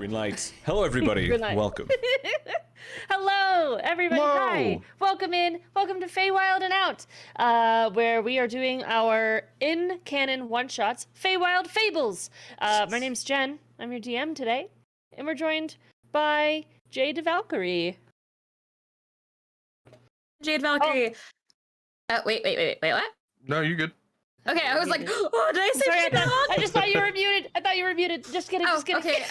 Green light. Hello, everybody. Green light. Welcome. Hello, everybody. Hello. Hi. Welcome in. Welcome to Feywild and Out, where we are doing our in-canon one-shots, Feywild Fables. My name's Jen. I'm your DM today, and we're joined by Jade Valkyrie. Jade Valkyrie. Oh. Wait, what? No, you're good. Okay, I was like, oh, did I say Sorry, Jade Valkyrie? I just thought you were muted. I thought you were muted. Just kidding. Just kidding. Okay.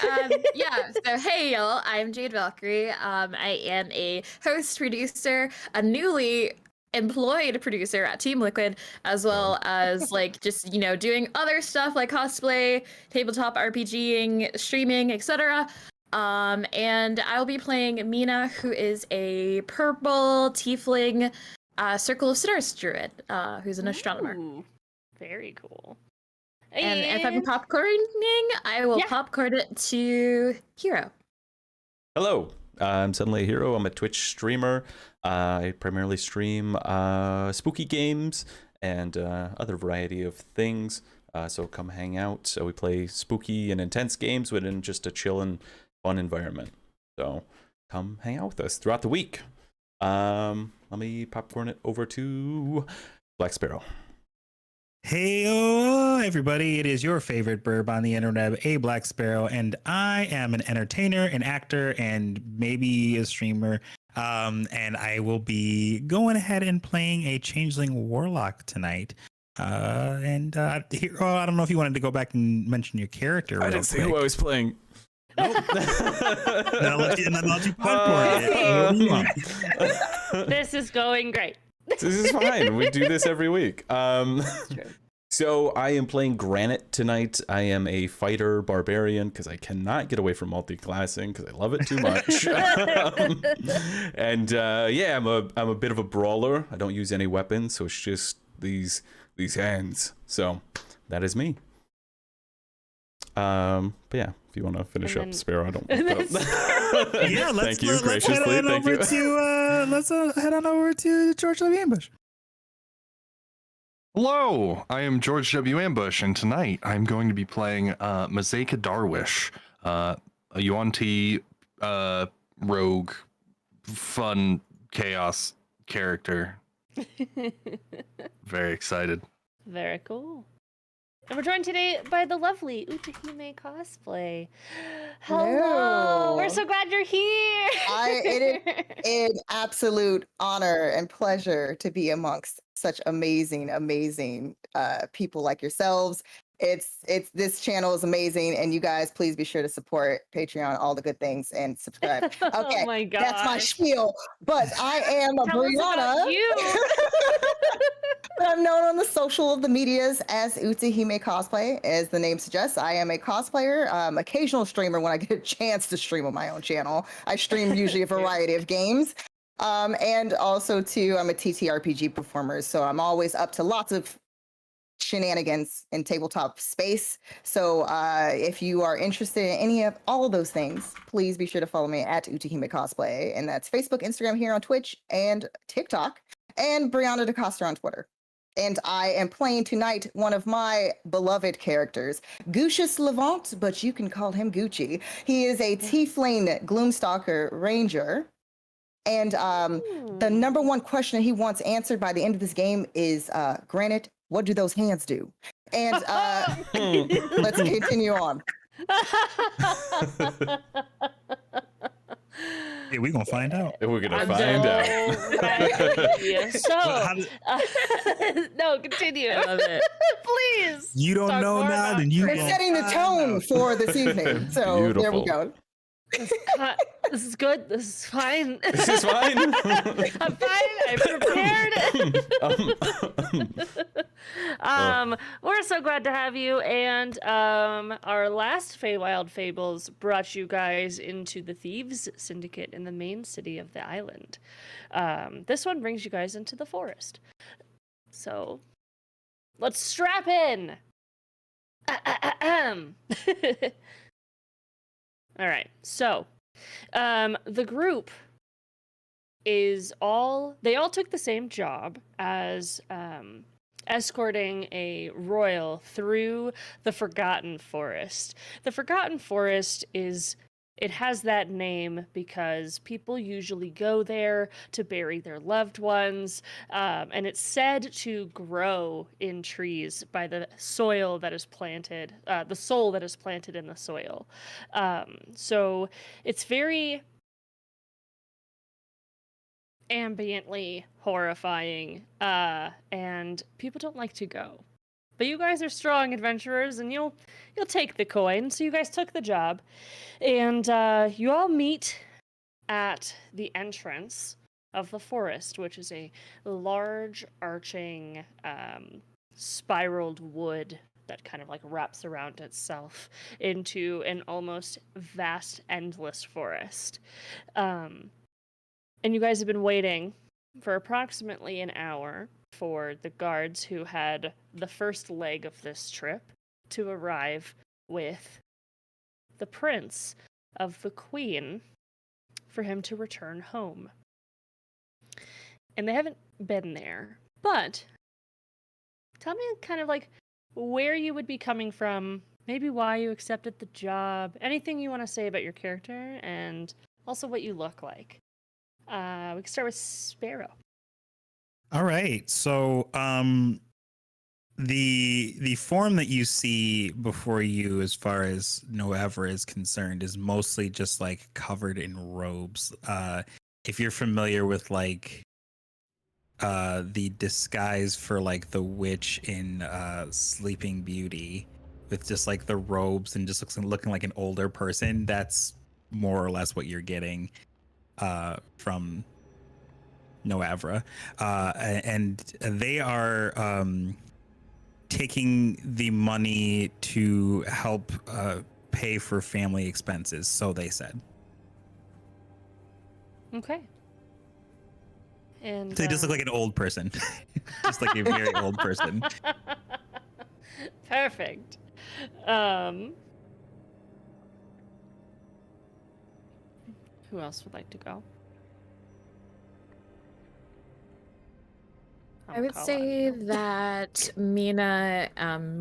Yeah. So, hey, y'all. I'm Jade Valkyrie. I am a host, producer, a newly employed producer at Team Liquid, as well as just doing other stuff like cosplay, tabletop RPGing, streaming, etc. And I'll be playing Mina, who is a purple tiefling Circle of Stars druid, who's an astronomer. Ooh, very cool. And if I'm popcorning, I will popcorn it to Hero. Hello. I'm Suddenly a Hero. I'm a Twitch streamer. I primarily stream spooky games and other variety of things. So come hang out. So we play spooky and intense games within just a chill and fun environment. So come hang out with us throughout the week. Let me popcorn it over to Black Sparrow. Hey, everybody, it is your favorite burb on the internet, A Black Sparrow, and I am an entertainer, an actor, and maybe a streamer. And I will be going ahead and playing a changeling warlock tonight. Hero, I don't know if you wanted to go back and mention your character. I didn't say who I was playing. Nope. then I'll let you popcorn it. This is going great. This is fine. We do this every week. So I am playing Granite tonight. I am a fighter barbarian because I cannot get away from multi-classing because I love it too much. Yeah, I'm a bit of a brawler. I don't use any weapons, so it's just these hands. So that is me. But yeah, if you want to finish up, Sparrow, I don't. Yeah, thank you graciously. Thank you. Let's head on over to George W. Ambush. Hello, I am George W. Ambush, and tonight I'm going to be playing Mazaika Darwish, a Yuan-Ti rogue, fun chaos character. Very excited. Very cool. And we're joined today by the lovely UtahimeCosplay. Hello. We're so glad you're here. It is an absolute honor and pleasure to be amongst such amazing people like yourselves. This channel is amazing, and you guys please be sure to support Patreon, all the good things, and subscribe. Okay, oh my God, that's my spiel. But I am a Brianna. But I'm known on the social of the medias as UtahimeCosplay, as the name suggests. I am a cosplayer, occasional streamer when I get a chance to stream on my own channel. I stream usually a variety of games. And also too, I'm a TTRPG performer, so I'm always up to lots of shenanigans in tabletop space. So if you are interested in any of all of those things, please be sure to follow me at UtahimeCosplay, and that's Facebook, Instagram, here on Twitch, and TikTok, and Brianna DeCosta on Twitter. And I am playing tonight one of my beloved characters, Gucius Levant, but you can call him Gucci. He is a Tiefling Gloomstalker Ranger. And the number one question he wants answered by the end of this game is, Granite, what do those hands do? And let's continue on. Yeah, we're going to find out. We're going to find out. Yeah. So, no, continue. I love it. Please. You don't know now, then you It's setting the tone for this evening. So Beautiful. There we go. This is good. This is fine. This is fine. I'm fine. I prepared. We're so glad to have you. And our last Feywild Fables brought you guys into the Thieves Syndicate in the main city of the island. This one brings you guys into the forest. So let's strap in. All right, so the group they all took the same job as escorting a royal through the Forgotten Forest. The Forgotten Forest is it has that name because people usually go there to bury their loved ones, and it's said to grow in trees by the soil that is planted, the soul that is planted in the soil. So it's very ambiently horrifying, and people don't like to go. But you guys are strong adventurers, and you'll take the coin. So you guys took the job, and you all meet at the entrance of the forest, which is a large, arching, spiraled wood that kind of like wraps around itself into an almost vast, endless forest. And you guys have been waiting for approximately an hour for the guards who had the first leg of this trip to arrive with the prince of the queen for him to return home. And they haven't been there, but tell me kind of like where you would be coming from, maybe why you accepted the job, anything you want to say about your character, and also what you look like. We can start with Sparrow. All right. So the form that you see before you as far as Noevra is concerned is mostly just like covered in robes. If you're familiar with like the disguise for like the witch in Sleeping Beauty, with just like the robes and just looking like an older person, that's more or less what you're getting from Noevra. And they are taking the money to help pay for family expenses, so they said. Okay. And They just look like an old person. Just like a very old person. Perfect. Who else would like to go? I would say that Mina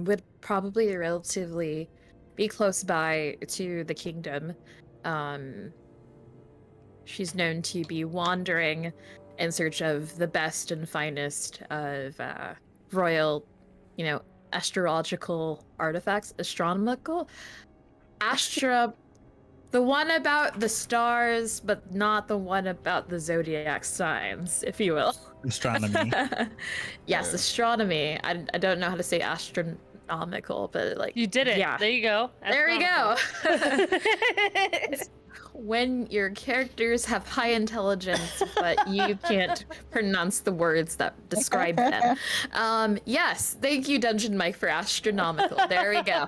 would probably relatively be close by to the kingdom. She's known to be wandering in search of the best and finest of royal, astrological artifacts, the one about the stars, but not the one about the zodiac signs, if you will. Astronomy. Yes, astronomy. I don't know how to say astronomical, but like you did it. Yeah, There you go. there we go. When your characters have high intelligence, but you can't pronounce the words that describe them. Yes, thank you, Dungeon Mike, for astronomical. There we go.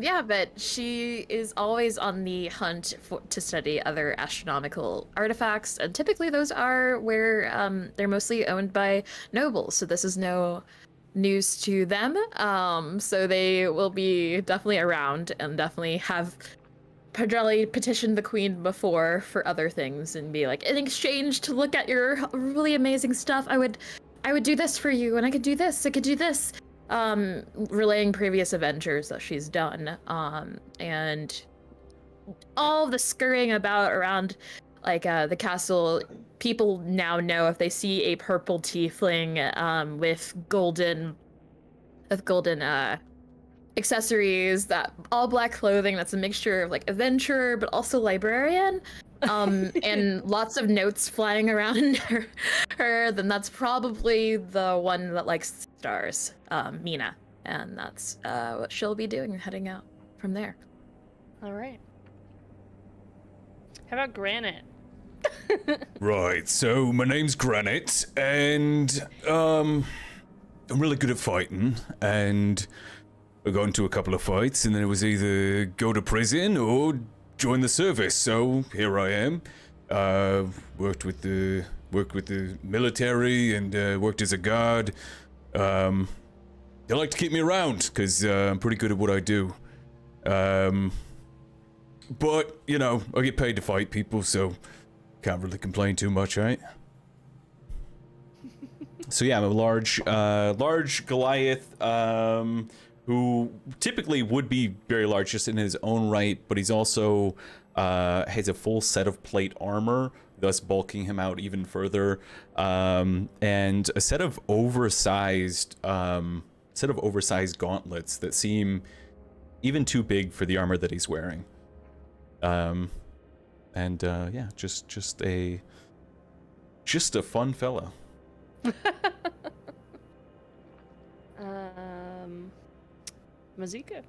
Yeah, but she is always on the hunt to study other astronomical artifacts, and typically those are where they're mostly owned by nobles, so this is no news to them. So they will be definitely around and definitely have Pedrelli petitioned the queen before for other things and be like, in exchange to look at your really amazing stuff, I would do this for you, and I could do this, relaying previous adventures that she's done, and all the scurrying about around like the castle. People now know if they see a purple tiefling with golden accessories, that all black clothing that's a mixture of like adventurer but also librarian, and lots of notes flying around her, then that's probably the one that likes stars, Mina, and that's what she'll be doing, heading out from there. All right. How about Granite? Right, so my name's Granite, and I'm really good at fighting, and I got into a couple of fights, and then it was either go to prison or join the service. So here I am. Worked with the military and worked as a guard. They like to keep me around because I'm pretty good at what I do. But I get paid to fight people, so can't really complain too much, right? So yeah, I'm a large Goliath. Who typically would be very large just in his own right, but he's also has a full set of plate armor, thus bulking him out even further, and a set of oversized gauntlets that seem even too big for the armor that he's wearing. Yeah, just a fun fella. Mazika.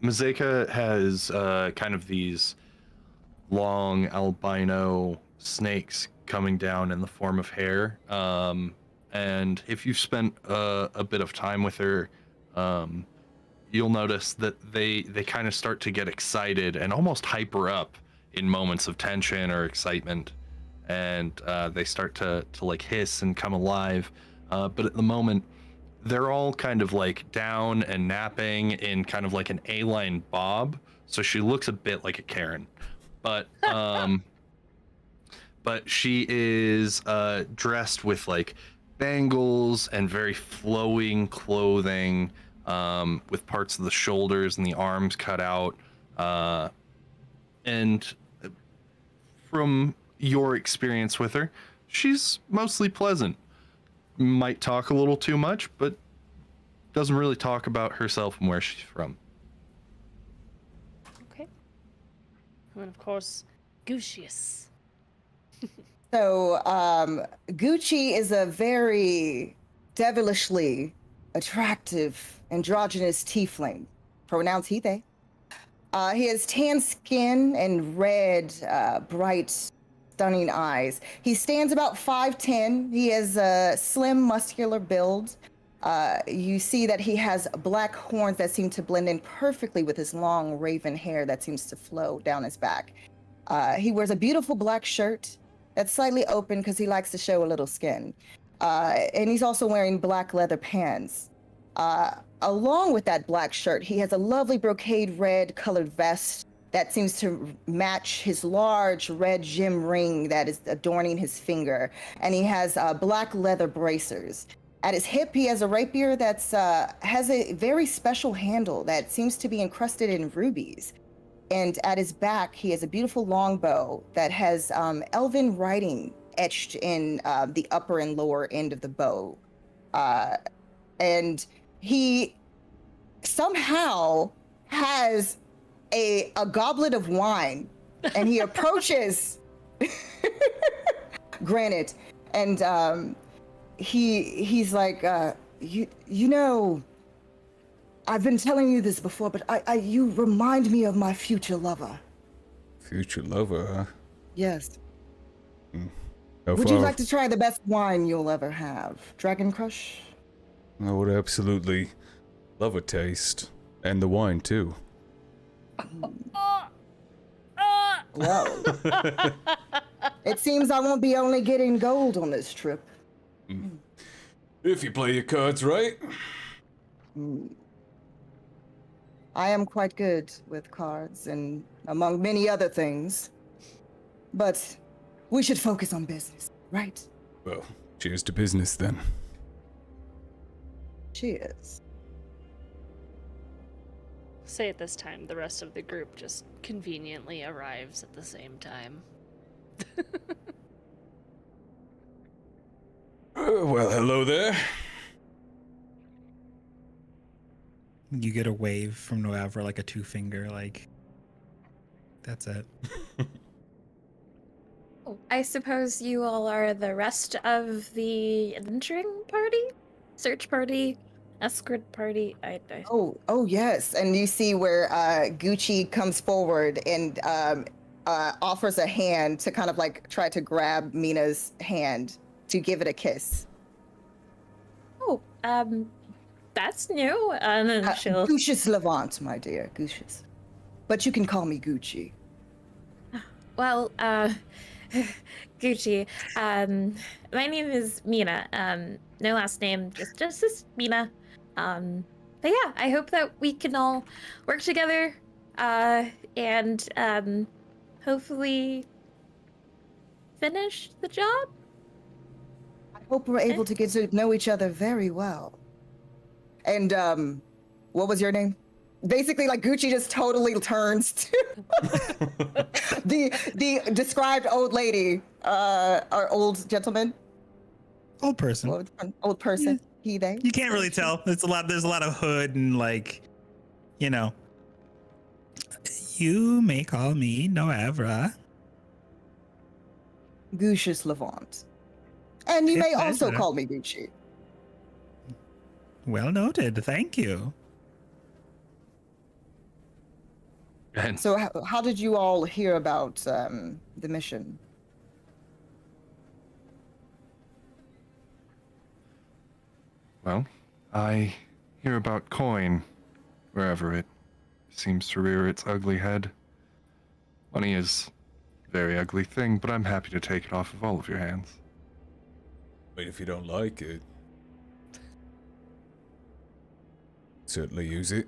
Mazeka has kind of these long albino snakes coming down in the form of hair. And if you've spent a bit of time with her, you'll notice that they kind of start to get excited and almost hyper up in moments of tension or excitement. And they start to like hiss and come alive. But at the moment, they're all kind of like down and napping in kind of like an A-line bob. So she looks a bit like a Karen, but she is dressed with like bangles and very flowing clothing, with parts of the shoulders and the arms cut out. And from your experience with her, she's mostly pleasant. Might talk a little too much, but doesn't really talk about herself and where she's from. Okay. And of course, Gucius. So, Gucci is a very devilishly attractive, androgynous tiefling, pronouns he, they. He has tan skin and red, bright, stunning eyes. He stands about 5'10". He has a slim, muscular build. You see that he has black horns that seem to blend in perfectly with his long raven hair that seems to flow down his back. He wears a beautiful black shirt that's slightly open because he likes to show a little skin. And he's also wearing black leather pants. Along with that black shirt, he has a lovely brocade red colored vest that seems to match his large red gem ring that is adorning his finger. And he has black leather bracers. At his hip, he has a rapier that's has a very special handle that seems to be encrusted in rubies. And at his back, he has a beautiful longbow that has elven writing etched in the upper and lower end of the bow. And he somehow has a goblet of wine, and he approaches Granite, and he's like, you know, I've been telling you this before, but you remind me of my future lover. Future lover, huh? Yes. How Would far? you like to try the best wine you'll ever have? Dragon Crush? I would absolutely love a taste. And the wine, too. Well, it seems I won't be only getting gold on this trip. If you play your cards right. I am quite good with cards and among many other things. But we should focus on business, right? Well, cheers to business then. Cheers. Say at this time, the rest of the group just conveniently arrives at the same time. Well, hello there. You get a wave from Noavra, like a 2-finger, like that's it. I suppose you all are the rest of the adventuring party? Search party? Escort party? Oh yes, and you see where Gucci comes forward and offers a hand to kind of like try to grab Mina's hand to give it a kiss. Oh, that's new. And then she'll... Gucius Levant, my dear, Gucius. But you can call me Gucci. Well, Gucci, my name is Mina. No last name, just Mina. But yeah, I hope that we can all work together, and hopefully finish the job. I hope we're able to get to know each other very well. And what was your name? basically, like Gucci just totally turns to the described old lady, or old gentleman, Old person. old person. He, they. You can't really tell. There's a lot of hood and like, you know. You may call me Noevra. Gucius Levant. And you It's may also pleasure. call me Gucci. Well noted. Thank you. And So how did you all hear about the mission? well, I hear about coin wherever it seems to rear its ugly head. Money is a very ugly thing, but I'm happy to take it off of all of your hands. But if you don't like it, certainly use it.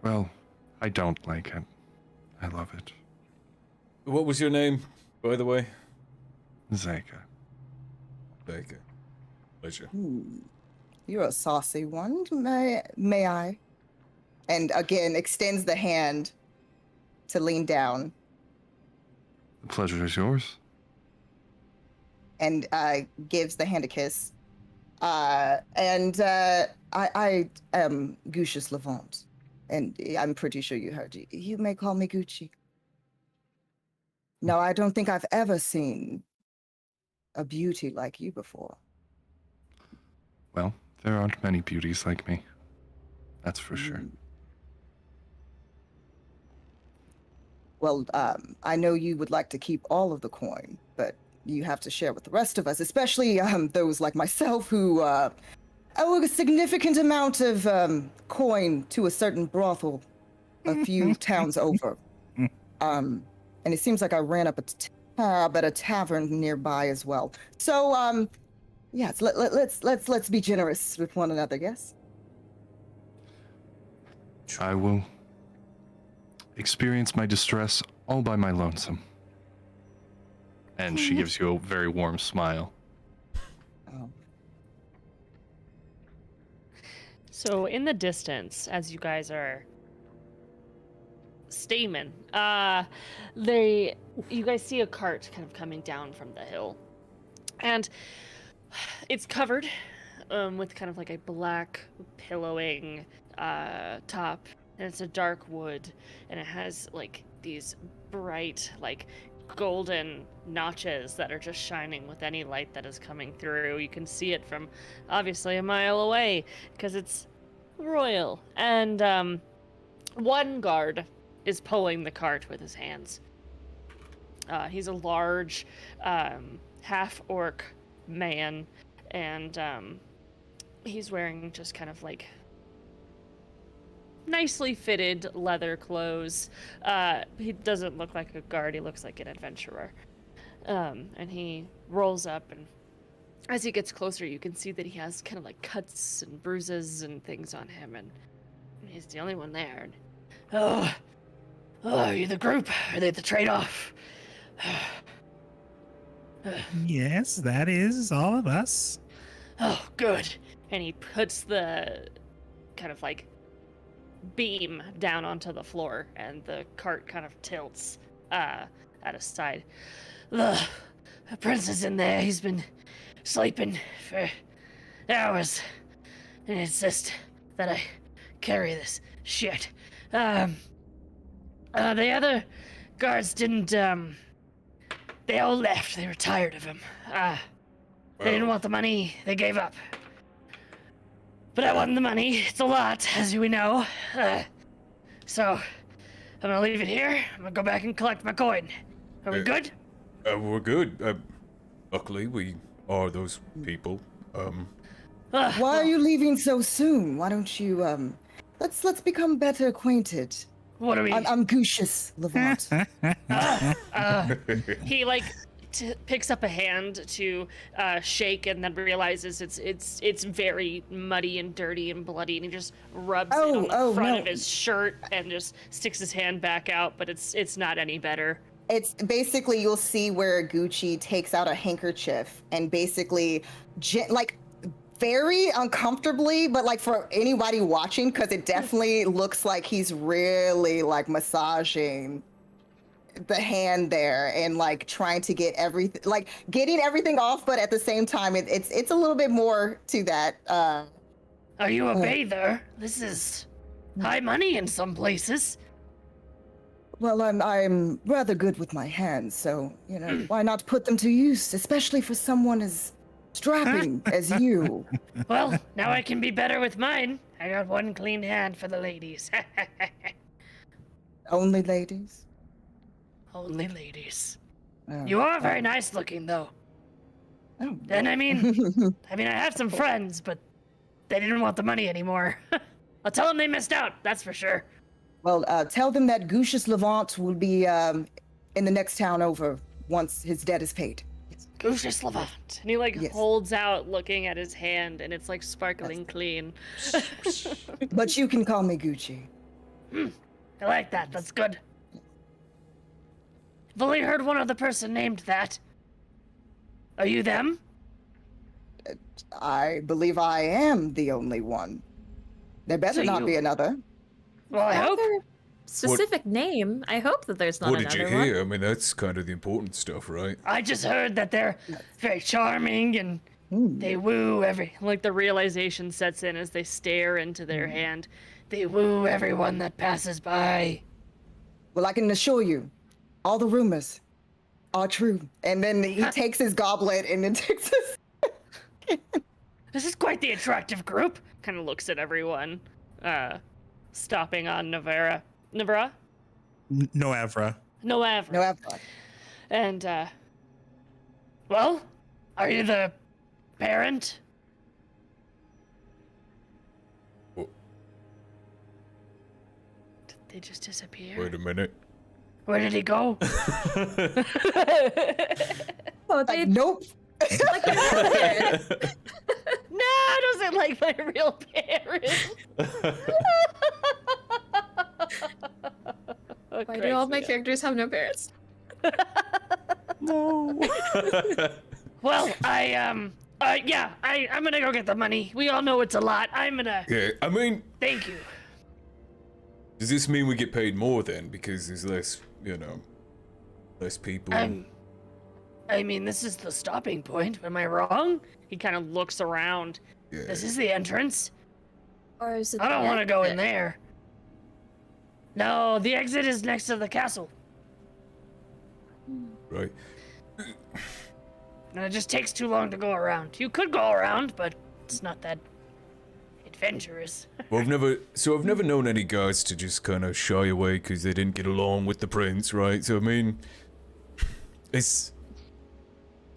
Well, I don't like it. I love it. What was your name, by the way? Zeka. Baker. Pleasure. You're a saucy one. May I? And again, extends the hand to lean down The pleasure is yours. and gives the hand a kiss. I am Gucius Levant, and I'm pretty sure you heard. You may call me Gucci. No, I don't think I've ever seen a beauty like you before. Well, there aren't many beauties like me. That's for sure. Well, I know you would like to keep all of the coin, but you have to share with the rest of us, especially those like myself who owe a significant amount of coin to a certain brothel a few towns over. And it seems like I ran up a tab at a tavern nearby as well. So, yes, let's be generous with one another, yes? I will experience my distress all by my lonesome. And she gives you a very warm smile. Oh. So in the distance, as you guys are steaming, you guys see a cart kind of coming down from the hill, and it's covered with kind of like a black pillowing top, and it's a dark wood, and it has like these bright like golden notches that are just shining with any light that is coming through. You can see it from obviously a mile away because it's royal. And one guard is pulling the cart with his hands. He's a large half-orc man, and he's wearing just kind of like nicely fitted leather clothes. He doesn't look like a guard, he looks like an adventurer. And he rolls up, and as he gets closer, you can see that he has kind of like cuts and bruises and things on him, and he's the only one there. And, are you the group? Are they the trade-off? Yes, that is all of us. Oh, good. And he puts the kind of like beam down onto the floor, and the cart kind of tilts at a side. The prince is in there. He's been sleeping for hours and insists that I carry this shit. The other guards didn't, they all left. They were tired of him. They didn't want the money. They gave up. But I want the money. It's a lot, as we know. So, I'm gonna leave it here. I'm gonna go back and collect my coin. Are we good? We're good. Luckily, we are those people. Why are you leaving so soon? Why don't you let's become better acquainted. What are we? I'm Gucius Levant. He like picks up a hand to shake, and then realizes it's very muddy and dirty and bloody, and he just rubs it on the front of his shirt and just sticks his hand back out, but it's not any better. It's basically, you'll see where Gucci takes out a handkerchief and basically like very uncomfortably, but like for anybody watching, because it definitely looks like he's really like massaging the hand there and like trying to get everything, like getting everything off, but at the same time, it's a little bit more to that. Are you a bather? This is high money in some places. Well, I'm rather good with my hands, so you know why not put them to use, especially for someone as strapping as you. Well, now I can be better with mine. I got one clean hand for the ladies. Only ladies. Only ladies. Oh, You are very nice looking, though. oh, And I mean, I have some friends, but they didn't want the money anymore. I'll tell them they missed out, that's for sure. Well, tell them that Gucius Levant will be in the next town over once his debt is paid. Lucius Levant. And he like Yes. holds out looking at his hand and it's like sparkling clean. But you can call me Gucci. I like that, that's good. I've only heard one other person named that. Are you them? I believe I am the only one. There better So not you- be another. Well, I hope. Other specific name. I hope that there's not What did another you hear? one. I mean, that's kind of the important stuff, right? I just heard that they're very charming and they woo like the realization sets in as they stare into their hand. They woo everyone that passes by. Well, I can assure you, all the rumors are true. And then he takes his goblet and then takes his... This is quite the attractive group. Kind of looks at everyone, stopping on Navera. No, Avra. Noavra. No, I've... And, well, are you the parent? Wha- Did they just disappear? Wait a minute. Where did he go? Oh, they Nope. like they're there. No, I doesn't like my real parents. Why do all my characters have no parents? No. Well, I'm gonna go get the money. We all know it's a lot. I'm gonna. Yeah, I mean, Thank you. does this mean we get paid more then? Because there's less, less people. I mean, this is the stopping point. Am I wrong? He kind of looks around. Yeah, This is the entrance. Or is it I don't the want to go in exit? there. No, the exit is next to the castle. right. And it just takes too long to go around. You could go around, but it's not that adventurous. Well, I've never known any guys to just kind of shy away because they didn't get along with the prince, right? So I mean, it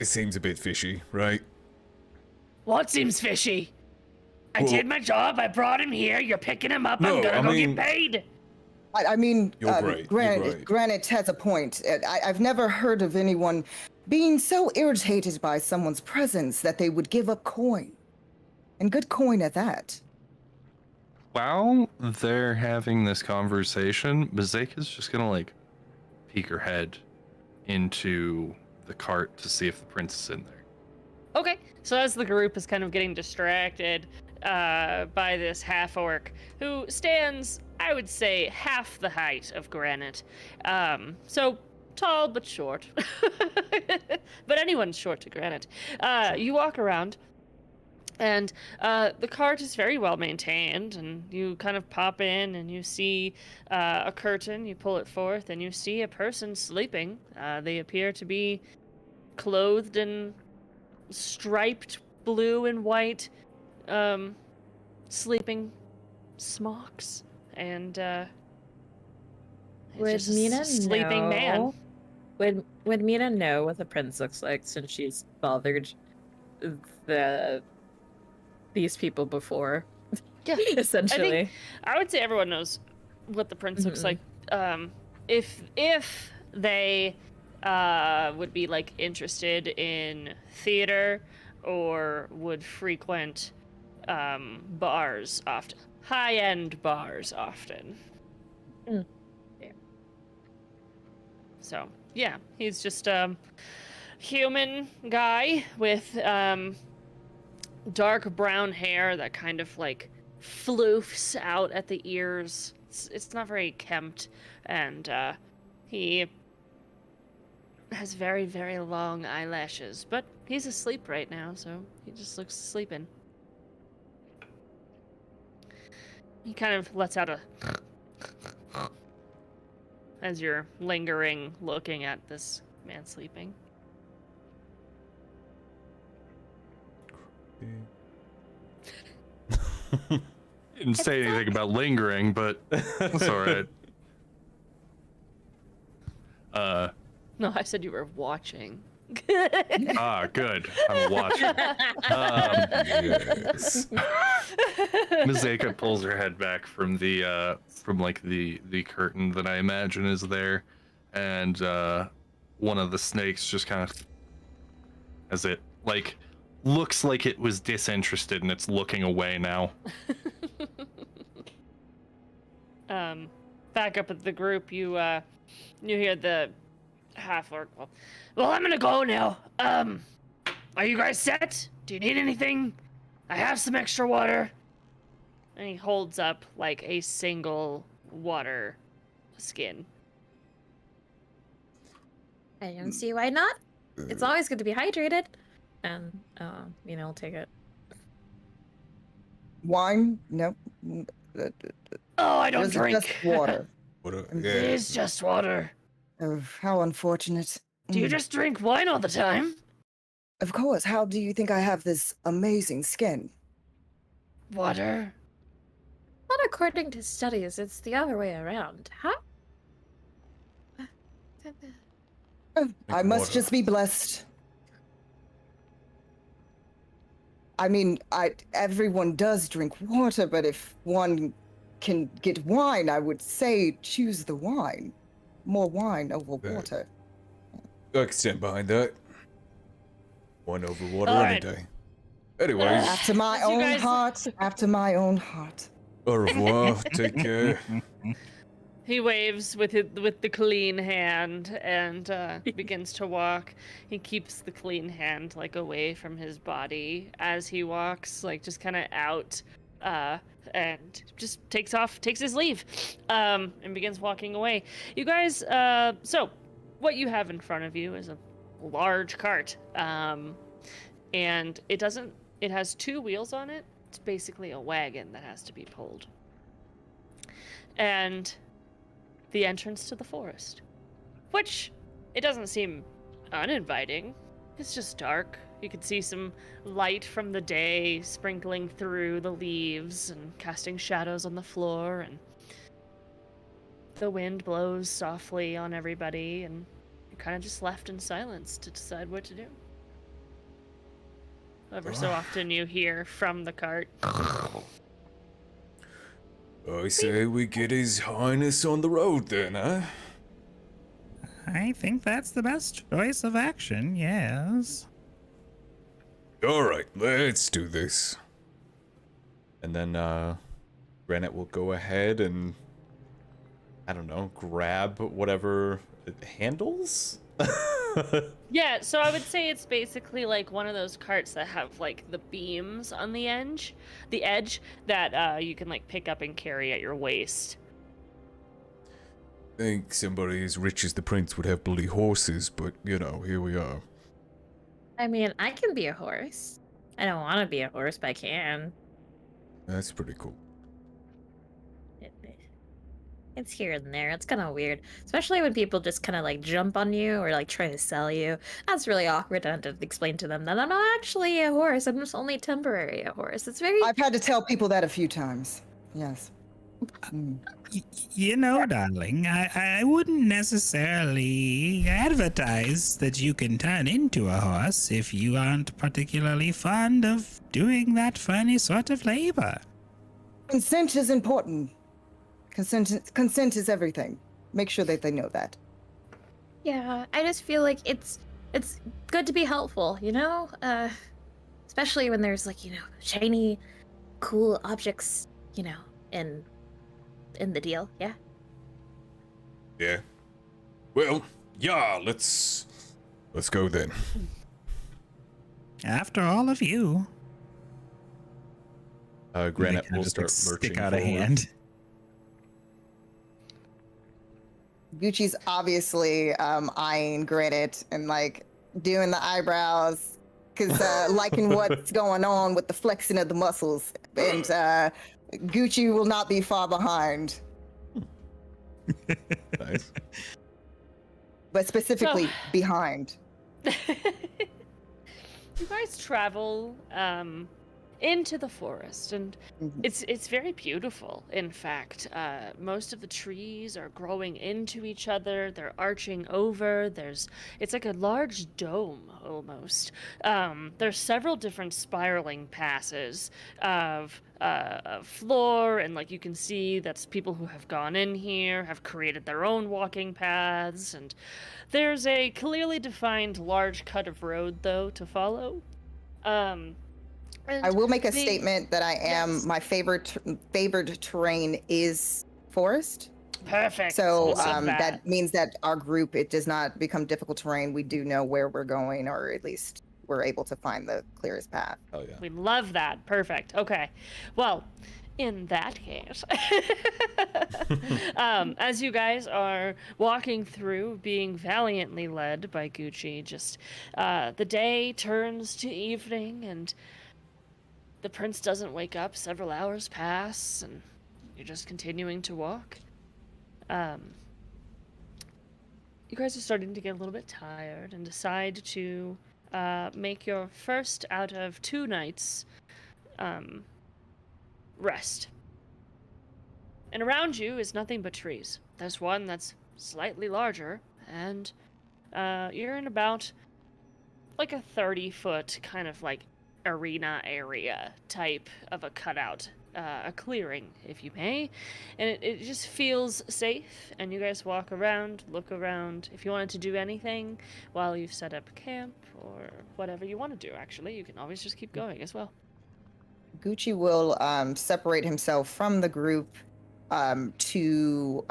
seems a bit fishy, right? What seems fishy? I Well- did my job. I brought him here. You're picking him up. No, I'm gonna I go mean- get paid. I mean, You're right, you're right. Granite has a point. I've never heard of anyone being so irritated by someone's presence that they would give up coin. And good coin at that. While they're having this conversation, Mazeka's just gonna like peek her head into the cart to see if the prince is in there. Okay, so as the group is kind of getting distracted by this half-orc who stands, I would say, half the height of Granite. So tall but short. But anyone's short to Granite. You walk around, and the cart is very well maintained, and you kind of pop in and you see a curtain, you pull it forth, and you see a person sleeping. They appear to be clothed in striped blue and white sleeping smocks, and it's Would just a Mina sleeping man. know? Would Mina know what the prince looks like since she's bothered these people before? Yeah, essentially. I would say everyone knows what the prince looks like. If they would be like interested in theater or would frequent bars often, high-end bars often. Mm. Yeah. So yeah, he's just a human guy with dark brown hair that kind of like floofs out at the ears. It's not very kempt, and he has very, very long eyelashes, but he's asleep right now, so he just looks sleeping. He kind of lets out a as you're lingering, looking at this man sleeping. Didn't say anything about lingering, but that's all right. No, I said you were watching. Good. I'm watching. Yes. Mazeka pulls her head back from the curtain that I imagine is there, and one of the snakes just kind of, as it like looks like it was disinterested and it's looking away now. Back up at the group, you hear the half orc. Well, I'm gonna go now. Are you guys set? Do you need anything? I have some extra water. And he holds up like a single water skin. I don't see why not. It's always good to be hydrated. And, I'll take it. Wine? No. Oh, I don't Is it drink. just water? It is just water. Oh, how unfortunate. Do you just drink wine all the time? Of course. How do you think I have this amazing skin? Water? Not according to studies, it's the other way around. Huh? Oh, I must water. just be blessed. I mean, everyone does drink water, but if one can get wine, I would say choose the wine. More wine over water. I can stand behind that. Wine over water All any right. day. Anyways, After my As you own guys- heart. After my own heart. au revoir. Take care. He waves with the clean hand and begins to walk. He keeps the clean hand like away from his body as he walks, like just kind of out, and just takes his leave, and begins walking away. You guys, so what you have in front of you is a large cart, and it has two wheels on it. It's basically a wagon that has to be pulled, and the entrance to the forest, which it doesn't seem uninviting. It's just dark. You can see some light from the day sprinkling through the leaves and casting shadows on the floor, and the wind blows softly on everybody, and you're kind of just left in silence to decide what to do. Ever so often you hear from the cart. I say we get His Highness on the road then, huh? I think that's the best choice of action, yes. Alright, let's do this. And then Granite will go ahead and, I don't know, grab whatever it handles? Yeah, so I would say it's basically like one of those carts that have like the beams on the edge that you can like pick up and carry at your waist. Think somebody as rich as the prince would have bloody horses, but here we are. I mean, I can be a horse. I don't want to be a horse, but I can. That's pretty cool. It's here and there. It's kind of weird, especially when people just kind of like jump on you or like try to sell you. That's really awkward. I have to explain to them that I'm not actually a horse. I'm just only temporary a horse. It's very. I've had to tell people that a few times. Yes. You know, darling, I wouldn't necessarily advertise that you can turn into a horse if you aren't particularly fond of doing that funny sort of labor. Consent is important. Consent is everything. Make sure that they know that. Yeah, I just feel like it's good to be helpful, especially when there's like shiny, cool objects, in the deal. Yeah. Yeah. Well, yeah, let's go then. After all of you. Granite They kinda will just, like, start lurching stick out a forward. hand. Gucci's obviously eyeing Granite and like doing the eyebrows because liking what's going on with the flexing of the muscles. And Gucci will not be far behind, Nice. but specifically behind. You guys travel into the forest, and Mhm. it's very beautiful. In fact, most of the trees are growing into each other. They're arching over. It's like a large dome almost. There's several different spiraling passes of floor, and like you can see that's people who have gone in here have created their own walking paths, and there's a clearly defined large cut of road though to follow. And I will make a the- statement that I am Yes. my favored terrain is forest. Perfect. So Love that means that our group, it does not become difficult terrain. We do know where we're going, or at least we're able to find the clearest path. Oh yeah. We love that. Perfect. Okay. Well, in that case, as you guys are walking through, being valiantly led by Gucci, just the day turns to evening, and the prince doesn't wake up. Several hours pass, and you're just continuing to walk. You guys are starting to get a little bit tired and decide to make your first out of 2 nights rest. And around you is nothing but trees. There's one that's slightly larger, and you're in about like a 30-foot kind of like arena area type of a cutout, a clearing, if you may. And it just feels safe, and you guys walk around, look around. If you wanted to do anything while you've set up camp or whatever you want to do, actually, you can always just keep going as well. Gucci will separate himself from the group to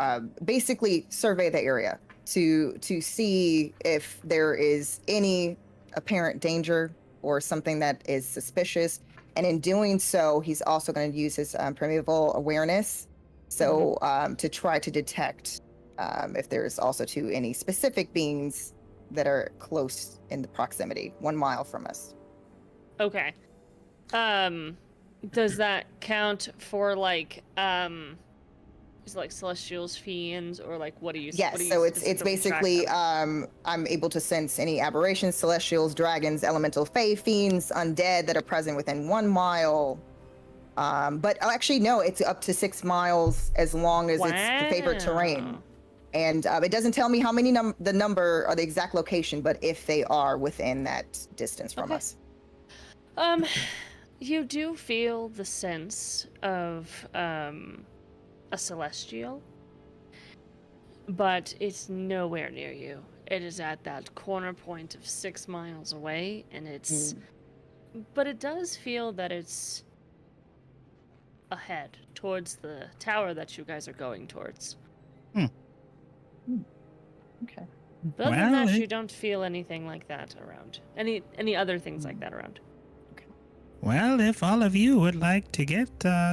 basically survey the area to see if there is any apparent danger or something that is suspicious. And in doing so, he's also going to use his primeval awareness, so to try to detect if there's also any specific beings that are close in the proximity, 1 mile from us. Okay. Does that count for like is it like celestials, fiends, or like what do you? Yes, what do you so it's specifically track basically them? I'm able to sense any aberrations, celestials, dragons, elemental fae, fiends, undead that are present within 1 mile. But actually no, it's up to 6 miles as long as it's the favorite terrain. Wow. And it doesn't tell me how many the number or the exact location, but if they are within that distance from Okay. us. You do feel the sense of a celestial, but it's nowhere near you. It is at that corner point of 6 miles away, and it's. But it does feel that it's ahead towards the tower that you guys are going towards. Okay. But other than Well, that, it- you don't feel anything like that around. Any other things like that around. Well, if all of you would like to get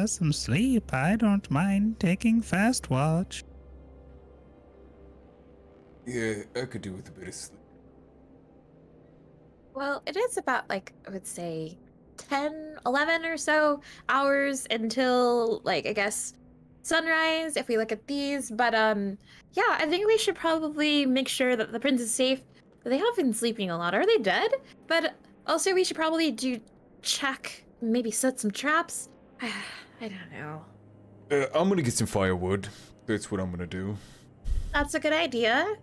some sleep, I don't mind taking fast watch. Yeah, I could do with a bit of sleep. Well, it is about like I would say 10, 11 or so hours until like I guess sunrise if we look at these. But yeah, I think we should probably make sure that the prince is safe. They have been sleeping a lot. Are they dead? But also we should probably check, maybe set some traps. I don't know. I'm gonna get some firewood. That's what I'm gonna do. That's a good idea.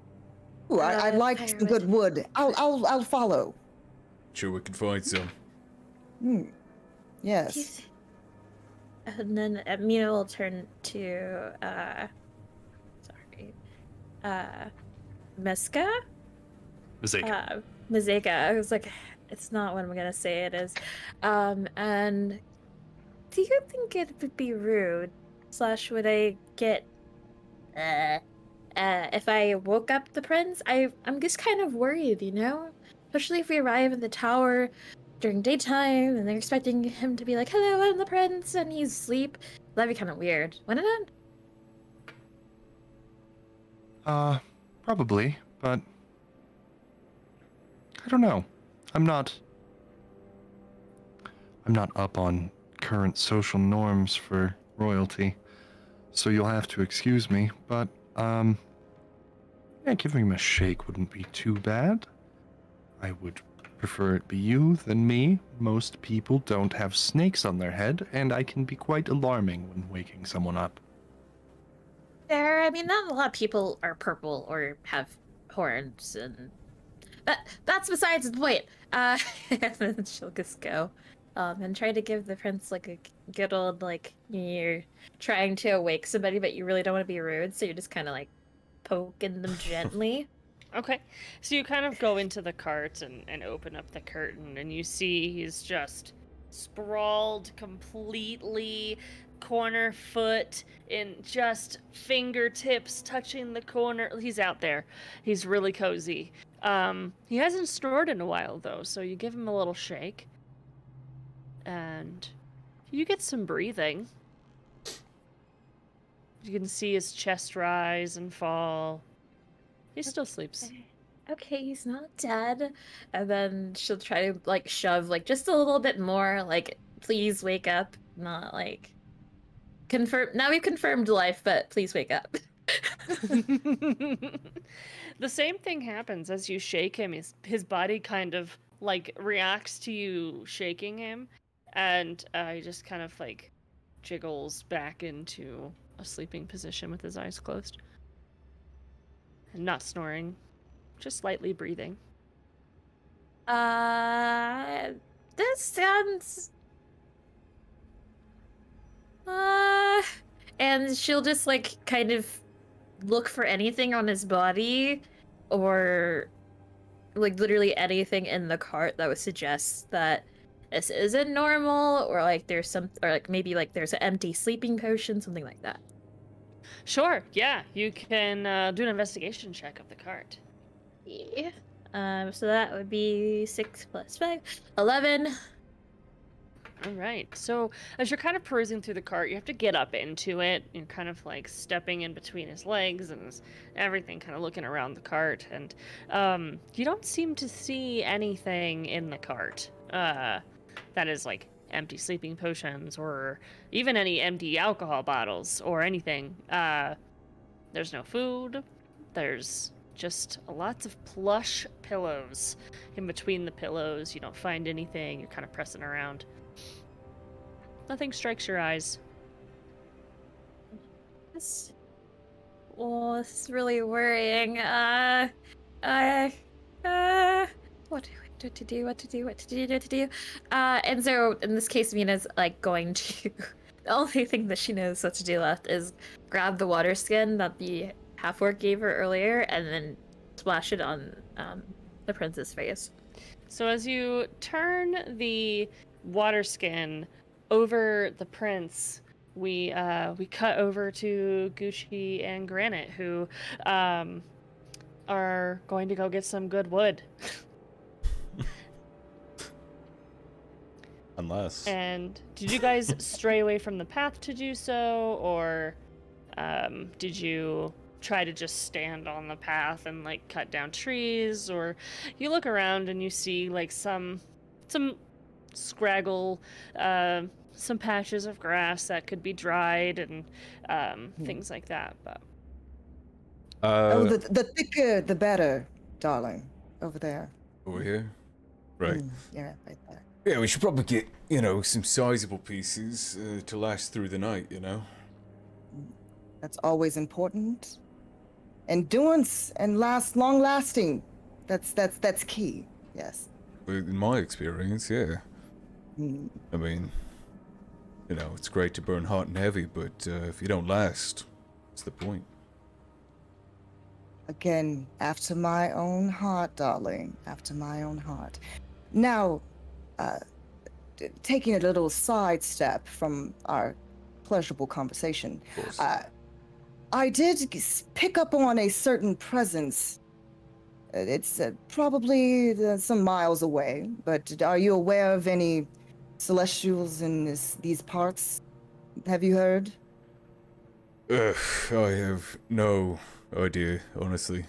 Ooh, I like some firewood. good wood. I'll follow. Sure, we can find some. Yes. And then Mina will turn to Meska? Mazeka. Mazeka. I was like, it's not what I'm gonna say it is. And do you think it would be rude? / would I get if I woke up the prince? I'm just kind of worried, you know? Especially if we arrive in the tower, during daytime, and they're expecting him to be like, "Hello, I'm the prince," and he's asleep. That'd be kind of weird, wouldn't it? Probably, but I don't know. I'm not up on current social norms for royalty, so you'll have to excuse me, but, yeah, giving him a shake wouldn't be too bad. I would prefer it be you than me. Most people don't have snakes on their head, and I can be quite alarming when waking someone up. I mean, not a lot of people are purple or have horns, and that's besides the point. And then she'll just go, and try to give the prince like a good old like you're trying to awake somebody, but you really don't want to be rude, so you're just kind of like poking them gently. Okay, so you kind of go into the cart and open up the curtain, and you see he's just sprawled completely, corner foot in just fingertips touching the corner. He's out there. He's really cozy. He hasn't snored in a while, though, so you give him a little shake. And you get some breathing. You can see his chest rise and fall. He still sleeps. Okay, he's not dead. And then she'll try to like shove like just a little bit more, like, please wake up. Not like confirm. Now we've confirmed life, but please wake up. The same thing happens as you shake him. His body kind of like reacts to you shaking him, and he just kind of like jiggles back into a sleeping position with his eyes closed. And not snoring, just slightly breathing. This sounds. And she'll just like kind of look for anything on his body, or like literally anything in the cart that would suggest that this isn't normal, or like there's some, or like maybe like there's an empty sleeping potion, something like that. Sure, yeah, you can do an investigation check of the cart. Yeah. So that would be 6 + 5, 11. All right. So as you're kind of perusing through the cart, you have to get up into it. You're kind of like stepping in between his legs and everything, kind of looking around the cart. And you don't seem to see anything in the cart that is like empty sleeping potions or even any empty alcohol bottles or anything. There's no food. There's just lots of plush pillows. In between the pillows, you don't find anything. You're kind of pressing around. Nothing strikes your eyes. This is really worrying. What to do? And so in this case, Mina's like going to. The only thing that she knows what to do left is grab the water skin that the half-orc gave her earlier, and then splash it on the prince's face. So as you turn the water skin over the prince, we cut over to Gucci and Granite, who are going to go get some good wood. Unless. And did you guys stray away from the path to do so, or did you try to just stand on the path and like cut down trees? Or you look around and you see like some scraggle, some patches of grass that could be dried and things like that. But the thicker the better, darling. Over there. Over here? Right. Yeah, right there. Yeah, we should probably get, some sizable pieces to last through the night, That's always important. Endurance and long lasting. That's key. Yes. In my experience, yeah. I mean, it's great to burn hot and heavy, but if you don't last, what's the point? Again, after my own heart, darling. After my own heart. Now, taking a little sidestep from our pleasurable conversation, Of course. I did pick up on a certain presence It's probably some miles away, but are you aware of any celestials in these parts? Have you heard? Ugh, I have no idea, honestly.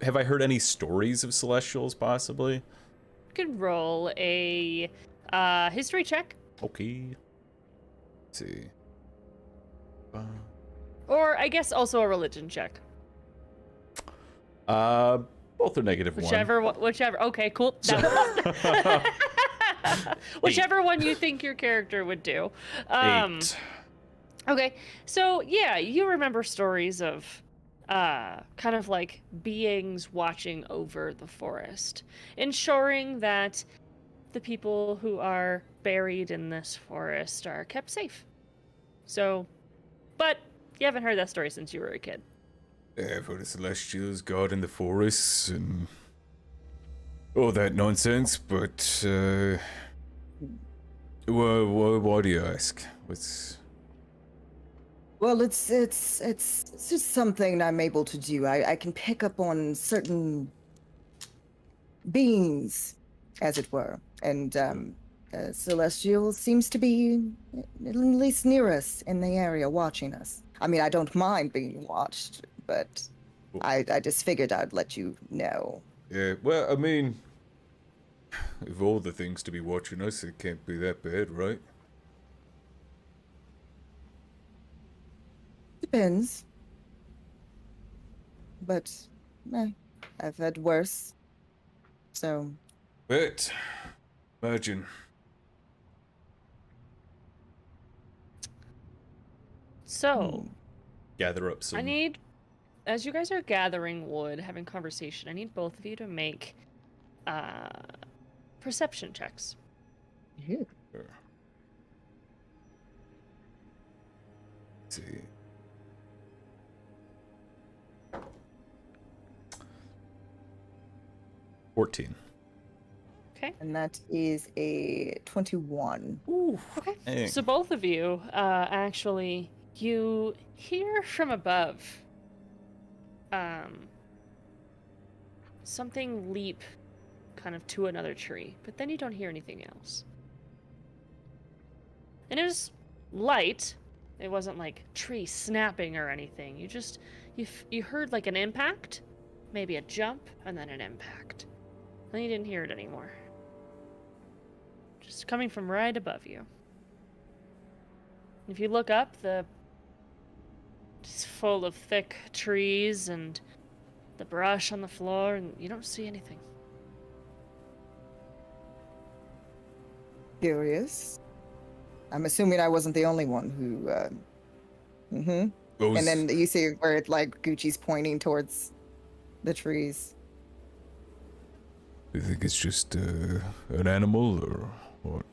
Have I heard any stories of celestials, possibly? You could roll a history check, Okay. Let's see. or I guess also a religion check. Both are negative Whichever. Okay, cool. Whichever one you think your character would do. 8. Okay, so yeah, you remember stories of kind of like beings watching over the forest, ensuring that the people who are buried in this forest are kept safe. So, but you haven't heard that story since you were a kid. Yeah, for the Celestials, God in the forests, and all that nonsense, but, why do you ask? What's... Well, it's just something I'm able to do. I can pick up on certain beings, as it were, and Celestial seems to be at least near us in the area, watching us. I mean, I don't mind being watched, but I just figured I'd let you know. Yeah, well, I mean, of all the things to be watching us, it can't be that bad, right? Depends. But, I've had worse. So, But, imagine. So, Gather up some. I need, as you guys are gathering wood, having conversation, I need both of you to make perception checks. Let's see. $14. Okay. and that is a 21. Okay. Dang. So both of you, actually, you hear from above, something leap kind of to another tree, but then you don't hear anything else. And it was light. It wasn't like tree snapping or anything. You heard like an impact, maybe a jump, and then an impact. Then you didn't hear it anymore. Just coming from right above you. If you look up, it's full of thick trees and the brush on the floor, and you don't see anything. Curious. I'm assuming I wasn't the only one who, Those, And then you see where it, like, Gucci's pointing towards the trees. you think it's just, an animal, or what?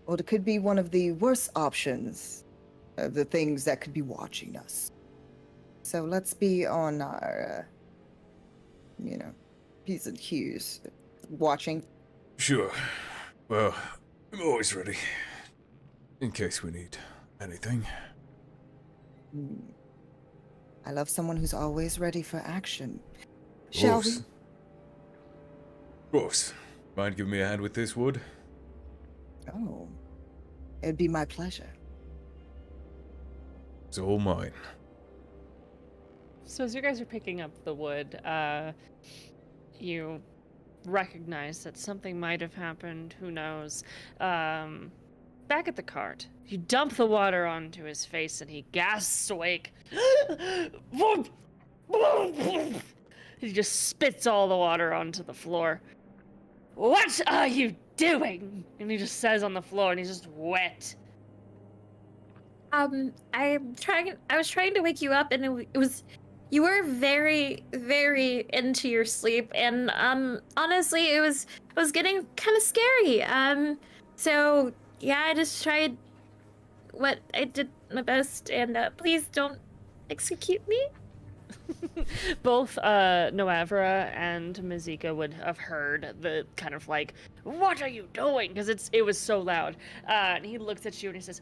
Well, it could be one of the worst options of the things that could be watching us. So let's be on our, P's and Q's. Watching. Sure. Well, I'm always ready. In case we need anything. I love someone who's always ready for action. Shall we? Gross. Mind giving me a hand with this wood? Oh, it'd be my pleasure. It's all mine. So as you guys are picking up the wood, you recognize that something might have happened. Who knows? Back at the cart, you dump the water onto his face, and he gasps awake. He just spits all the water onto the floor. What are you doing? And he just says on the floor, and he's just wet. I was trying to wake you up, and it was, you were very, very into your sleep, and honestly, it was getting kind of scary. So yeah, I just tried what I did my best, and please don't execute me. Both Noavra and Mazika would have heard the kind of like, "What are you doing?" Because it was so loud. And he looks at you and he says,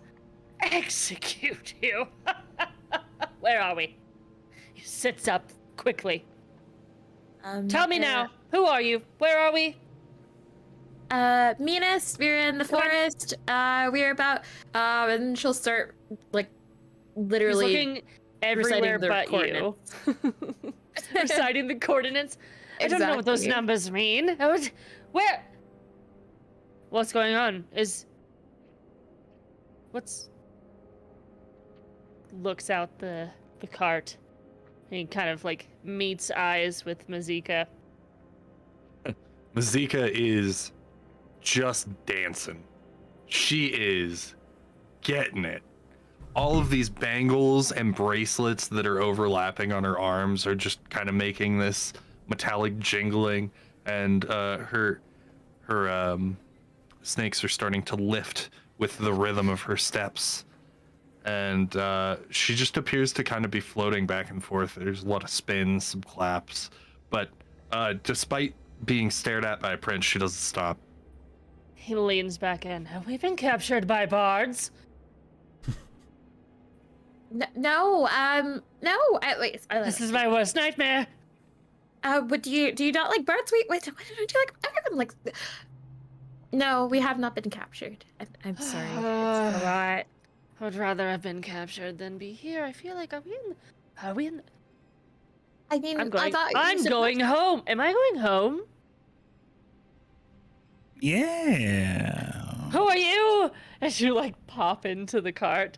"Execute you." Where are we? sits up quickly. Tell Tell me now, who are you? Where are we? Minas, we're in the forest. We're about, and she'll start, like, He's literally looking everywhere the but coordinates. you. Reciting the coordinates. I don't know what those Exactly. numbers mean. Where? What's going on? Looks out the cart. He kind of like meets eyes with Mazika. Mazika is just dancing. She is getting it. All of these bangles and bracelets that are overlapping on her arms are just kind of making this metallic jingling, and her snakes are starting to lift with the rhythm of her steps. And she just appears to kind of be floating back and forth. There's a lot of spins, some claps, but despite being stared at by a prince, she doesn't stop. He leans back in. Have we been captured by bards? No. Wait. This is my worst nightmare. But do you not like birds? Wait. Don't you like everyone like? No, we have not been captured. I'm sorry. It's a lot. I would rather have been captured than be here. I feel like are we in? I mean, I'm going. I thought I'm going home. Am I going home? Yeah. Who are you? As you like pop into the cart,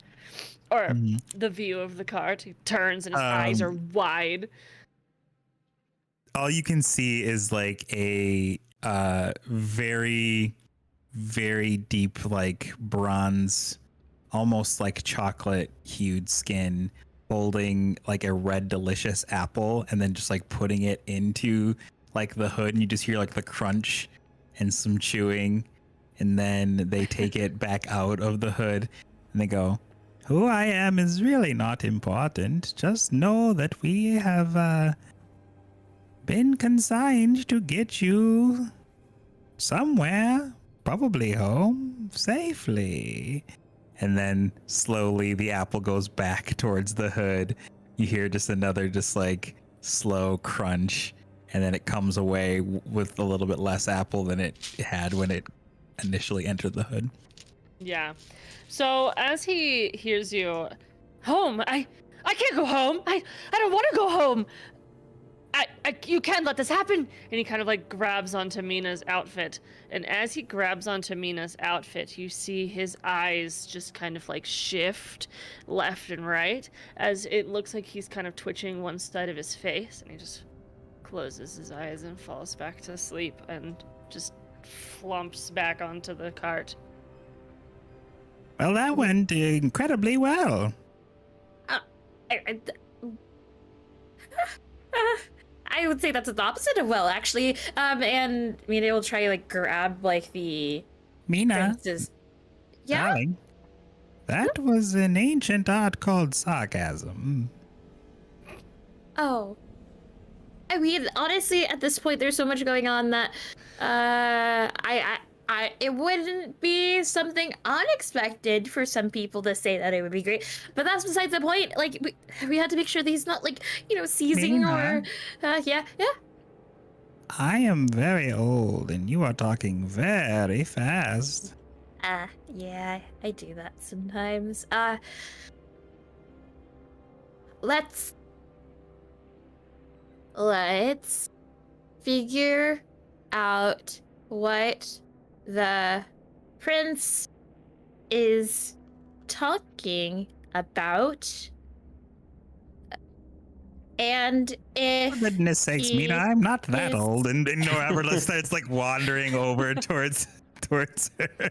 or the view of the cart, he turns and his eyes are wide. All you can see is like a very, very deep, like bronze, almost like chocolate hued skin, holding like a red delicious apple, and then just like putting it into like the hood, and you just hear like the crunch and some chewing, and then they take it back out of the hood and they go, "Who I am is really not important. Just know that we have been consigned to get you somewhere, probably home, safely." And then slowly the apple goes back towards the hood. You hear just another just like slow crunch, and then it comes away with a little bit less apple than it had when it initially entered the hood. Yeah. So as he hears you, home. I can't go home. I don't want to go home. You can't let this happen. And he kind of like grabs onto Mina's outfit. And as he grabs onto Mina's outfit, you see his eyes just kind of like shift left and right as it looks like he's kind of twitching one side of his face. And he just closes his eyes and falls back to sleep and just flumps back onto the cart. Well, that went incredibly well. I would say that's the opposite of well, actually. And Mina will try like grab like the Mina, prince's. Yeah. darling, that was an ancient art called sarcasm. Oh. I mean, honestly, at this point, there's so much going on that it wouldn't be something unexpected for some people to say that it would be great, but that's besides the point. Like, we had to make sure that he's not like, seizing Mina. or yeah. I am very old, and you are talking very fast. Yeah, I do that sometimes. Let's figure out what the prince is talking about. And if For goodness sakes, Mina, I'm not that old. And Noravilla starts like wandering over towards her.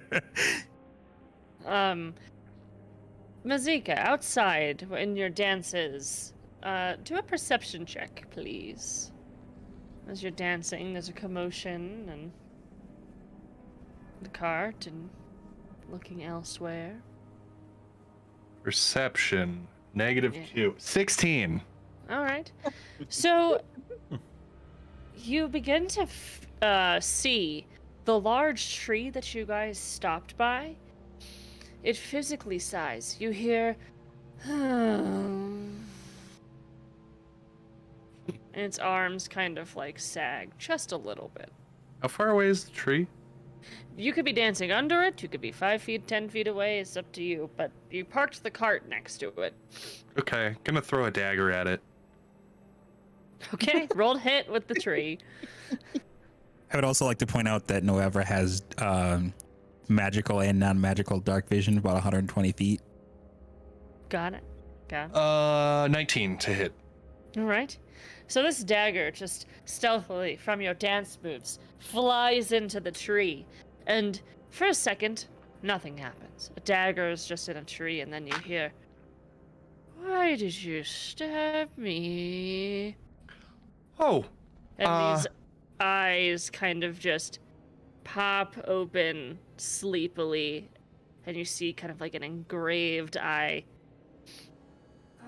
Mazika, outside in your dances, do a perception check, please. As you're dancing, there's a commotion and the cart and looking elsewhere. Perception, negative Yeah. 2. 16. All right. So you begin to see the large tree that you guys stopped by. It physically sighs. You hear, and its arms kind of like sag just a little bit. How far away is the tree? You could be dancing under it, you could be 5 feet, 10 feet away, it's up to you, but you parked the cart next to it. Okay, gonna throw a dagger at it. Okay, rolled hit with the tree. I would also like to point out that Noevra has magical and non-magical dark vision, about 120 feet. Got it. 19 to hit. All right. So this dagger just stealthily from your dance moves flies into the tree. And for a second, nothing happens. A dagger is just in a tree, and then you hear, "Why did you stab me?" Oh, And these eyes kind of just pop open sleepily, and you see kind of like an engraved eye.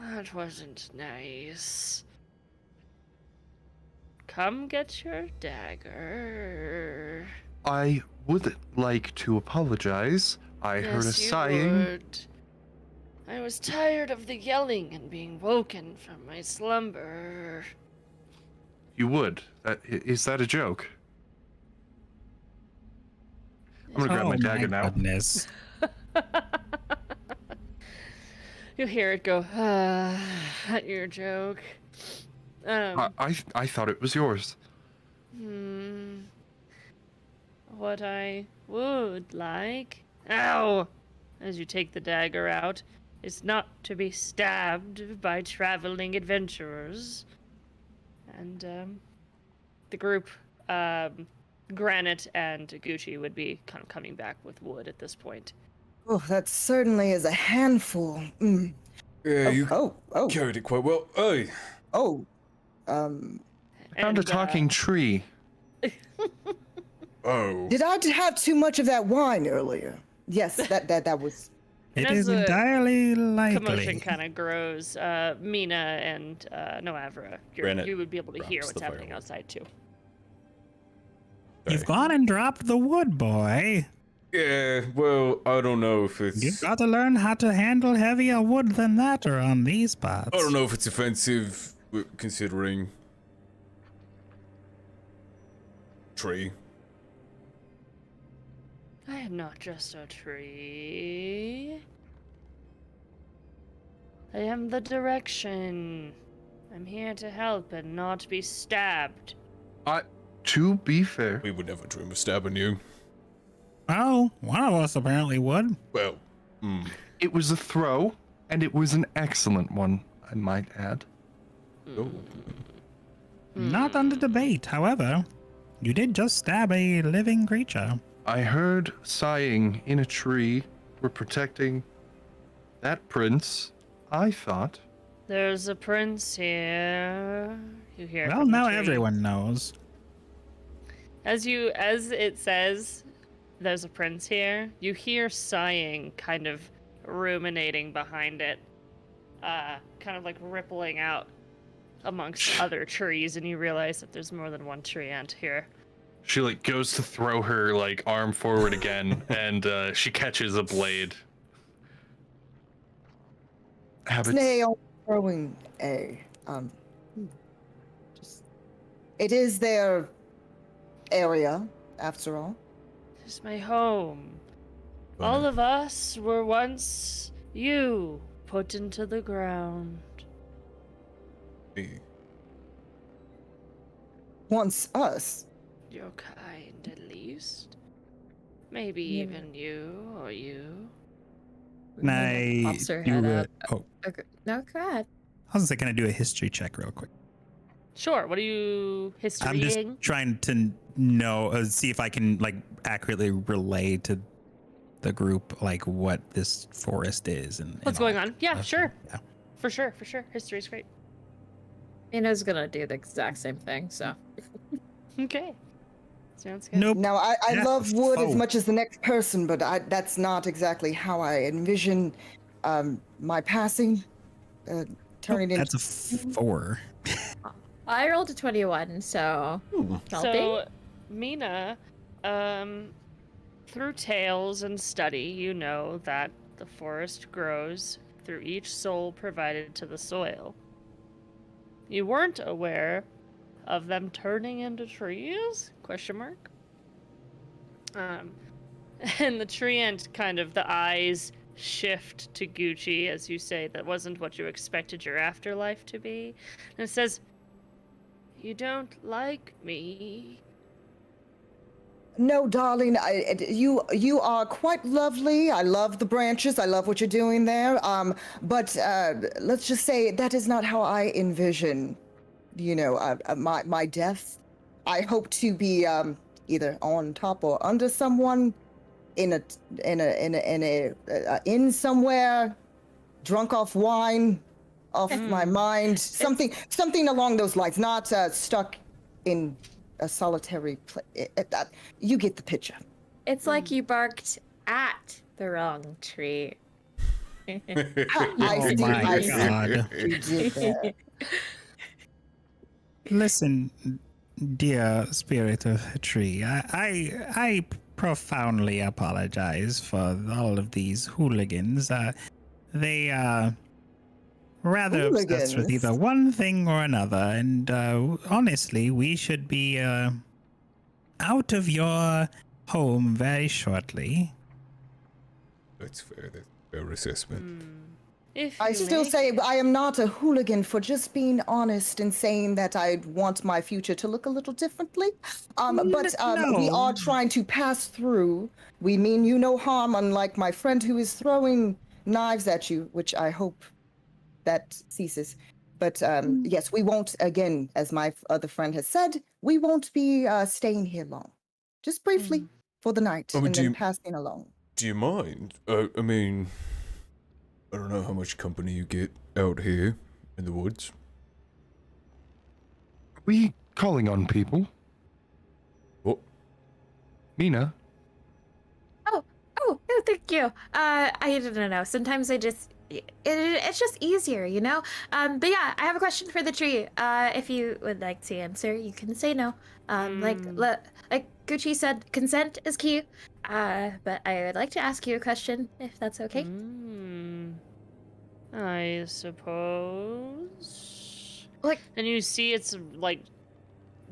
That wasn't nice. Come get your dagger. I would like to apologize. I heard a Yes, you sighing. would. I was tired of the yelling and being woken from my slumber. You would. Is that a joke? I'm gonna grab my dagger now. Goodness. You hear it go, at your joke. I thought it was yours. What I would like, ow, as you take the dagger out, is not to be stabbed by traveling adventurers. And, the group, Granite and Gucci would be kind of coming back with wood at this point. Oh, that certainly is a handful. Mm. Yeah, you Oh. carried it quite well. Hey, Oh. Found a And, talking tree. oh. Did I have too much of that wine earlier? Yes, that was. It As is a entirely commotion likely. kind of grows. Mina and Noavra, Granite you would be able to hear drops what's the happening firewood. outside too. You've gone and dropped the wood, boy. Yeah, well, I don't know if it's. You've got to learn how to handle heavier wood than that around these parts. I don't know if it's offensive, considering. Tree. I am not just a tree. I am the direction. I'm here to help and not be stabbed. To be fair, We would never dream of stabbing you. Oh, one of us apparently would. Well, it was a throw, and it was an excellent one, I might add. oh. Not under debate, however. You did just stab a living creature. I heard sighing in a tree. We're protecting that prince, I thought. There's a prince here. You hear it Well, from the now tree. everyone knows. As it says, there's a prince here. You hear sighing, kind of ruminating behind it, kind of like rippling out amongst other trees, and you realize that there's more than one tree ant here. She like goes to throw her like arm forward again, and she catches a blade. Habits. Snail throwing a just it is their area after all. This is my home. All of us were once you put into the ground. Me. Once us. Your kind, at least. Maybe Yeah. even you or you. Can I Pops her do head a, up. oh, Okay. No, go ahead. I was gonna say, can I do a history check real quick? Sure, what are you I'm just historying? trying to know, see if I can like accurately relay to the group like what this forest is and What's all going that on? Yeah, stuff. sure. Yeah. For sure. History's great. Mina's gonna do the exact same thing, so. Okay. Sounds good. Nope. Now I Yeah. love wood as Oh. much as the next person, but that's not exactly how I envision my passing turning into. That's a 4. I rolled a 21, so. So, Mina, through tales and study, you know that the forest grows through each soul provided to the soil. You weren't aware of them turning into trees? Question mark. And the tree ant kind of the eyes shift to Gucci as you say that wasn't what you expected your afterlife to be. And it says, "You don't like me." No, darling, you are quite lovely. I love the branches. I love what you're doing there. But let's just say that is not how I envision, my death. I hope to be either on top or under someone, in somewhere, drunk off wine, off my mind, something along those lines. Not stuck in a solitary place. You get the picture. It's like you barked at the wrong tree. I Oh see. my I see. god. You did that. Listen, dear spirit of a tree, I profoundly apologize for all of these hooligans. They are rather obsessed with Hooligans? either one thing or another, and honestly, we should be out of your home very shortly. That's fair. That's a fair assessment. If I you still may- say I am not a hooligan for just being honest and saying that I want my future to look a little differently. But we no. are trying to pass through. We mean you no harm, unlike my friend who is throwing knives at you, which I hope that ceases. But yes, we won't, again, as my other friend has said, we won't be staying here long. Just briefly for the night mean, and do then you- passing along. Do you mind? I mean, I don't know how much company you get out here in the woods. We calling on people. What? Mina, Oh, thank you. I don't know. Sometimes it's just easier, you know? But yeah, I have a question for the tree. If you would like to answer, you can say no. Like Gucci said, consent is key. But I would like to ask you a question, if that's okay. I suppose. Like- and you see its like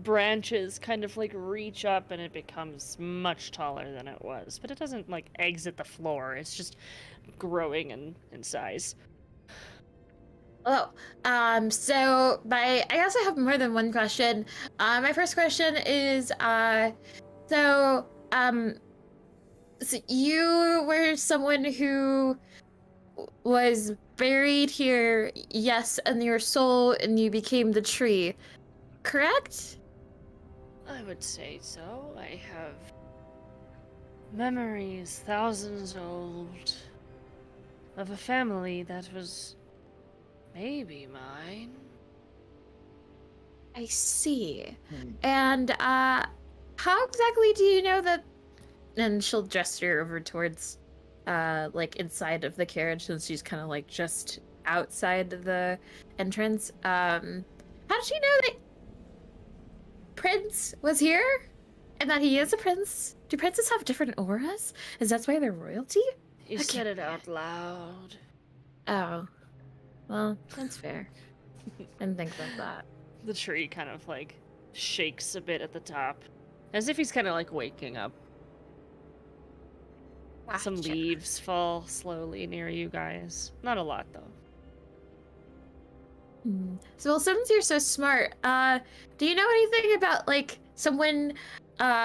branches kind of like reach up and it becomes much taller than it was, but it doesn't like exit the floor. It's just growing in size. Oh, so I guess I have more than one question. My first question is, so you were someone who was buried here, yes, and your soul, and you became the tree, correct? I would say so. I have memories thousands old of a family that was maybe mine. I see. And how exactly do you know that? And she'll gesture over towards like inside of the carriage, since she's kind of like just outside the entrance. How did she know that Prince was here and that he is a prince? Do princes have different auras? Is that why they're royalty? You Okay. said it out loud. Oh, well, that's fair. Didn't think about that. The tree kind of like shakes a bit at the top, as if he's kind of like waking up. Some Gotcha. leaves fall slowly near you guys. Not a lot though. So, well, since you're so smart, do you know anything about like someone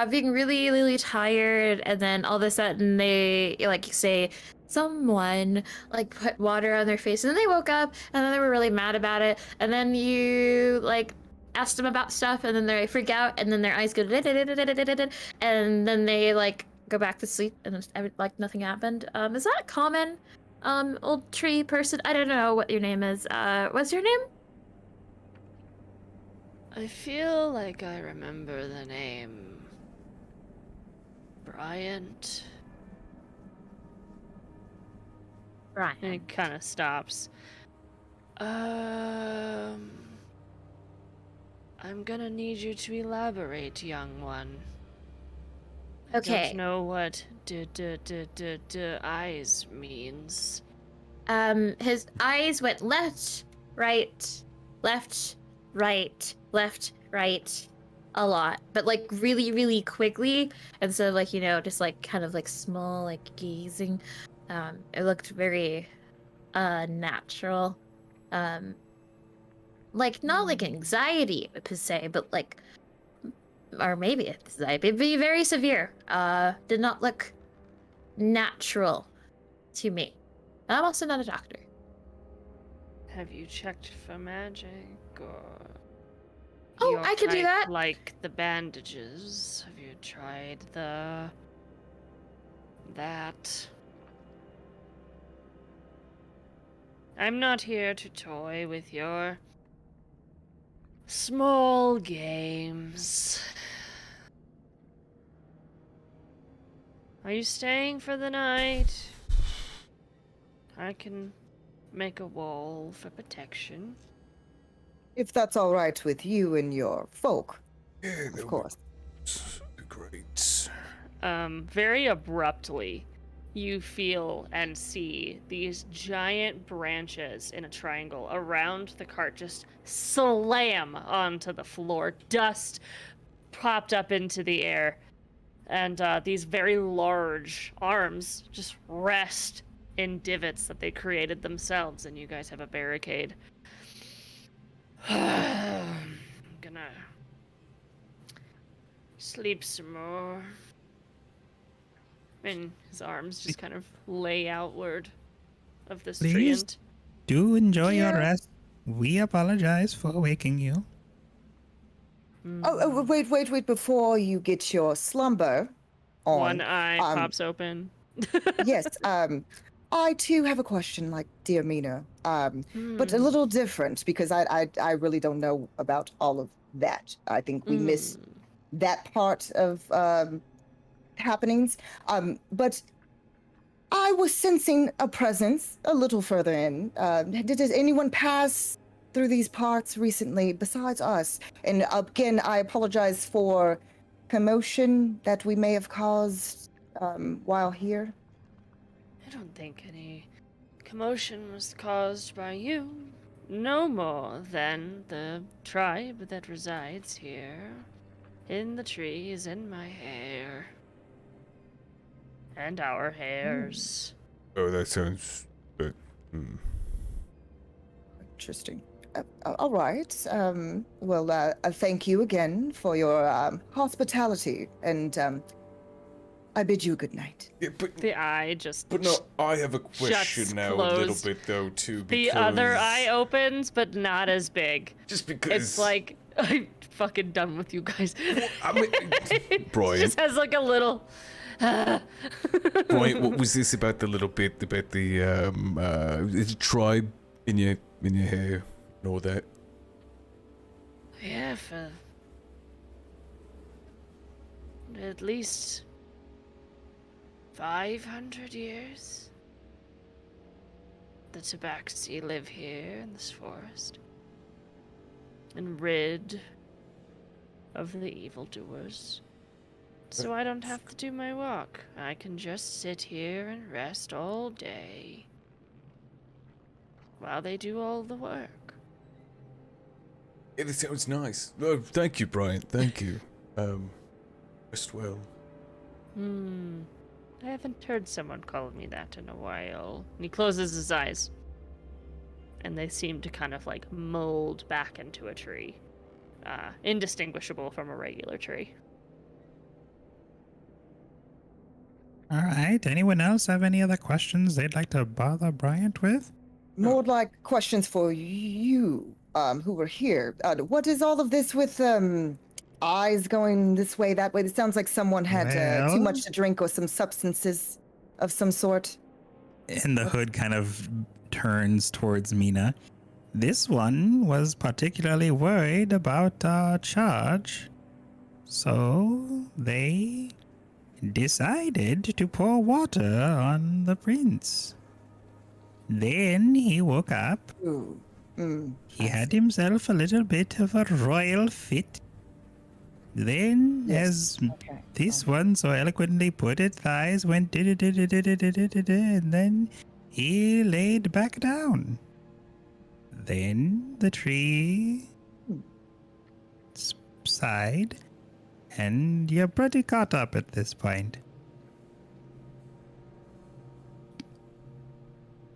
being really, really tired, and then all of a sudden they like say someone like put water on their face, and then they woke up, and then they were really mad about it, and then you like asked them about stuff, and then they freak out, and then their eyes go and then they like go back to sleep, and it's like nothing happened. Is that common? Old tree person? I don't know what your name is. What's your name? I feel like I remember the name. Bryant. And Brian. it kind of stops. I'm gonna need you to elaborate, young one. I Okay. don't know what eyes means. His eyes went left, right, right, left, right, a lot, but like really, really quickly instead of like, you know, just like kind of like small, like gazing. It looked very natural. Like not like anxiety per se, but like, or maybe anxiety, it'd be very severe. Did not look natural to me. I'm also not a doctor. Have you checked for magic or? Oh, your I could do type, that. Like the bandages. Have you tried that? I'm not here to toy with your small games. Are you staying for the night? I can make a wall for protection. If that's all right with you and your folk, Yeah, of course. Great. Very abruptly, you feel and see these giant branches in a triangle around the cart just slam onto the floor. Dust popped up into the air, and these very large arms just rest in divots that they created themselves, and you guys have a barricade. I'm gonna sleep some more. And his arms just kind of lay outward of this tree. Please And do enjoy your Yeah. rest. We apologize for waking you. Oh, wait, before you get your slumber on. one eye pops open. Yes, I too have a question, like dear Mina, but a little different because I really don't know about all of that. I think we missed that part of happenings. But I was sensing a presence a little further in. Did anyone pass through these parts recently besides us? And again, I apologize for commotion that we may have caused while here. I don't think any commotion was caused by you. No more than the tribe that resides here. In the trees, in my hair. And our hairs. Oh, that sounds. Interesting. All right. Well, thank you again for your hospitality, and I bid you a good night. Yeah, but The eye just. no, I have a question Shuts now, a little closed. bit though too. The Because other eye opens, but not as big. just because It's like, I'm fucking done with you guys. I mean, It Brian. just has like a little. Brian, what was this about the little bit about the tribe in your hair and all that? Yeah, for at least 500 years. The Tabaxi live here in this forest and rid of the evildoers. So I don't have to do my work. I can just sit here and rest all day while they do all the work. Yeah, that sounds nice. Oh, thank you, Brian. Thank you. Rest well. I haven't heard someone call me that in a while. And he closes his eyes. And they seem to kind of like mold back into a tree. Indistinguishable from a regular tree. All right. Anyone else have any other questions they'd like to bother Bryant with? More like questions for you, who were here. What is all of this with eyes going this way, that way? It sounds like someone had too Well- much to drink or some substances of some sort. And the hood kind of turns towards Mina. This one was particularly worried about our charge. So they decided to pour water on the prince. Then he woke up. Ooh. He had himself a little bit of a royal fit. Then, Yes. as Okay. this one so eloquently put it, thighs went and then he laid back down. Then the tree side, and you're pretty caught up at this point.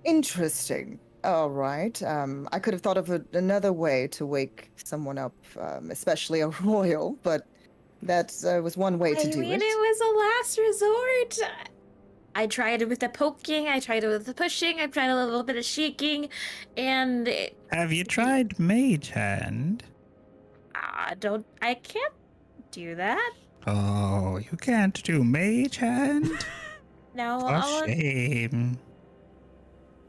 Interesting. All right. I could have thought of another way to wake someone up, especially a royal, but that was one way to do it it. was a last resort. I tried it with the poking, I tried it with the pushing, I tried a little bit of shaking, and Have you tried Mage Hand? I can't do that. Oh, you can't do Mage Hand? No, For shame.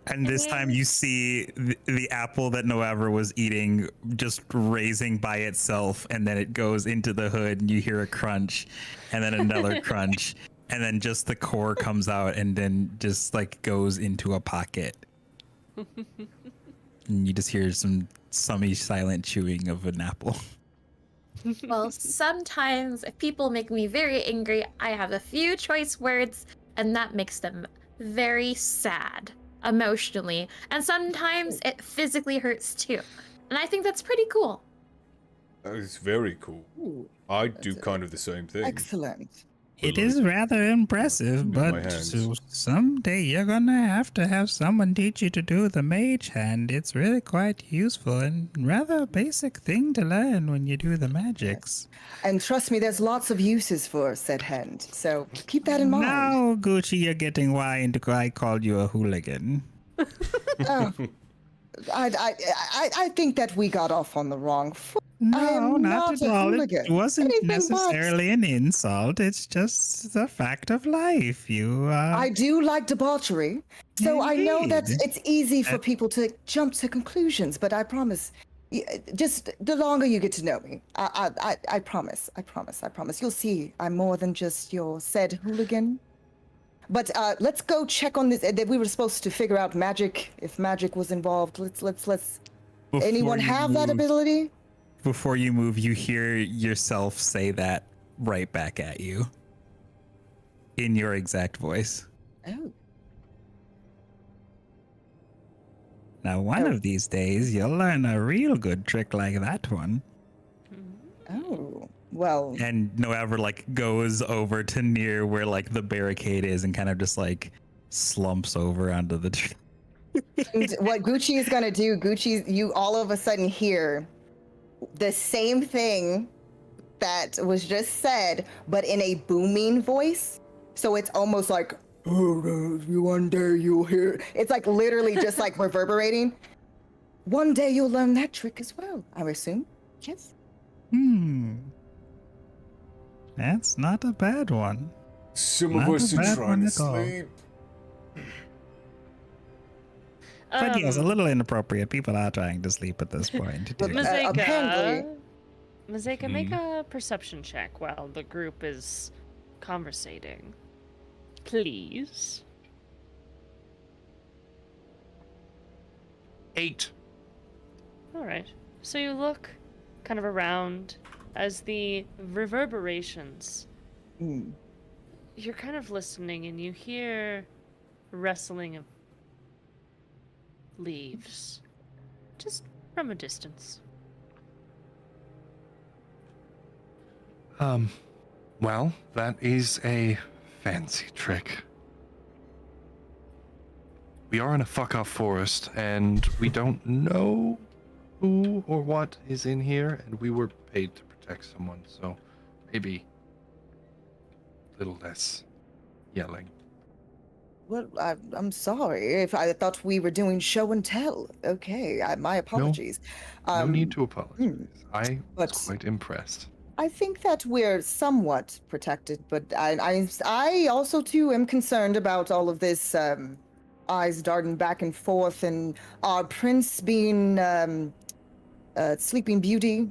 And this time you see the apple that Noever was eating just raising by itself, and then it goes into the hood, and you hear a crunch, and then another crunch, and then just the core comes out, and then just like goes into a pocket. And you just hear some silent chewing of an apple. Well, sometimes if people make me very angry, I have a few choice words, and that makes them very sad. Emotionally, and sometimes it physically hurts too, and I think that's pretty cool. That is very cool. Ooh, I do kind of the same thing. excellent. It is rather impressive, in but my hands. someday you're gonna have someone teach you to do the Mage Hand. It's really quite useful and rather a basic thing to learn when you do the magics. And trust me, there's lots of uses for said hand, so keep that in mind. Now, Gucci, you're getting why I called you a hooligan. Oh, I think that we got off on the wrong foot. I No, am not not at a all. hooligan. It wasn't Anything but. necessarily an insult. It's just the fact of life. I do like debauchery, so I know that Indeed. it's easy for people to jump to conclusions, but I promise, just the longer you get to know me, I promise, you'll see I'm more than just your said hooligan. But let's go check on this. We were supposed to figure out magic, if magic was involved. Let's. Before Anyone you have that move- ability? Before you move, you hear yourself say that right back at you. In your exact voice. Oh. Now, one of these days, you'll learn a real good trick like that one. Oh. Well. And Noever, like, goes over to near where, like, the barricade is and kind of just, like, slumps over onto the tree. And what Gucci is gonna do, you all of a sudden hear the same thing that was just said, but in a booming voice. So it's almost like, oh, one day you'll hear. It's like literally just like reverberating. One day you'll learn that trick as well, I assume. Yes. That's not a bad one. Some of Not us a are bad trying one to at all. sleep. But yes, a little inappropriate. People are trying to sleep at this point. But dear. apparently- Mazeka, make a perception check while the group is conversating. Please. 8. All right. So you look kind of around as the reverberations. Mm. You're kind of listening and you hear rustling of leaves just from a distance. Well, that is a fancy trick. We are in a fuck-off forest, and we don't know who or what is in here, and we were paid to protect someone, so maybe a little less yelling. Well, I'm sorry if I thought we were doing show and tell. Okay, my apologies. No need to apologize. I but- was quite impressed. I think that we're somewhat protected, but I also too am concerned about all of this eyes darting back and forth, and our prince being Sleeping Beauty,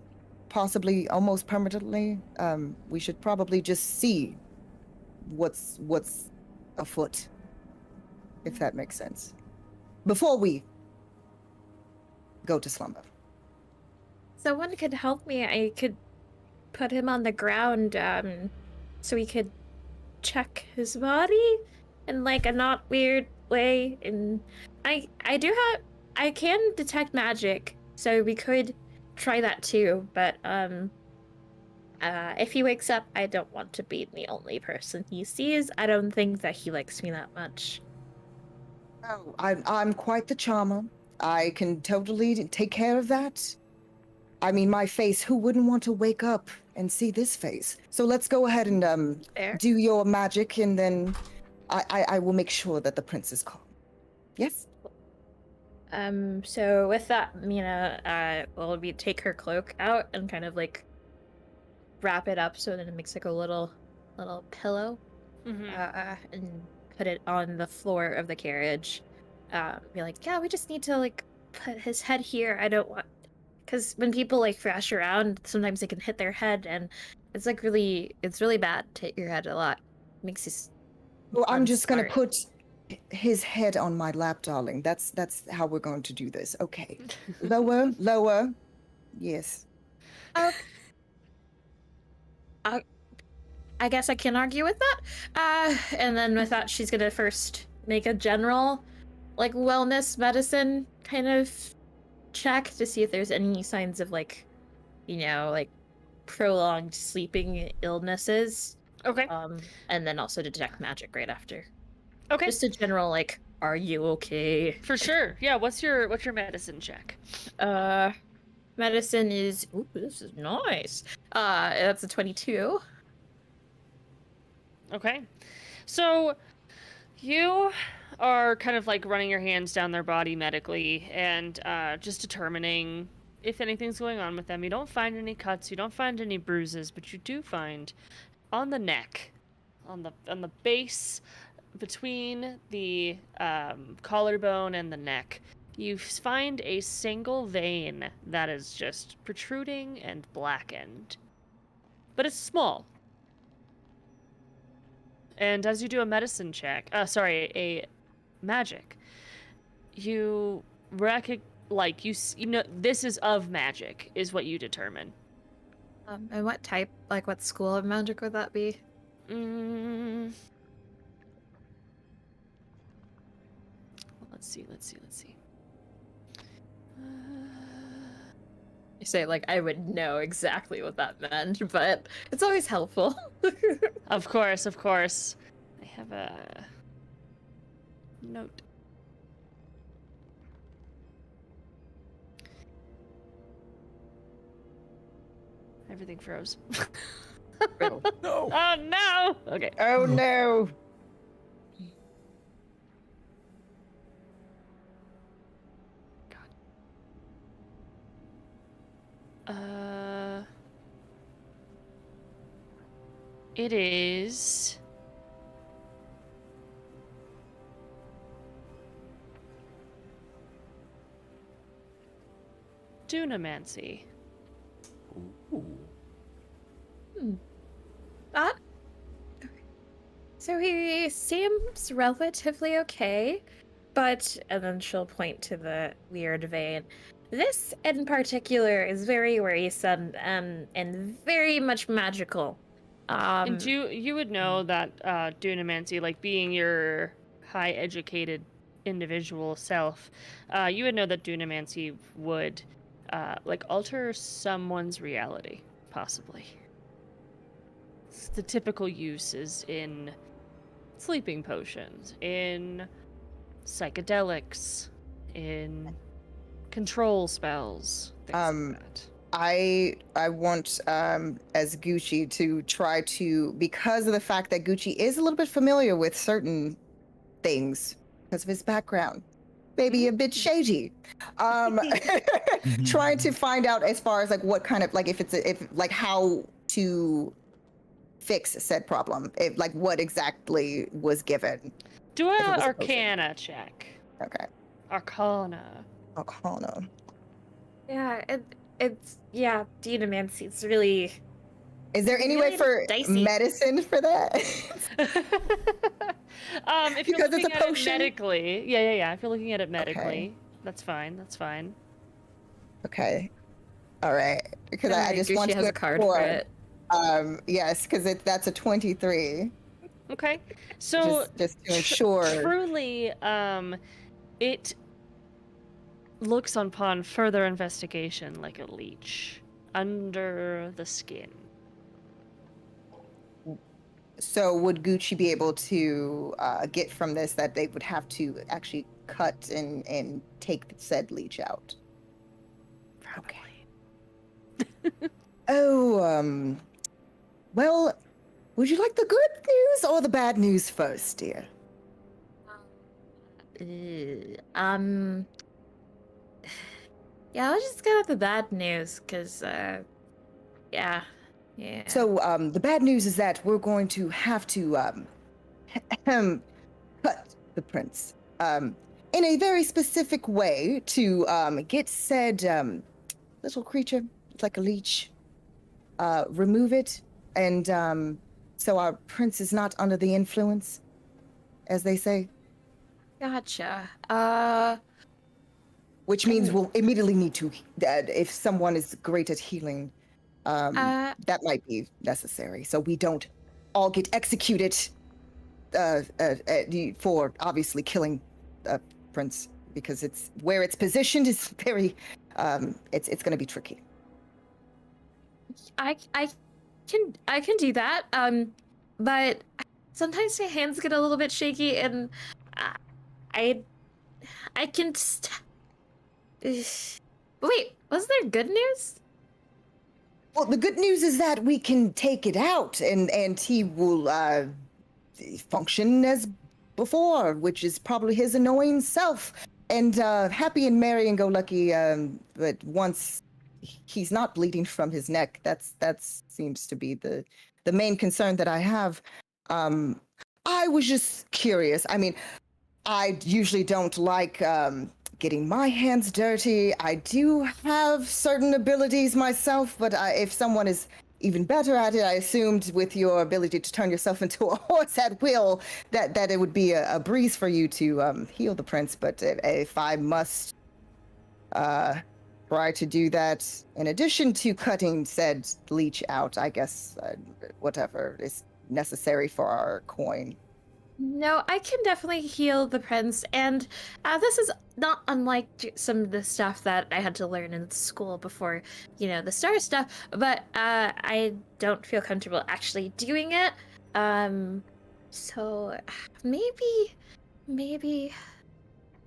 possibly almost permanently. We should probably just see what's afoot, if that makes sense, before we go to slumber. Someone could help me. I could put him on the ground so we could check his body in like a not weird way. And I can detect magic, so we could try that too. But If he wakes up, I don't want to be the only person he sees. I don't think that he likes me that much. Oh, I'm quite the charmer. I can totally take care of that. I mean, my face, who wouldn't want to wake up and see this face? So let's go ahead and Fair. do your magic, and then I will make sure that the prince is calm. Yes? So with that, Mina will be take her cloak out and kind of like wrap it up so that it makes like a little pillow, and put it on the floor of the carriage. Be like, yeah, we just need to like put his head here. I don't want, because when people like thrash around, sometimes they can hit their head, and it's like it's really bad to hit your head a lot. Makes you. Well, I'm just gonna unsmart. put his head on my lap, darling. That's how we're going to do this. Okay. Lower, lower. Yes. I guess I can argue with that. And then with that, she's gonna first make a general, like, wellness medicine kind of check to see if there's any signs of, like, like prolonged sleeping illnesses. Okay. And then also detect magic right after. Okay. Just a general, like, are you okay? For sure. Yeah. What's your medicine check? Medicine is. Ooh, this is nice. That's a 22. Okay. So you are kind of like running your hands down their body medically and just determining if anything's going on with them. You don't find any cuts, you don't find any bruises, but you do find on the neck, on the base between the collarbone and the neck, you find a single vein that is just protruding and blackened. But it's small. And as you do a medicine check, a magic, you this is of magic, is what you determine. And what type, like, what school of magic would that be? Let's see. You say, like, I would know exactly what that meant, but it's always helpful. Of course. I have a note. Everything froze. Oh. No. Oh no! Okay. Oh no. It is Dunamancy. That? So he seems relatively okay, but, and then she'll point to the weird vein. This in particular is very worrisome, and very much magical. And you would know that Dunamancy, like being your high educated individual self, you would know that Dunamancy would like alter someone's reality, possibly. The typical use is in sleeping potions, in psychedelics, in control spells, things like that. I want as Gucci to try to, because of the fact that Gucci is a little bit familiar with certain things because of his background, maybe a bit shady. Trying to find out as far as like what kind of, like if like how to fix said problem, if like what exactly was given. Do it an was a Arcana check. Okay. Arcana. Yeah, it's Dunamancy. It's really. Is there any really way for dicey. medicine for that? If you're Because it's looking a at it potion? medically, yeah. If you're looking at it medically, Okay. that's fine. Okay. All right. Because I just Gucci want to has a card for it. Yes, because that's a 23. Okay, so just to ensure. truly, it looks upon further investigation like a leech under the skin. So would Gucci be able to get from this that they would have to actually cut and take said leech out? Probably. Oh, well, would you like the good news or the bad news first, dear? Yeah, let's just go with the bad news, cause yeah. So, the bad news is that we're going to have to cut the prince in a very specific way to get said little creature, it's like a leech, remove it, and so our prince is not under the influence, as they say. Gotcha. Which means we'll immediately need to, if someone is great at healing, that might be necessary. So we don't all get executed for obviously killing Prince, because it's where it's positioned is very, it's going to be tricky. I can do that. But sometimes my hands get a little bit shaky, and I can. Wait, was there good news? Well, the good news is that we can take it out, and he will function as before, which is probably his annoying self, and happy and merry and go lucky. But once he's not bleeding from his neck, that seems to be the main concern that I have. I was just curious. I mean, I usually don't like getting my hands dirty. I do have certain abilities myself, but if someone is even better at it, I assumed with your ability to turn yourself into a horse at will, that it would be a breeze for you to heal the prince. But if I must try to do that, in addition to cutting said leech out, I guess whatever is necessary for our coin. No, I can definitely heal the prince, and this is not unlike some of the stuff that I had to learn in school before, the star stuff, but I don't feel comfortable actually doing it. So maybe.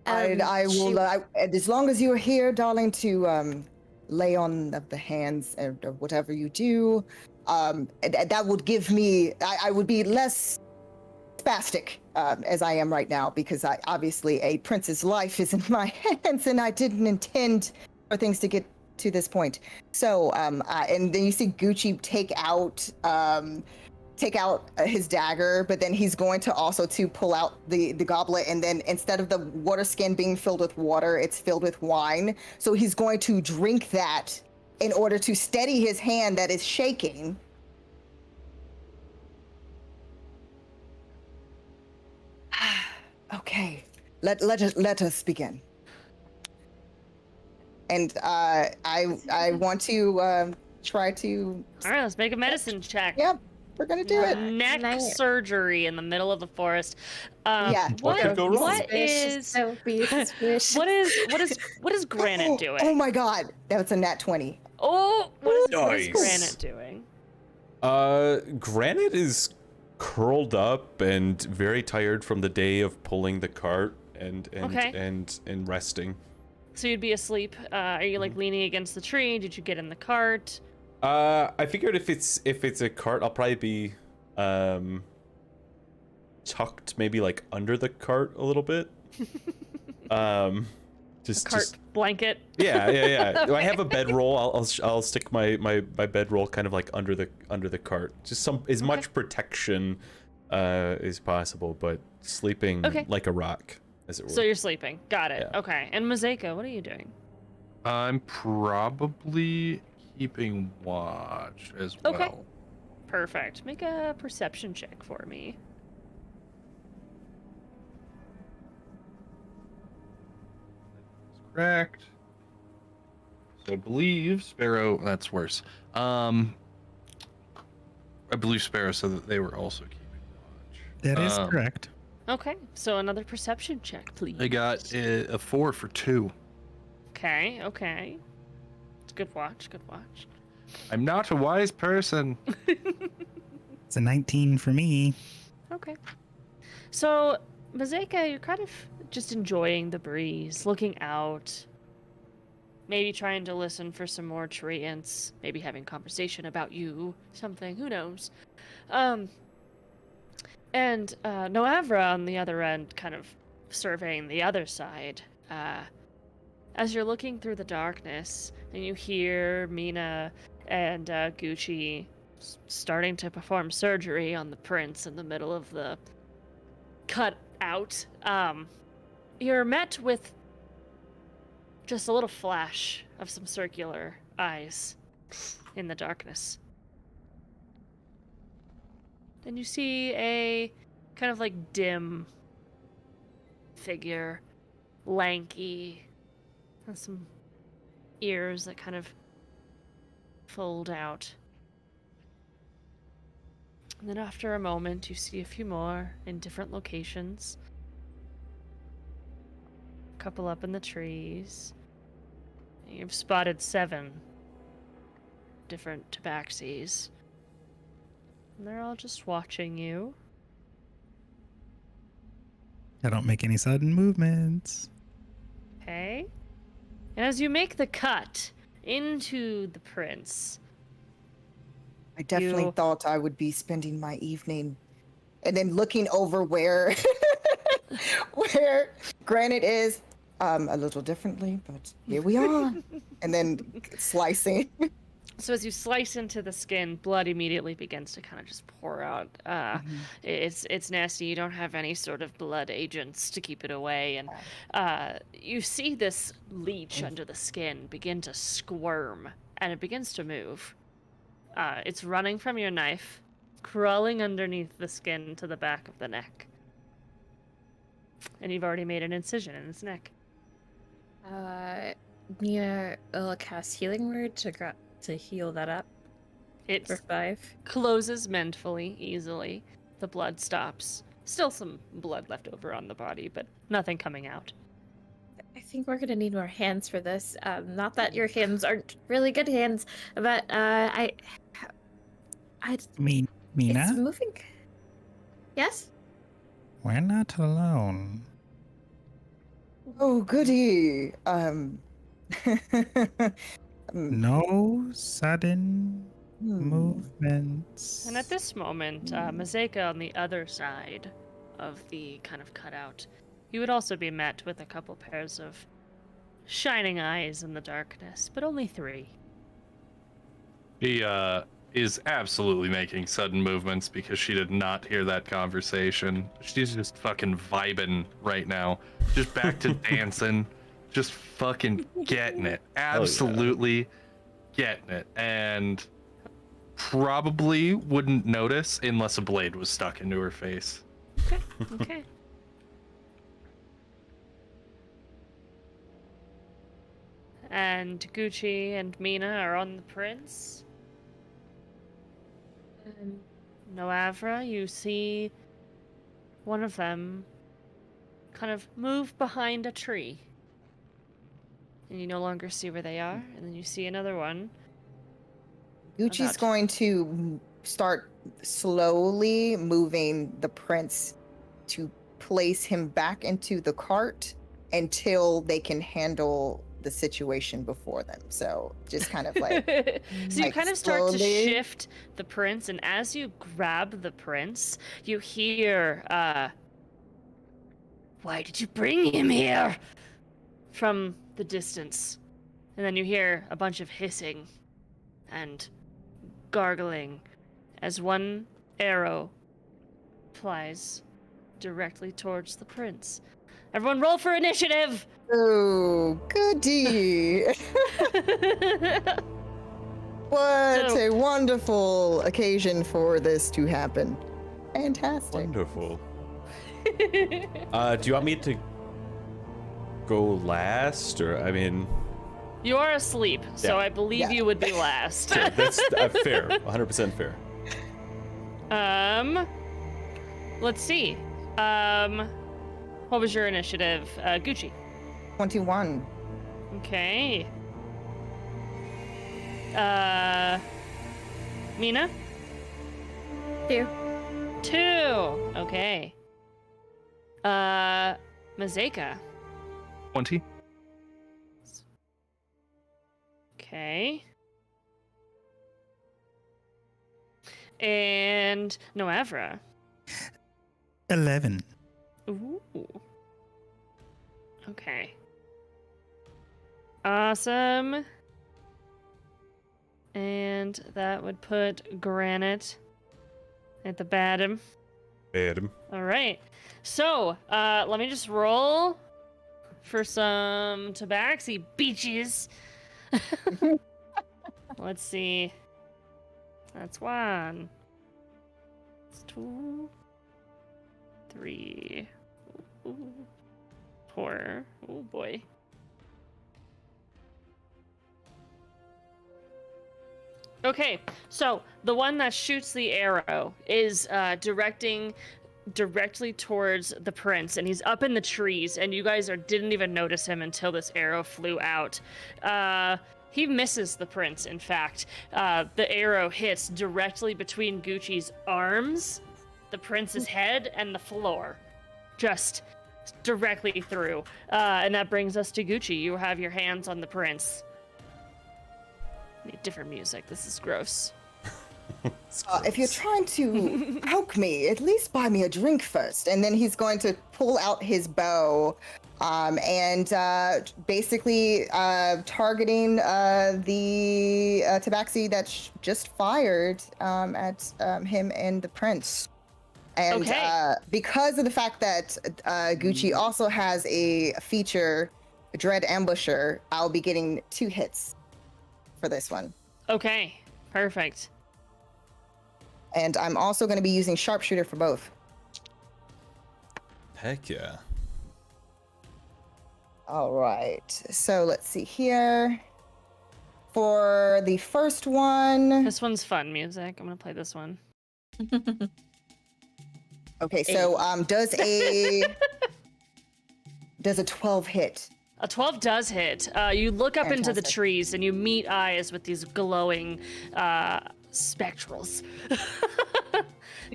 I will, as long as you're here, darling, to lay on the hands or whatever you do, that would give me, I would be less spastic as I am right now, because obviously a prince's life is in my hands, and I didn't intend for things to get to this point. So, and then you see Gucci take out his dagger, but then he's going to also to pull out the goblet, and then instead of the water skin being filled with water, it's filled with wine. So he's going to drink that in order to steady his hand that is shaking. Okay, let us begin. And I want to try to. All right, let's make a medicine check. Yep, we're gonna do it. Neck surgery in the middle of the forest. Yeah. What could go wrong? What is Granite doing? Oh my God, that's a nat 20. Oh, what is Nice. Granite doing? Granite is curled up and very tired from the day of pulling the cart and resting. So you'd be asleep. Are you like leaning against the tree? Did you get in the cart? I figured if it's a cart, I'll probably be tucked maybe like under the cart a little bit. Just blanket. Yeah. I have a bedroll. I'll stick my bedroll kind of like under the cart. Just as much protection as possible, but sleeping like a rock, as it were. So you're sleeping. Got it. Yeah. Okay. And Mazeka, what are you doing? I'm probably keeping watch as well. Okay. Perfect. Make a perception check for me. Correct. So I believe Sparrow. That's worse. I believe Sparrow said that they were also keeping watch. That is correct. Okay. So another perception check, please. I got a 4 for 2. Okay. It's good watch. I'm not a wise person. It's a 19 for me. Okay. So, Mazeka, you're kind of just enjoying the breeze, looking out, maybe trying to listen for some more treants, maybe having conversation about you, something, who knows. And Noavra on the other end, kind of surveying the other side. As you're looking through the darkness, and you hear Mina and Gucci starting to perform surgery on the prince in the middle of the cut out, you're met with just a little flash of some circular eyes in the darkness. Then you see a kind of like dim figure, lanky, and some ears that kind of fold out. And then after a moment, you see a few more in different locations. A couple up in the trees. And you've spotted 7 different tabaxis. And they're all just watching you. I don't make any sudden movements. Okay. And as you make the cut into the prince, I definitely thought I would be spending my evening and then looking over where where Granite is a little differently, but here we are. And then slicing. so as you slice into the skin, blood immediately begins to kind of just pour out. It's nasty. You don't have any sort of blood agents to keep it away, and you see this leech under the skin begin to squirm, and it begins to move. It's running from your knife, crawling underneath the skin to the back of the neck. And you've already made an incision in its neck. Nina will cast Healing Word to heal that up It for 5. closes mendfully, easily. The blood stops. Still some blood left over on the body, but nothing coming out. I think we're gonna need more hands for this. Not that your hands aren't really good hands, but I Mina? it's moving. Yes. We're not alone. Oh, goody. No sudden Hmm. movements. And at this moment, Mazeka on the other side of the kind of cutout, you would also be met with a couple pairs of shining eyes in the darkness, but only 3. He is absolutely making sudden movements because she did not hear that conversation. She's just fucking vibing right now. Just back to dancing. Just fucking getting it. Absolutely getting it. And probably wouldn't notice unless a blade was stuck into her face. Okay. And Gucci and Mina are on the prince. Noavra, you see one of them kind of move behind a tree. And you no longer see where they are. And then you see another one. Gucci's About- going to start slowly moving the prince to place him back into the cart until they can handle the situation before them. So just kind of like so you like kind of start to slowly- shift the prince, and as you grab the prince, you hear, "Why did you bring him here?" from the distance. And then you hear a bunch of hissing and gargling as one arrow flies directly towards the prince. Everyone roll for initiative! oh, goody. What So- a wonderful occasion for this to happen. Fantastic. Wonderful. Do you want me to go last, or I mean? You are asleep, so Yeah. I believe Yeah. you would be last. Sure, that's fair, 100% fair. Let's see. What was your initiative? Gucci. 21. Okay. Mina? 2. 2. Okay. Mazeka. 20. Okay. And Noavra. 11. Ooh. Okay. Awesome. And that would put Granite at the bottom. Adam. All right. So, let me just roll for some tabaxi beaches. Let's see. That's 1. That's 2. 3. Ooh. 4. Oh boy. Okay, so the one that shoots the arrow is directing directly towards the prince, and he's up in the trees, and you guys didn't even notice him until this arrow flew out. He misses the prince, in fact. The arrow hits directly between Gucci's arms, the prince's head, and the floor. Just directly through. And that brings us to Gucci. You have your hands on the prince. Need different music. This is gross. If you're trying to poke me, at least buy me a drink first. And then he's going to pull out his bow and basically targeting the tabaxi that's just fired at him and the prince. And Okay. because of the fact that Gucci also has a feature, Dread Ambusher, I'll be getting 2 hits for this one. Okay, perfect. And I'm also going to be using Sharpshooter for both. Heck yeah. All right. So let's see here. For the first one. This one's fun music. I'm gonna play this one. Okay, so does a 12 hit? A 12 does hit. You look up into the Fantastic. trees and you meet eyes with these glowing spectrals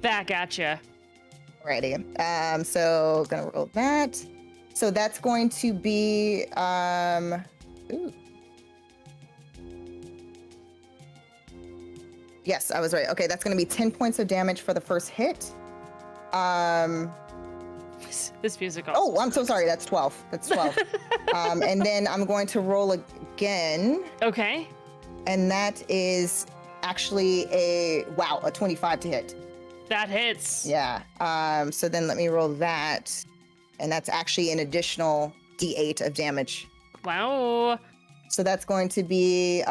back at you. Alrighty. So gonna roll that. So that's going to be ooh. Yes, I was right. Okay, that's gonna be 10 points of damage for the first hit. This music. Oh, I'm so sorry. That's 12. That's 12. And then I'm going to roll again. Okay. And that is actually a 25 to hit. That hits. Yeah. So then let me roll that. And that's actually an additional D8 of damage. Wow. So that's going to be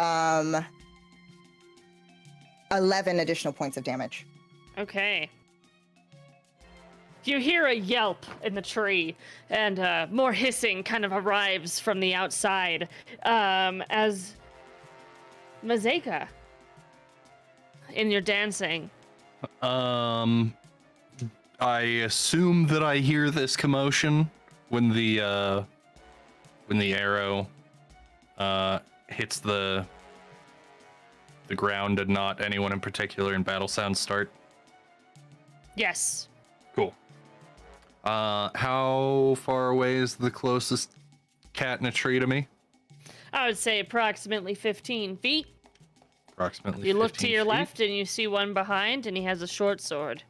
11 additional points of damage. Okay. You hear a yelp in the tree, and more hissing kind of arrives from the outside as Mazeka, in your dancing. I assume that I hear this commotion when the arrow hits the ground and not anyone in particular, and battle sounds start. Yes. Cool. How far away is the closest cat in a tree to me? I would say approximately 15 feet. Approximately. You look to 15 your feet? left and you see one behind, and he has a short sword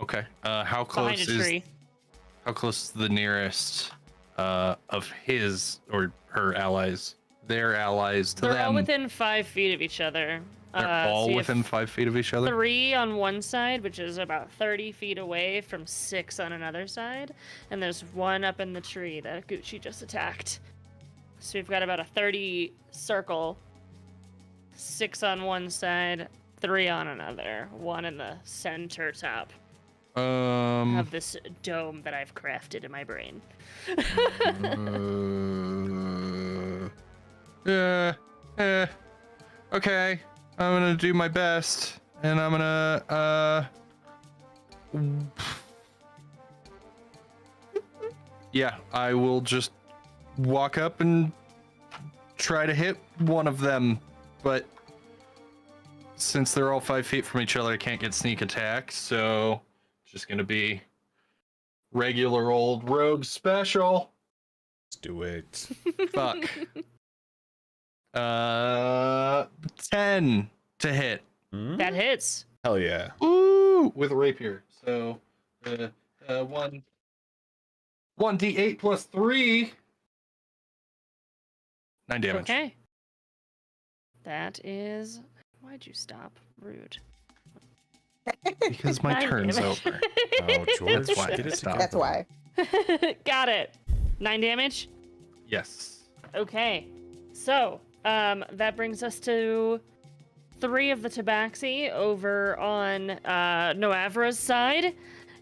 Okay. How behind close a tree. how close is the nearest of his or her allies? Their allies to They're them. all within 5 feet of each other. They're So all you have within 5 feet of each other. 3 on one side, which is about 30 feet away from 6 on another side, and there's 1 up in the tree that Gucci just attacked. So we've got about a 30 circle, 6 on one side, 3 on another, 1 in the center top of this dome that I've crafted in my brain. Okay. I'm gonna do my best, and I'm gonna yeah, I will just walk up and try to hit one of them, but since they're all 5 feet from each other, I can't get sneak attack, so it's just gonna be regular old rogue special. Let's do it. Fuck. 10 to hit. Hmm? That hits. Hell yeah. Ooh, with a rapier. So, 1d8 plus 3. 9 damage. Okay. That is. Why'd you stop? Rude. Because my 9 turn's damage. over. Oh, George, That's why. get it Stop. That's why. Got it. 9 damage. Yes. Okay. So, that brings us to 3 of the Tabaxi over on Noavra's side.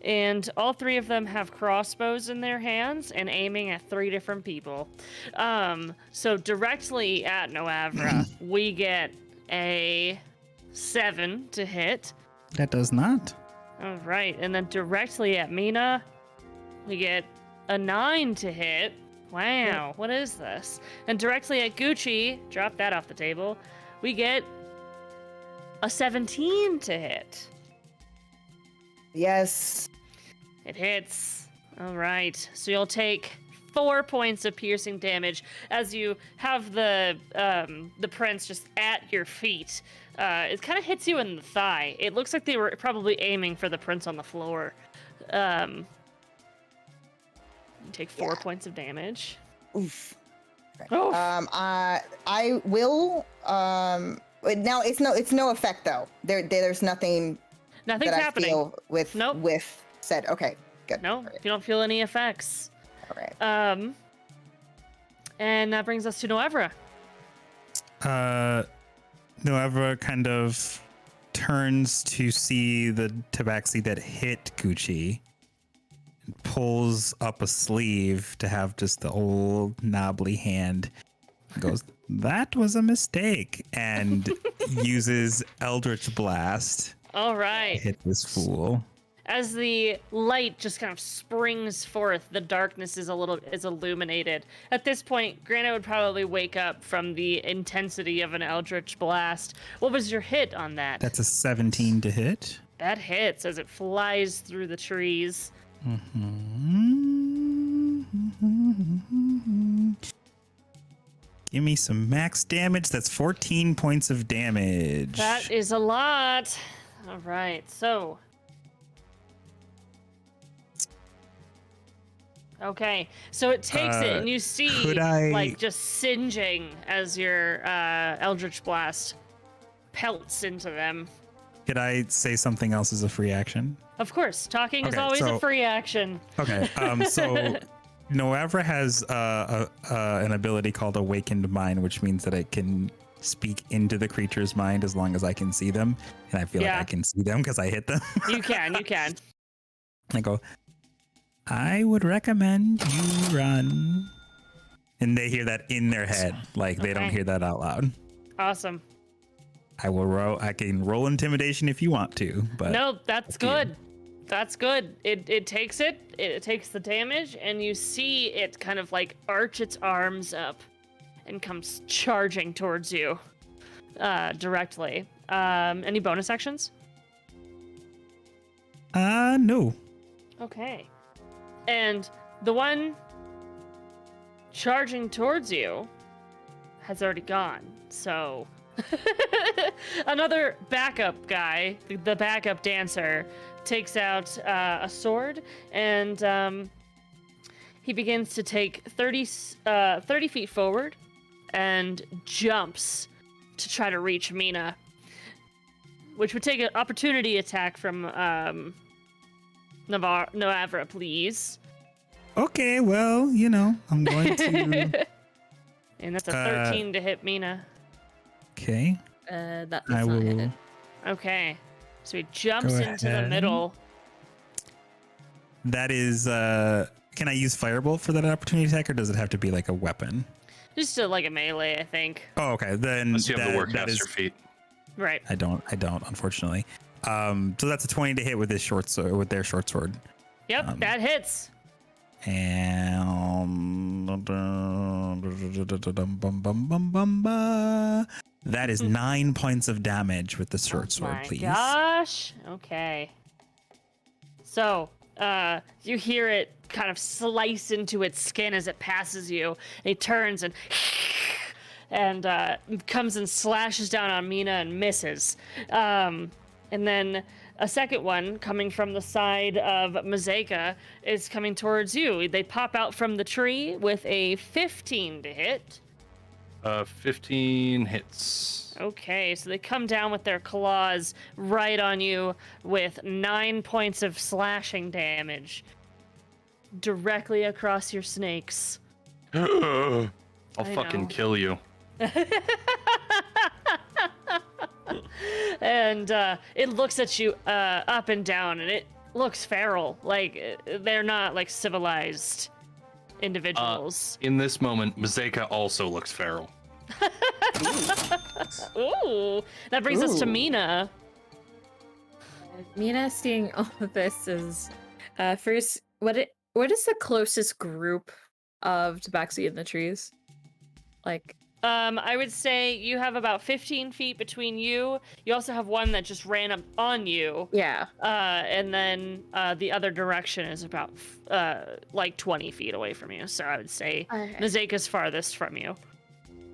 And all 3 of them have crossbows in their hands and aiming at 3 different people. So directly at Noavra, we get a 7 to hit. That does not. All right, and then directly at Mina, we get a 9 to hit. Wow, what is this? And directly at Gucci, drop that off the table, we get a 17 to hit. Yes. It hits. All right, so you'll take 4 points of piercing damage as you have the prince just at your feet. It kind of hits you in the thigh. It looks like they were probably aiming for the prince on the floor. You take 4 points of damage. Oof. Oh, I will. Now it's no effect though. There's nothing nothing's that I happening. feel with Nope. with said. Okay, good. No, All right. you don't feel any effects. All right. And that brings us to Noevra. Noevra kind of turns to see the tabaxi that hit Gucci and pulls up a sleeve to have just the old knobbly hand. Goes, that was a mistake, and uses Eldritch Blast All to right. hit this fool. As the light just kind of springs forth, the darkness is illuminated. At this point, Grana would probably wake up from the intensity of an Eldritch Blast. What was your hit on that? That's a 17 to hit. That hits as it flies through the trees. Give me some max damage. That's 14 points of damage. That is a lot. All right, so. Okay, so it takes it, and you see, could I- like, just singeing as your Eldritch Blast pelts into them. Could I say something else as a free action? Of course, talking is Okay, always a so- free action. Okay, so Noevra has an ability called Awakened Mind, which means that I can speak into the creature's mind as long as I can see them, and I feel Yeah. like I can see them because I hit them. You can. I go, I would recommend you run. And they hear that in their head, like they don't Okay. hear that out loud. Awesome. I can roll intimidation if you want to, but No, that's up to you. good. That's good. It takes the damage, and you see it kind of like arch its arms up and comes charging towards you directly. Any bonus actions? No. Okay. And the one charging towards you has already gone. So another backup guy, the backup dancer, takes out a sword, and he begins to take 30 feet forward and jumps to try to reach Mina, which would take an opportunity attack from Noavra, please. Okay, well, I'm going to. And that's a 13 to hit Mina. Okay. That's I not will. hit. Okay. So he jumps Go into the ahead. middle. That is. Can I use Firebolt for that opportunity attack, or does it have to be like a weapon? Just like a melee, I think. Oh, okay. Then Unless you have the that Warcaster is. feat. Right. I don't, unfortunately. So that's a 20 to hit with this short sword, with their short sword. Yep, that hits. And That is 9 points of damage with the short sword, My please. gosh. Okay. So, you hear it kind of slice into its skin as it passes you. And he turns and comes and slashes down on Mina and misses. And then a second one coming from the side of Mazeka is coming towards you. They pop out from the tree with a 15 to hit. 15 hits. Okay, so they come down with their claws right on you with 9 points of slashing damage directly across your snakes. I'll I fucking know. kill you. And it looks at you up and down, and it looks feral. Like they're not like civilized individuals. In this moment, Mazeka also looks feral. Ooh, that brings us to Ooh. Mina. Mina, seeing all of this, is first. What is the closest group of tabaxi in the trees? Like, I would say you have about 15 feet between you. You also have one that just ran up on you. yeah. And then the other direction is about like 20 feet away from you. So I would say Okay. Mazeka's farthest from you.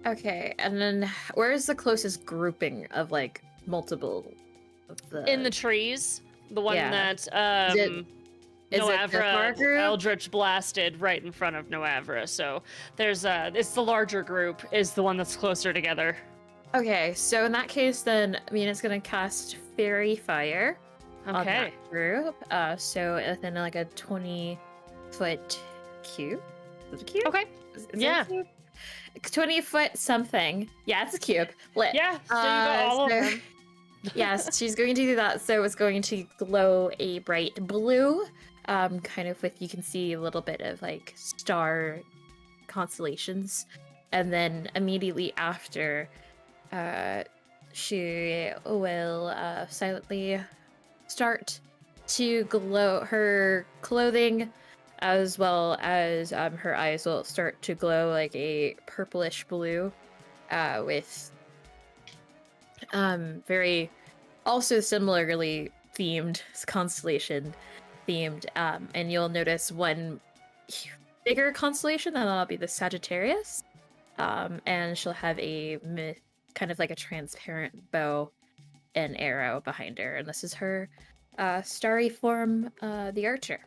Okay, and then where is the closest grouping of like multiple of the In the trees, the one Yeah. that Is it the Noavra far group? Eldritch blasted right in front of Noavra. So there's it's the larger group is the one that's closer together. Okay, so in that case, then Mina's gonna cast Fairy Fire on Okay. that group. So within like a 20-foot cube. Is it a cube? Okay. Is it a Yeah. cube? 20-foot something. Yeah, it's a cube. Lit. Yeah. So you got all of so- them. Yes, she's going to do that. So it's going to glow a bright blue, kind of with, you can see a little bit of like star constellations. And then immediately after, she will silently start to glow her clothing, as well as her eyes will start to glow like a purplish blue, with very also similarly themed, constellation themed, and you'll notice one bigger constellation, that'll be the Sagittarius, and she'll have a kind of like a transparent bow and arrow behind her, and this is her starry form, the Archer.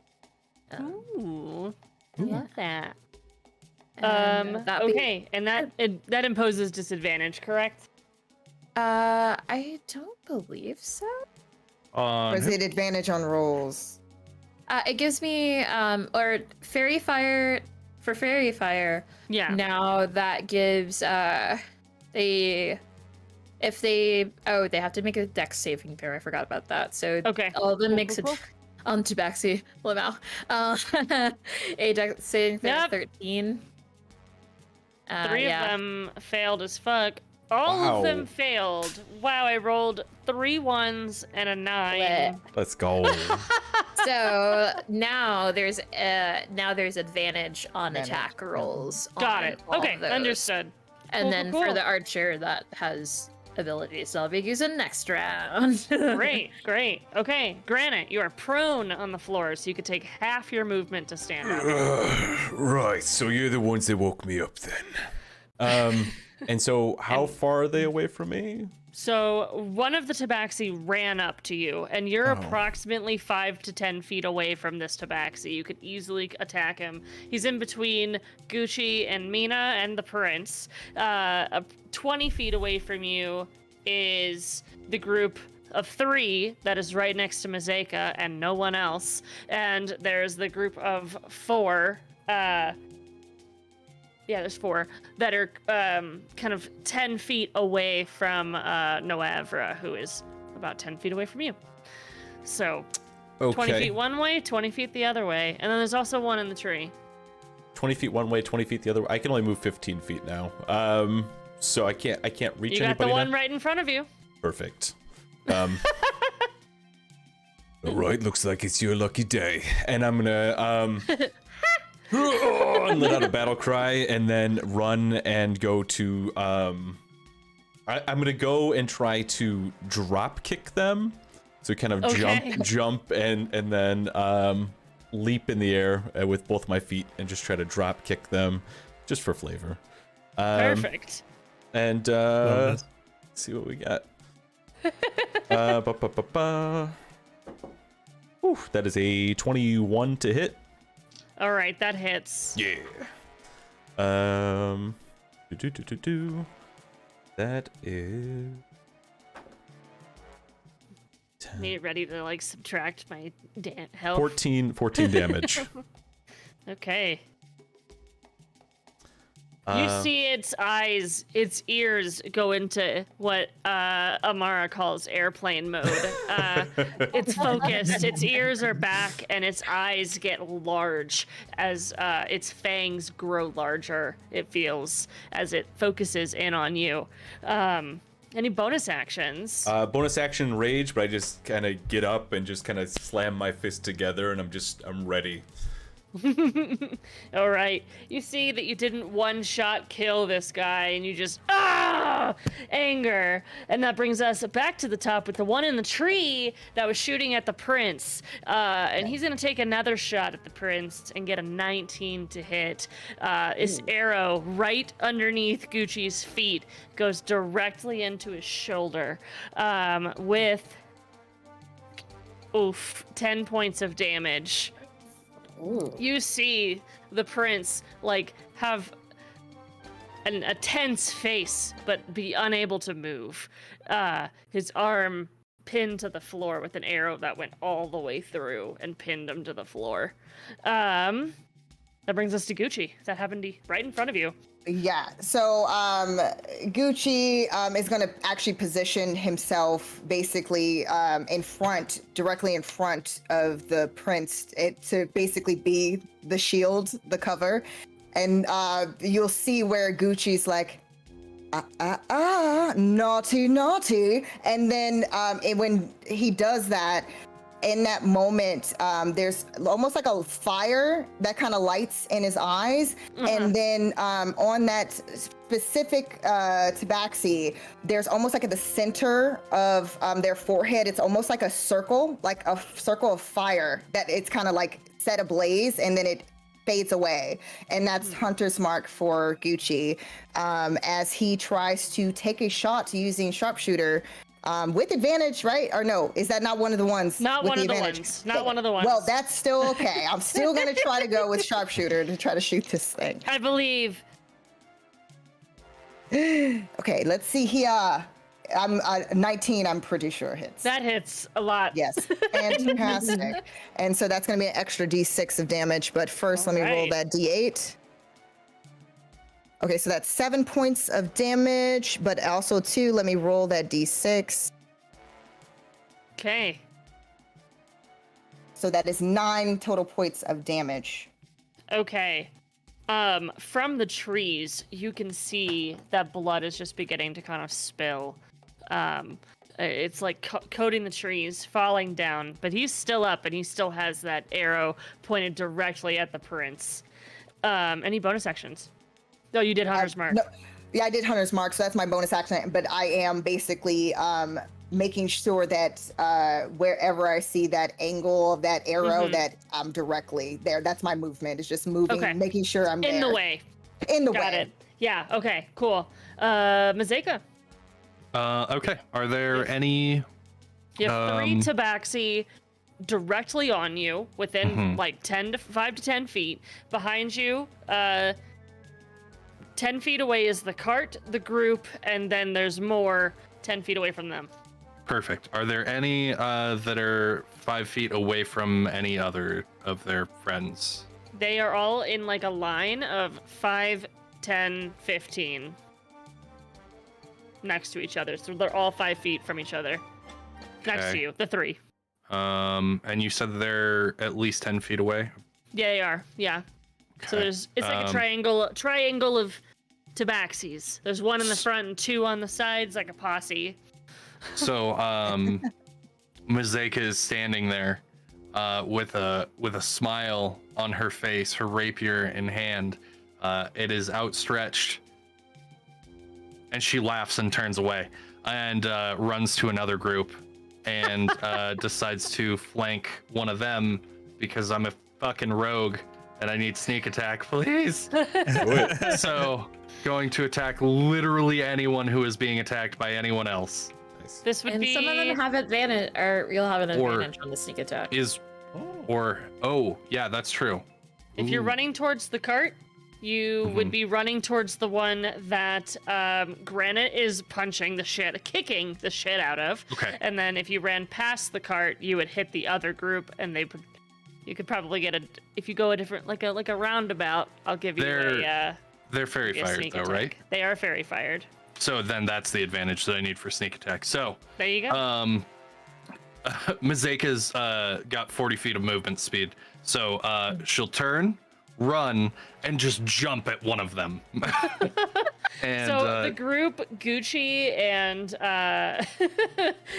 Ooh. I love that. And that'd be- Okay, and that imposes disadvantage, correct? I don't believe so. Or is it advantage on rolls? It gives me or Fairy Fire for Fairy Fire. Yeah. Now that gives they have to make a dex saving throw. I forgot about that. So Okay. all of them Cool, makes cool, it on Tabaxi Lamau. A dex saving throw Yep. 13. Three yeah. of them failed as fuck. All Wow. of them failed. Wow, I rolled 3 1s and a 9. Lit. Let's go. So now there's advantage on Advantage. attack rolls. Got on it. all Okay, of those. understood. And Cool, then cool, for cool. the archer that has abilities, I'll be using next round. Great, great. Okay, Granite, you are prone on the floor, so you could take half your movement to stand up. Right, so you're the ones that woke me up then. And so, how far are they away from me? So one of the tabaxi ran up to you, and you're Oh. approximately 5 to 10 feet away from this tabaxi. You could easily attack him. He's in between Gucci and Mina and the prince. 20 feet away from you is the group of 3 that is right next to Mazeka and no one else. And there's the group of 4. There's 4 that are kind of 10 feet away from Noavra, who is about 10 feet away from you. So 20 feet one way, 20 feet the other way. And then there's also one in the tree. 20 feet one way, 20 feet the other way. I can only move 15 feet now. So I can't reach You got anybody the one now? right in front of you. Perfect. Alright, looks like it's your lucky day. And I'm gonna and let out a battle cry, and then run and go to I'm gonna go and try to drop kick them. So kind of Okay. jump and then leap in the air with both my feet and just try to drop kick them just for flavor. Perfect. And Love this. see what we got. Ooh, that is a 21 to hit. All right, that hits. Yeah. That is 10, Need ready to like subtract my health. 14 damage. Okay. You see its eyes, its ears go into what Amara calls airplane mode. It's focused, its ears are back, and its eyes get large as its fangs grow larger, it feels, as it focuses in on you. Any bonus actions? Bonus action rage, but I just kind of get up and just kind of slam my fist together, and I'm ready. All right. You see that you didn't one-shot kill this guy, and you just anger, and that brings us back to the top with the one in the tree that was shooting at the prince. And he's gonna take another shot at the prince and get a 19 to hit. This arrow right underneath Gucci's feet goes directly into his shoulder, with 10 points of damage. Ooh. You see the prince like have a tense face but be unable to move. His arm pinned to the floor with an arrow that went all the way through and pinned him to the floor. That brings us to Gucci. That happened right in front of you. Yeah. So Gucci is going to actually position himself basically directly in front of the prince, to basically be the shield, the cover. And you'll see where Gucci's like, naughty, naughty. And then when he does that, in that moment, there's almost like a fire that kind of lights in his eyes. And then on that specific tabaxi, there's almost like at the center of their forehead, it's almost like a circle of fire that it's kind of like set ablaze, and then it fades away. And that's Hunter's mark for Gucci, as he tries to take a shot using sharpshooter. With advantage, right? Or no, is that not one of the ones? Not with one of the advantage? ones. Not one of the ones. Well, that's still okay. I'm still gonna try to go with sharpshooter to try to shoot this thing. I believe. Okay, let's see here. I'm 19. I'm pretty sure hits. That hits a lot. Yes, fantastic. And so that's gonna be an extra D6 of damage. But first, let me roll that D8. Okay, so that's 7 points of damage, but also let me roll that D6. Okay. So that is 9 total points of damage. Okay. From the trees, you can see that blood is just beginning to kind of spill. It's like coating the trees, falling down, but he's still up and he still has that arrow pointed directly at the prince. Any bonus actions? No, you did Hunter's Mark. No, yeah, I did Hunter's Mark, so that's my bonus action. But I am basically making sure that wherever I see that angle of that arrow, that I'm directly there. That's my movement. It's just moving, making sure I'm in there. the way. In the Got way. it. Yeah. Okay. Cool. Mazeka. Okay. Are there any? You have 3 tabaxi directly on you, within like 5 to 10 feet. Behind you, 10 feet away is the cart, the group, and then there's more 10 feet away from them. Perfect. Are there any that are 5 feet away from any other of their friends? They are all in like a line of 5, 10, 15 next to each other. So they're all 5 feet from each other. Next to Okay. you, the 3. And you said they're at least 10 feet away? Yeah, they are. Yeah. So Okay. it's like a triangle of tabaxis. There's one in the front and 2 on the sides, like a posse. So, Mazeka is standing there with a smile on her face, her rapier in hand. It is outstretched, and she laughs and turns away and runs to another group and decides to flank one of them because I'm a fucking rogue and I need sneak attack, please. So going to attack literally anyone who is being attacked by anyone else. This would And be some of them have advantage, or you'll have an Or- advantage on the sneak attack. Yeah, that's true. if you're Ooh. running towards the cart, you Mm-hmm. would be running towards the one that Granite is kicking the shit out of. Okay. And then if you ran past the cart, you would hit the other group, and you could probably get if you go a different, like a roundabout. I'll give you They're fairy a fired sneak though, attack. right? They are fairy fired. So then that's the advantage that I need for sneak attack. So There you go. Mazeika's got 40 feet of movement speed. So she'll turn, run, and just jump at one of them. And so the group, Gucci and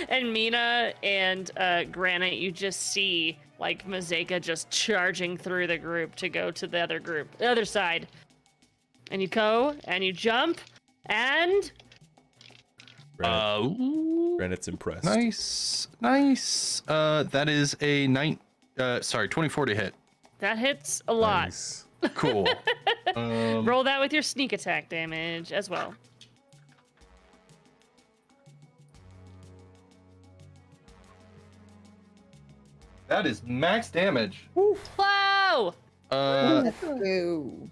and Mina and Granite, you just see like Mazeika just charging through the group to go to the other side. And you go and you jump and Granite's impressed. nice. That is a 24 to hit. that hits a lot. Nice. Cool. Roll that with your sneak attack damage as well. That is max damage. Wow! Ooh.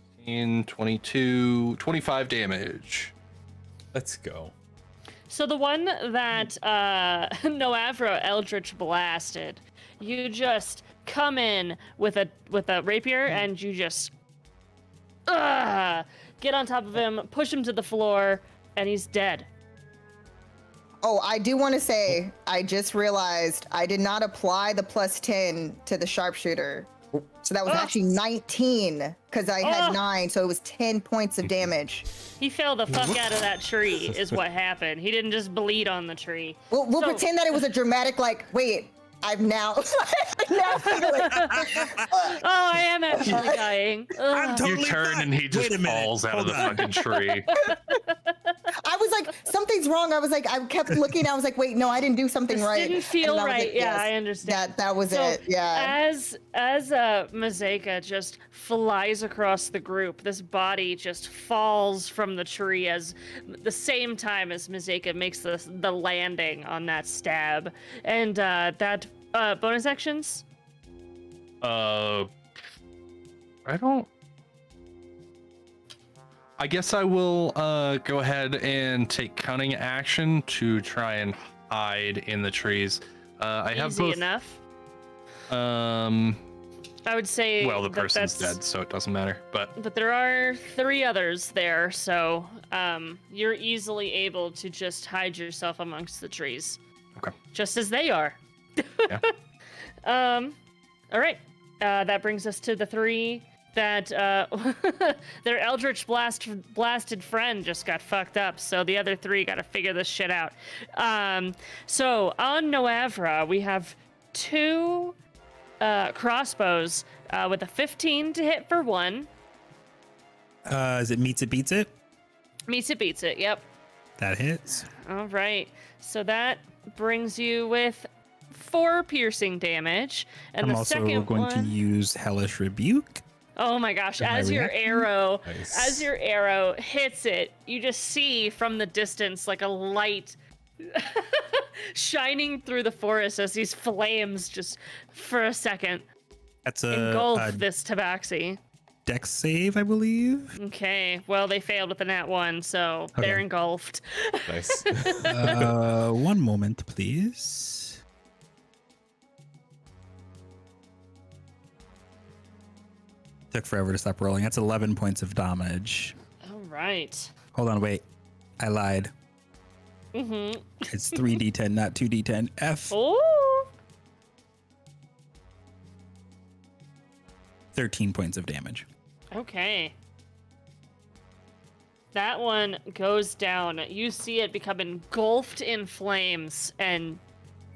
22, 25 damage. Let's go. So the one that Noavra Eldritch blasted, you just come in with a rapier and you just get on top of him, push him to the floor, and he's dead. Oh, I do want to say, I just realized I did not apply the +10 to the sharpshooter. So that was actually 19 because I had 9, so it was 10 points of damage. He fell the fuck out of that tree is what happened. He didn't just bleed on the tree. We'll So- pretend that it was a dramatic, like, wait, I've now, now feel it. Oh, I am actually dying. I'm Ugh. totally You turn fine. and he just Wait a minute. falls out of the Hold on. fucking tree. I was like, something's wrong. I kept looking. I was like, wait, no, I didn't do something This right. didn't feel And I was right. like, Yeah, yes, I understand. That was So, it. Yeah. As Mazeika just flies across the group, this body just falls from the tree as the same time as Mazeika makes the landing on that stab. And that bonus actions? I guess I will go ahead and take cunning action to try and hide in the trees. I have Easy both. enough. I would say. Well, the that person's that's- dead, so it doesn't matter. But But there are 3 others there, so you're easily able to just hide yourself amongst the trees. Okay. Just as they are. Yeah. All right. That brings us to the 3 that their Eldritch blasted friend just got fucked up, so the other 3 got to figure this shit out. So on Noavra, we have 2 crossbows with a 15 to hit for 1. Is it meets it beats it? Meets it, beats it. Yep. That hits. All right. So that brings you with 4 piercing damage, and I'm the also second going one. to use Hellish Rebuke. Oh my gosh! my As your reaction? arrow hits it, you just see from the distance like a light shining through the forest as these flames just for a second That's engulf a this tabaxi. dex save, I believe. Okay, well they failed with a nat 1, so they're Okay. engulfed. Nice. One moment, please. Took forever to stop rolling. That's 11 points of damage. All right. Hold on, wait. I lied. Mm-hmm. It's 3d10, not 2d10. F. Oh. 13 points of damage. Okay. That one goes down. You see it become engulfed in flames, and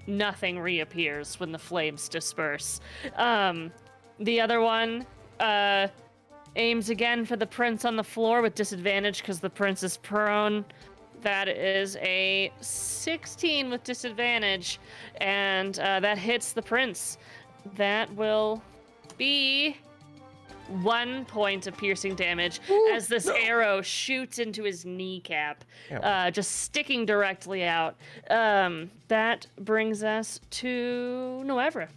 nothing reappears when the flames disperse. The other one aims again for the prince on the floor with disadvantage because the prince is prone. That is a 16 with disadvantage, and that hits the prince. That will be 1 point of piercing damage as this arrow shoots into his kneecap, just sticking directly out. That brings us to Noevra.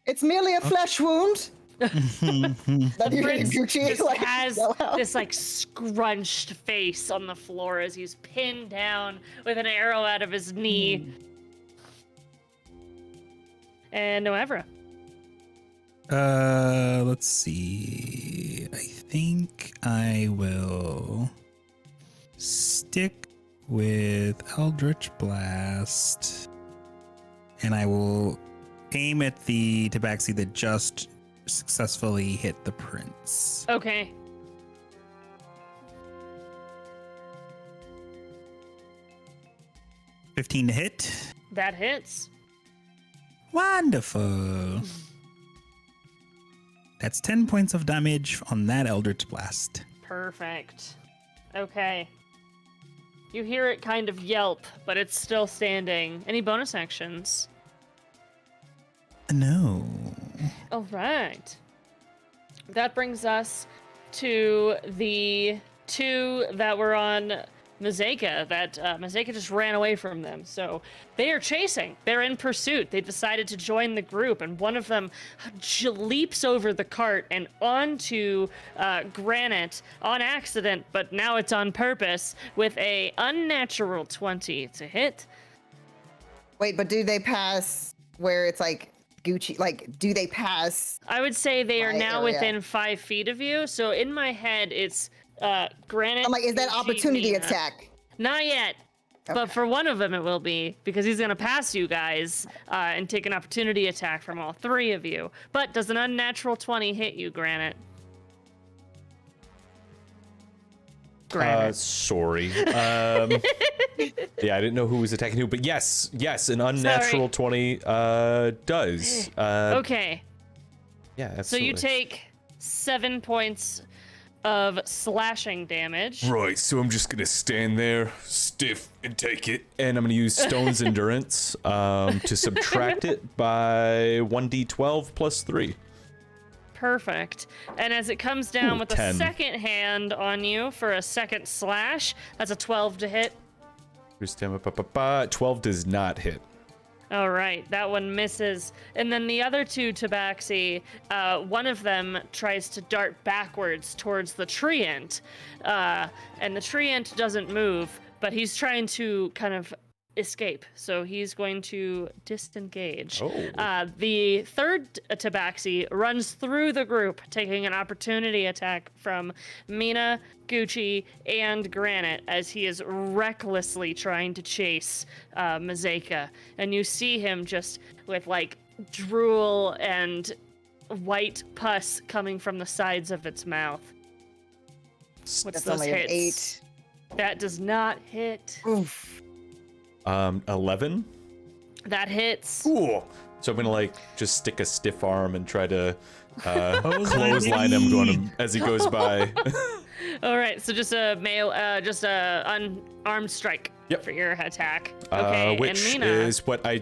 It's merely a flesh wound. That you Prince Gucci, just like, has yell out. this like scrunched face on the floor as he's pinned down with an arrow out of his knee. And Noevra. Let's see. I think I will stick with Eldritch Blast, and I will aim at the tabaxi that just successfully hit the prince. Okay. $15 to hit. That hits. Wonderful. That's 10 points of damage on that Eldritch Blast. Perfect. Okay. You hear it kind of yelp, but it's still standing. Any bonus actions? No. All right. That brings us to the two that were on Mazeka. That Mazeka just ran away from them. So they are chasing. They're in pursuit. They decided to join the group, and one of them leaps over the cart and onto Granite on accident, but now it's on purpose with a unnatural 20 to hit. Wait, but do they pass where it's like Gucci? Like, do they pass? I would say they are My now area. within 5 feet of you. So in my head, it's Granite. I'm like, is that Gucci, opportunity Mina. attack? Not yet. But Okay. for one of them, it will be, because he's going to pass you guys and take an opportunity attack from all three of you. But does an unnatural 20 hit you, Granite? Granite. Sorry. Yeah, I didn't know who was attacking who, but yes, an unnatural 20 does. Okay. Yeah, that's So you take 7 points of slashing damage. Right, so I'm just gonna stand there, stiff, and take it. And I'm going to use Stone's Endurance to subtract it by 1d12 plus 3. Perfect. And as it comes down Ooh, with 10. a second hand on you for a second slash, that's a 12 to hit. 12 does not hit. All right, that one misses. And then the other two tabaxi, one of them tries to dart backwards towards the treant. And the treant doesn't move, but he's trying to kind of escape. So he's going to disengage. Oh. The third tabaxi runs through the group, taking an opportunity attack from Mina, Gucci, and Granite as he is recklessly trying to chase Mazeka. And you see him just with like drool and white pus coming from the sides of its mouth. What's That's those only an hits? 8. That does not hit. Oof. 11. That hits. Cool. So I'm gonna like just stick a stiff arm and try to Clothesline clothesline him going as he goes by. All right, so just a just a unarmed strike for your attack. Okay, Which and Mina. is what I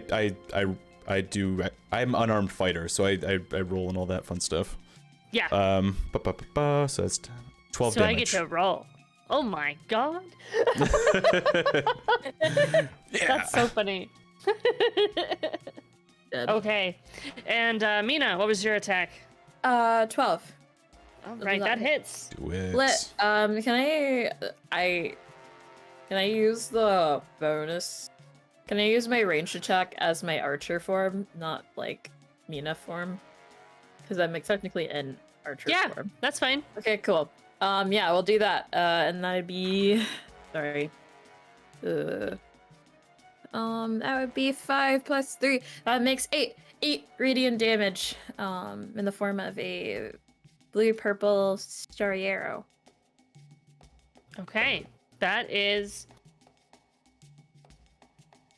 do. I'm unarmed fighter, so I roll and all that fun stuff. Yeah. So that's 12 so damage. I get to roll. Oh my god. That's so funny. Good. Okay, and Mina, what was your attack? 12. All right, that hits. Do it. Can I use the bonus? Can I use my ranged attack as my archer form, not like Mina form? Because I'm technically in archer Yeah, form. that's fine. Okay, cool. Yeah, we'll do that. And that'd be, sorry. That would be 5 plus 3. That makes 8 radiant damage. In the form of a blue-purple starry arrow. Okay, that is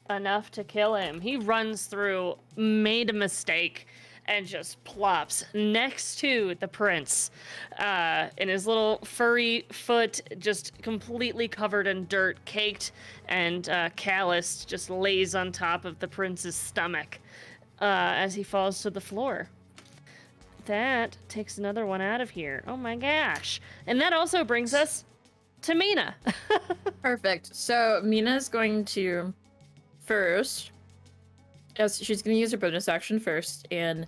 enough to kill him. He runs through, made a mistake, and just plops next to the prince. And his little furry foot, just completely covered in dirt, caked and calloused, just lays on top of the prince's stomach as he falls to the floor. That takes another one out of here. Oh my gosh. And that also brings us to Mina. Perfect. So Mina's going to first, as she's going to use her bonus action first, and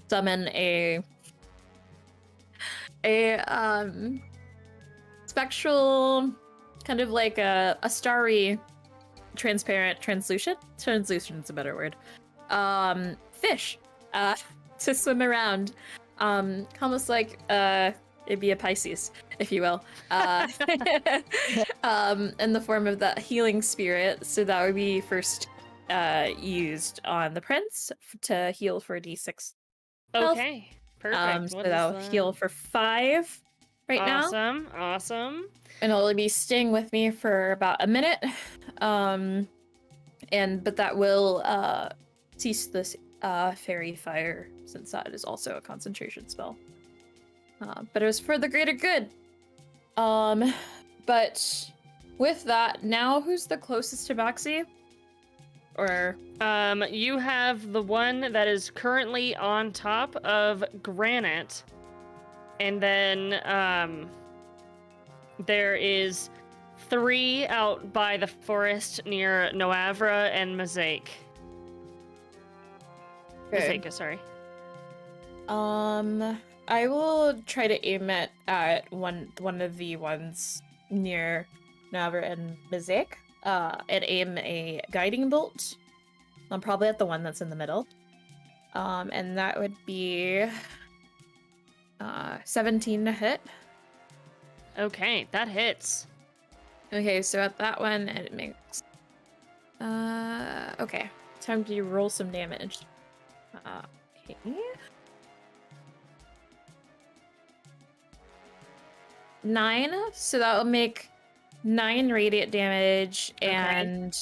summon a spectral, kind of like a starry, transparent, translucent. Translucent's a better word. Fish. To swim around. Almost like it'd be a Pisces, if you will, in the form of that healing spirit. So that would be first used on the prince to heal for D6 health. Okay, perfect. So What is that'll that? heal for 5 right now. Awesome. And it'll be staying with me for about a minute. But that will cease this fairy fire, since that is also a concentration spell. But it was for the greater good. But with that, now who's the closest to Baxi? Or You have the one that is currently on top of Granite, and then there is 3 out by the forest near Noavra and Mosaic. Mosaica, sorry. I will try to aim it at one of the ones near Navra and Mosaic, and aim a guiding bolt. I'm probably at the one that's in the middle. And that would be 17 to hit. Okay, that hits. Okay, so at that one, it makes... okay. Time to roll some damage. Okay. 9, so that will make 9 radiant damage, and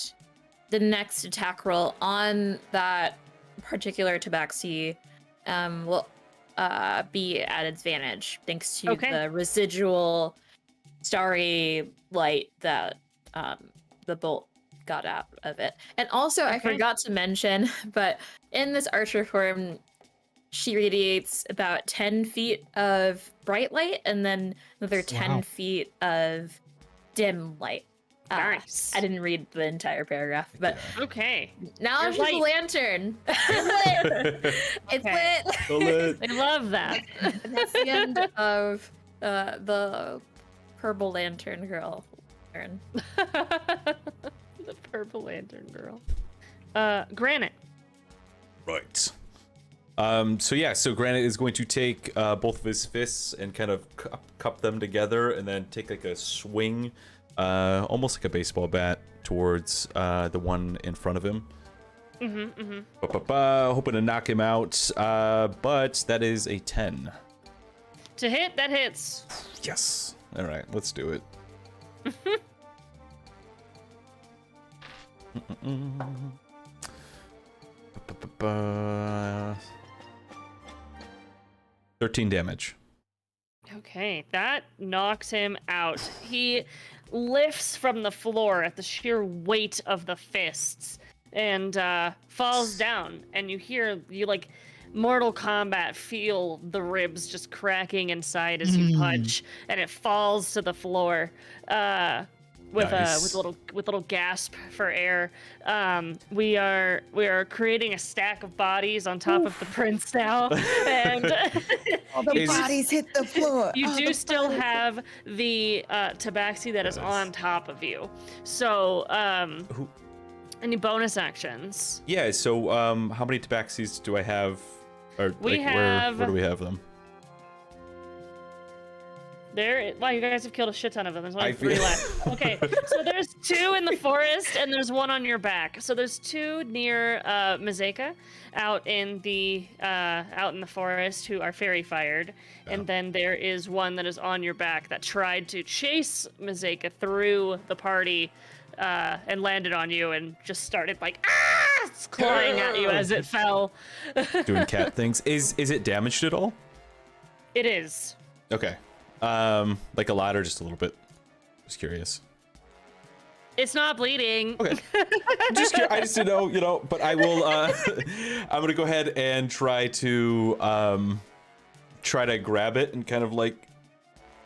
the next attack roll on that particular tabaxi will be at advantage, thanks to the residual starry light that the bolt got out of it. And also, I forgot to mention, but in this archer form, she radiates about 10 feet of bright light and then another 10 feet of dim light. Nice. I didn't read the entire paragraph, but now You're she's a lantern. It's lit. I love that. And that's the end of the purple lantern girl. The purple lantern girl. Granite. Right. So Granite is going to take both of his fists and kind of cup them together, and then take like a swing, almost like a baseball bat, towards the one in front of him. Hoping to knock him out, but that is a 10. To hit, that hits. Yes. All right, let's do it. 13 damage. Okay, that knocks him out. He lifts from the floor at the sheer weight of the fists and falls down. And you like Mortal Kombat feel the ribs just cracking inside as you punch, and it falls to the floor with Nice. a little gasp for air. We are creating a stack of bodies on top of the prince now, and All the bodies hit the floor. you All do the still bodies- have the tabaxi that is on top of you. So, any bonus actions? Yeah, so how many tabaxis do I have? Or We like, have- where do we have them? Wow, you guys have killed a shit ton of them. There's only I 3 feel- left. Okay, so there's 2 in the forest, and there's 1 on your back. So there's 2 near Mosaica, out in the forest, who are fairy fired, and then there is 1 that is on your back that tried to chase Mosaica through the party, and landed on you and just started like clawing at you as it fell. Doing cat things. Is it damaged at all? It is. Okay. Like a lot or just a little bit? Just curious. It's not bleeding. Okay. I just didn't know, but I will I'm gonna go ahead and try to grab it and kind of like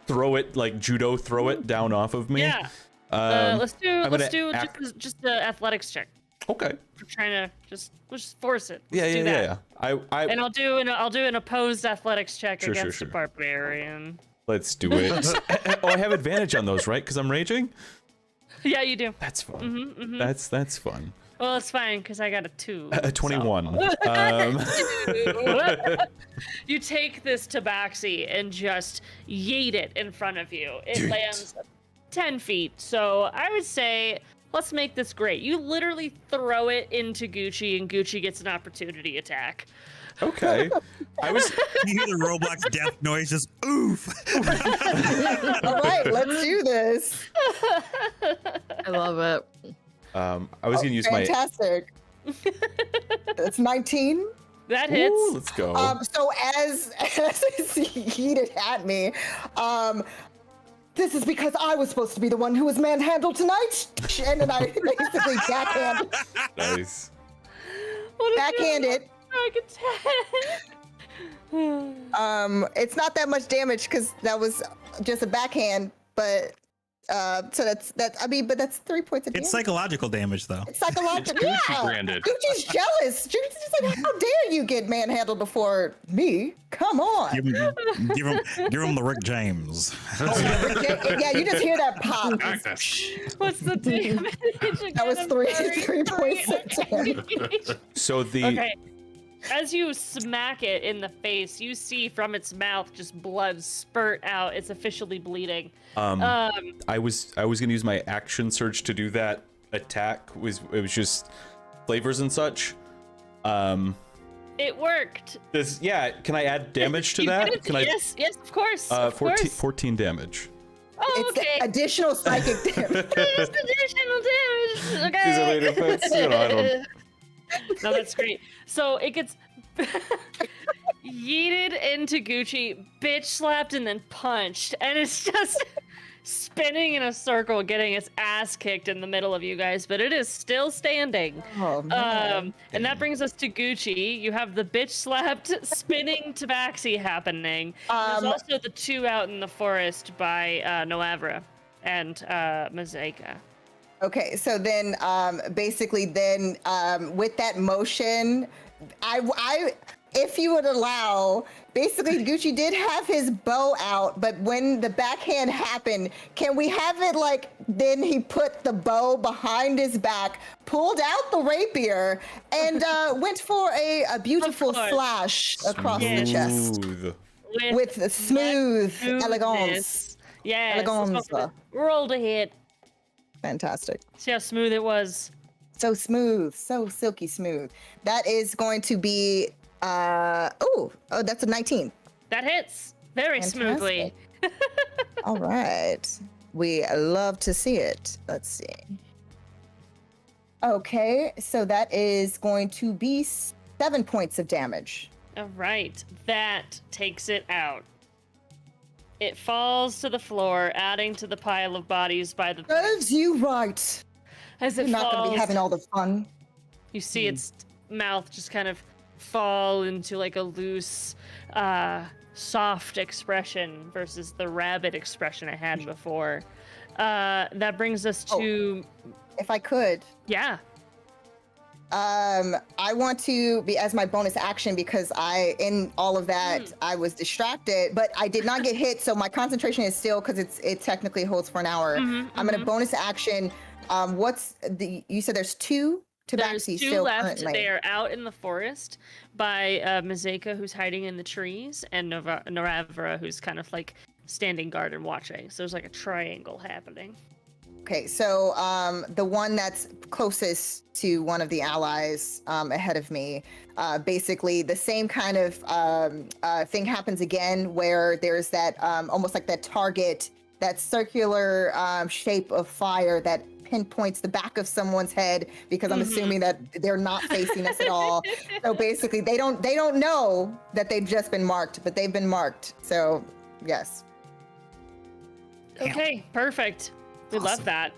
throw it, like judo throw it down off of me. Yeah. Let's do just the athletics check. Okay. We're trying to just force it. Yeah. And I'll do an opposed athletics check Sure, against sure. a barbarian. Let's do it. Oh, I have advantage on those, right? Because I'm raging? Yeah, you do. That's fun. That's fun. Well, it's fine because I got a 2. A 21. You take this tabaxi and just yeet it in front of you. It lands 10 feet. So I would say, let's make this great. You literally throw it into Gucci, and Gucci gets an opportunity attack. Okay. You hear the Roblox death noise, just oof. All right, let's do this. I love it. I was gonna use Fantastic. That's 19. That hits. Ooh, let's go. So as it's heated at me, this is because I was supposed to be the one who was manhandled tonight, and then I basically backhand it. It's not that much damage because that was just a backhand, but so that's but that's 3 points of damage. It's psychological damage, though. It's psychological. Gucci Yeah. branded. Gucci's jealous. Gucci's just like, how dare you get manhandled before me? Come on. Give him the Rick James. Yeah, you just hear that pop. What's the damage? That was three points of damage. So Okay. As you smack it in the face, you see from its mouth just blood spurt out. It's officially bleeding. I was gonna use my action surge to do that attack. It was just flavors and such. It worked. Can I add damage to You that? did it. Can Yes, of course. 14 damage. Oh, It's okay. additional psychic damage. It's additional damage. Is it Okay. later, but, I don't. No, that's great. So it gets yeeted into Gucci, bitch slapped, and then punched, and it's just spinning in a circle, getting its ass kicked in the middle of you guys, but it is still standing. Oh, man. And that brings us to Gucci. You have the bitch slapped spinning tabaxi happening. There's also the 2 out in the forest by Noavra and Mazeika. Okay, so then basically then with that motion, I if you would allow, basically Gucci did have his bow out, but when the backhand happened, can we have it like then he put the bow behind his back, pulled out the rapier, and went for a beautiful slash across the chest Smooth. with the smooth elegance. Smoothness. Yes. Elegance. Roll to hit. Fantastic. See how smooth it was. So smooth, so silky smooth. That is going to be that's a 19. That hits very smoothly. All right. We love to see it. Let's see. Okay, so that is going to be 7 points of damage. All right, that takes it out. It falls to the floor, adding to the pile of bodies by the Serves you right. as it You're not going to be falls. having all the fun. You see its mouth just kind of fall into like a loose, soft expression versus the rabid expression I had before. That brings us to If I could, yeah. I want to be as my bonus action because in all of that I was distracted, but I did not get hit, so my concentration is still because it technically holds for an hour. I'm gonna bonus action. You said there's 2 There's tabaxi 2 still left. currently. They are out in the forest by Mazeika, who's hiding in the trees, and Noravra, who's kind of like standing guard and watching. So there's like a triangle happening. Okay, so the one that's closest to one of the allies ahead of me, basically the same kind of thing happens again, where there's that almost like that target, that circular shape of fire that pinpoints the back of someone's head because I'm assuming that they're not facing us at all. So basically, they don't know that they've just been marked, but they've been marked. So yes. Okay, perfect. We love that.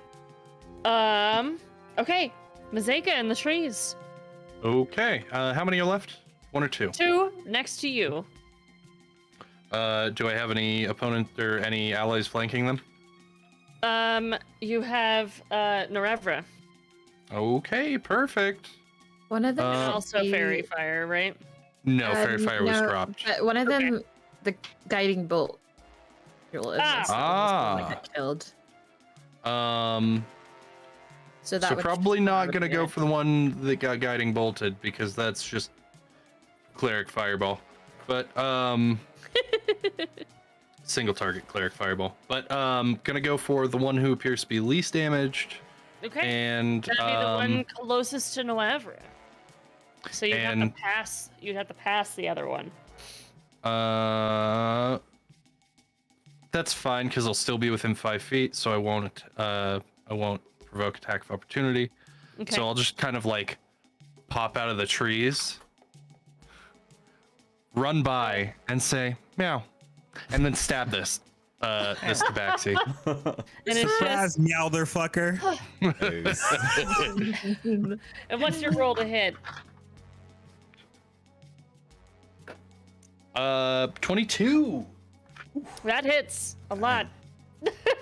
Okay, Mazeka in the trees. Okay. How many are left? 1 or 2? 2 next to you. Do I have any opponent or any allies flanking them? You have Norevra. Okay, perfect. One of them And should also be- Fairy Fire, right? No, Fairy Fire was no, dropped. But one of them, the guiding bolt. Is Ah. got killed. So So that would probably just not come gonna over go there. for the one that got guiding bolted because that's just cleric fireball. But single target cleric fireball. But gonna go for the one who appears to be least damaged. Okay. And That'd be the one closest to Noavra. So you'd have to and- pass. You'd have to pass the other one. that's fine because I'll still be within 5 feet, so I won't provoke attack of opportunity. Okay. So I'll just kind of like pop out of the trees, run by, and say meow, and then stab this tabaxi. And it's Surprise, meowtherfucker. Nice. and what's your roll to hit? 22. That hits a lot.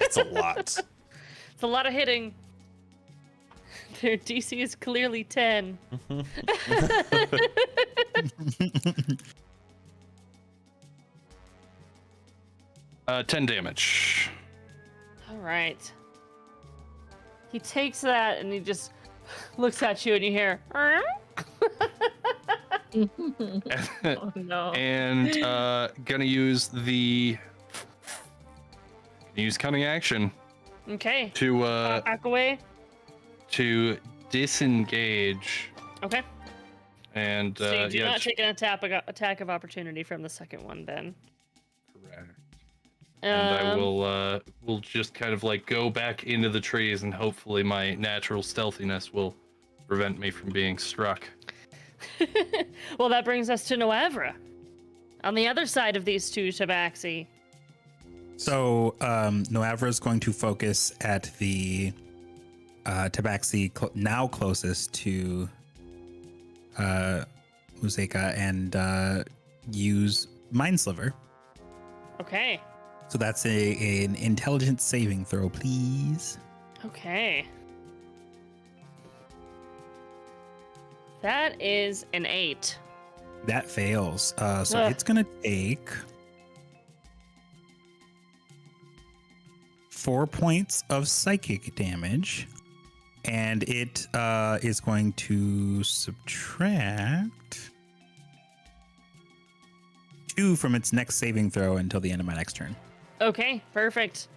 That's a lot. It's a lot of hitting. Their DC is clearly 10. 10 damage. All right. He takes that and he just looks at you and you hear. Oh no. And gonna use cunning action Okay. to Back away. to disengage. Okay. And So you do yeah, not take an attack of opportunity from the second one then. correct. And I Um, will just kind of like go back into the trees, and hopefully my natural stealthiness will prevent me from being struck. Well, that brings us to Noavra. On the other side of these two tabaxi. So Noavra is going to focus at the tabaxi now closest to Museka and use Mind Sliver. Okay. So that's an intelligence saving throw, please. Okay. That is an 8. That fails. So Ugh. it's going to take 4 points of psychic damage. And it is going to subtract 2 from its next saving throw until the end of my next turn. Okay, perfect.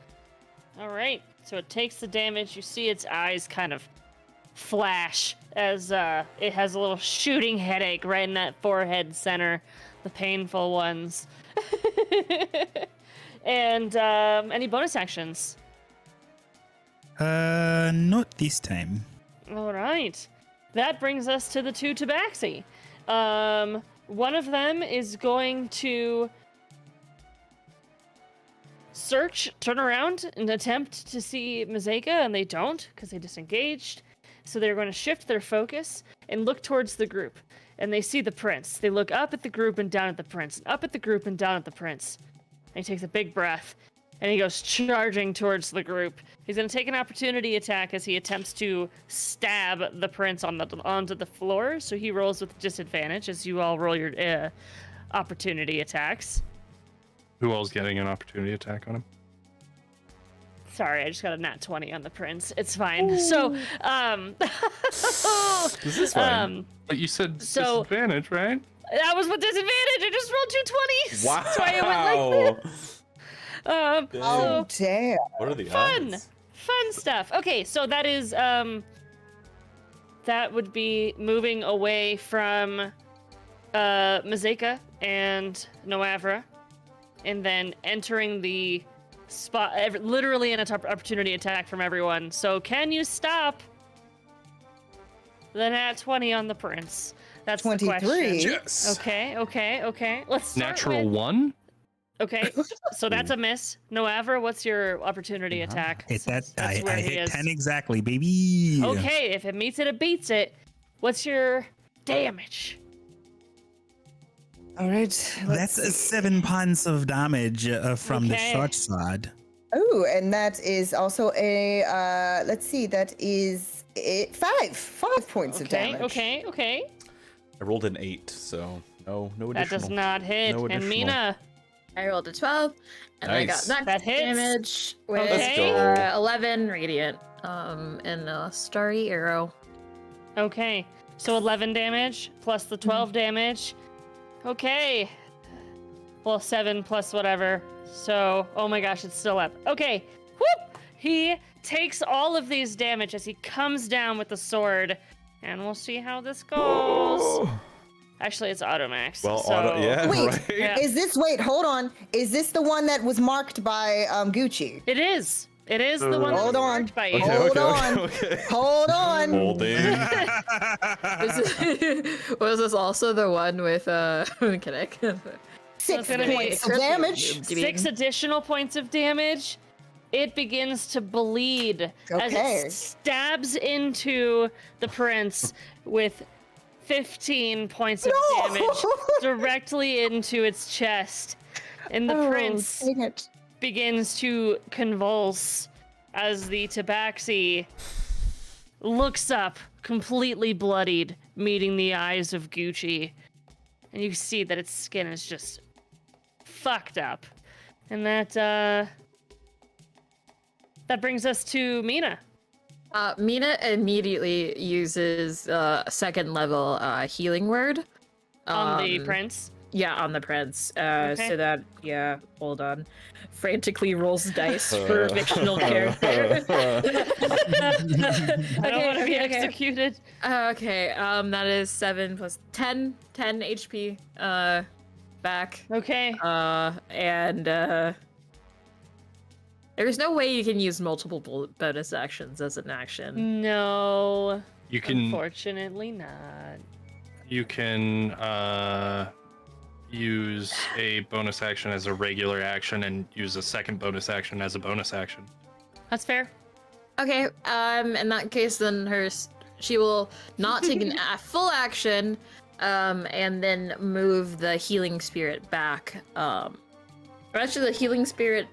All right. So it takes the damage. You see its eyes kind of flash as it has a little shooting headache right in that forehead center, the painful ones. And any bonus actions? Not this time. All right. That brings us to the two tabaxi. One of them is going to turn around and attempt to see Mazeka, and they don't because they disengaged. So they're going to shift their focus and look towards the group. And they see the prince. They look up at the group and down at the prince, and up at the group and down at the prince. And he takes a big breath, and he goes charging towards the group. He's going to take an opportunity attack as he attempts to stab the prince onto the floor. So he rolls with disadvantage as you all roll your opportunity attacks. Who all's getting an opportunity attack on him? Sorry, I just got a nat 20 on the prince. It's fine. So, This is fine. But you said So- disadvantage, right? that was with disadvantage. I just rolled 2 20s. Wow. That's why it went like this. Oh, So damn. What are the fun, odds? fun stuff. Okay, so that is that would be moving away from Mazeka and Noavra, and then entering the literally an opportunity attack from everyone. So can you stop the nat 20 on the prince? That's 23. the question. Yes. Okay. Let's start Natural with... one. Okay, so that's a miss. Noavra, what's your opportunity attack? Hit that. That's where I he hit is. 10 exactly, baby. Okay, if it meets it, it beats it. What's your damage? All right. That's 7 points of damage from the Okay. short sword. Oh, and that is also a let's see, that is 5 points of damage. Okay. I rolled an 8, so no additional. That does not hit. No And additional. Mina, I rolled a 12, and I got Nice. max That hits. damage with Let's go. 11 radiant, and a starry arrow. okay. So 11 damage plus the 12 damage. Okay. Well, 7 plus whatever. So, oh my gosh, it's still up. Okay. Whoop! He takes all of these damage as he comes down with the sword. And we'll see how this goes. Actually, it's automax. Well, so... yeah, Wait, right. Yeah. wait, hold on. Is this the one that was marked by Gucci? It is. It is the one Hold that's on. marked by you. Okay, Hold okay, on. okay. Hold on. Holding. Was this also the one with Kinnick? 6 gonna be points of damage. 6 additional points of damage. It begins to bleed as Okay. it stabs into the prince with 15 points of No! damage directly into its chest. And the prince dang it. begins to convulse as the tabaxi looks up, completely bloodied, meeting the eyes of Gucci. And you see that its skin is just fucked up. And that brings us to Mina. Mina immediately uses second level healing word On the prince. Yeah, on the prince. Okay. So that, yeah, hold on. Frantically rolls dice for a fictional character. I don't want to be okay. executed. Okay, that is 7 plus 10 HP back. Okay. And there's no way you can use multiple bonus actions as an action. No. You can Unfortunately not. use a bonus action as a regular action and use a second bonus action as a bonus action. That's fair. Okay, in that case, then she will not take a full action, and then move the healing spirit back. Or actually, the healing spirit.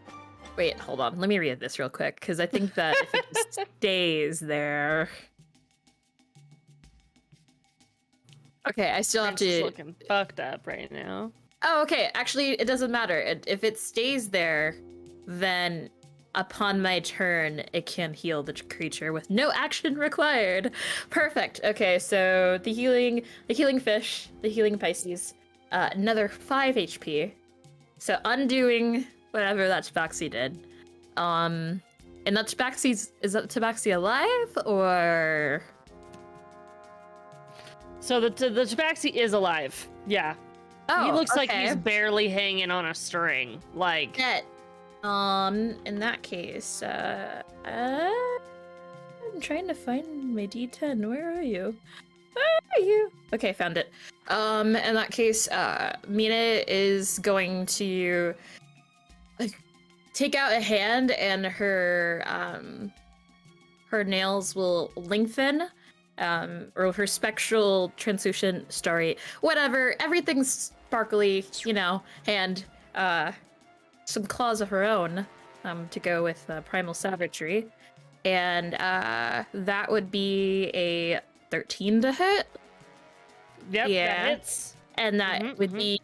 Wait, hold on. Let me read this real quick, because I think that if it just stays there. Okay, I still have Prince is to. looking fucked up right now. Oh, okay. Actually, it doesn't matter. If it stays there, then upon my turn, it can heal the creature with no action required. Perfect. Okay, so the healing fish, the healing Pisces, another 5 HP. So undoing whatever that Tabaxi did. And that is that Tabaxi alive or? So the tabaxi is alive. Yeah. Oh, He looks like okay. he's barely hanging on a string. Like, Net. In that case, I'm trying to find my D10. Where are you? Where are you? Okay, found it. In that case, Mina is going to take out a hand, and her nails will lengthen. Or her spectral, translucent, starry, whatever, everything's sparkly, hand, some claws of her own, to go with primal savagery. And that would be a 13 to hit. yep, Yeah. that hits. And that Mhm, would mhm. be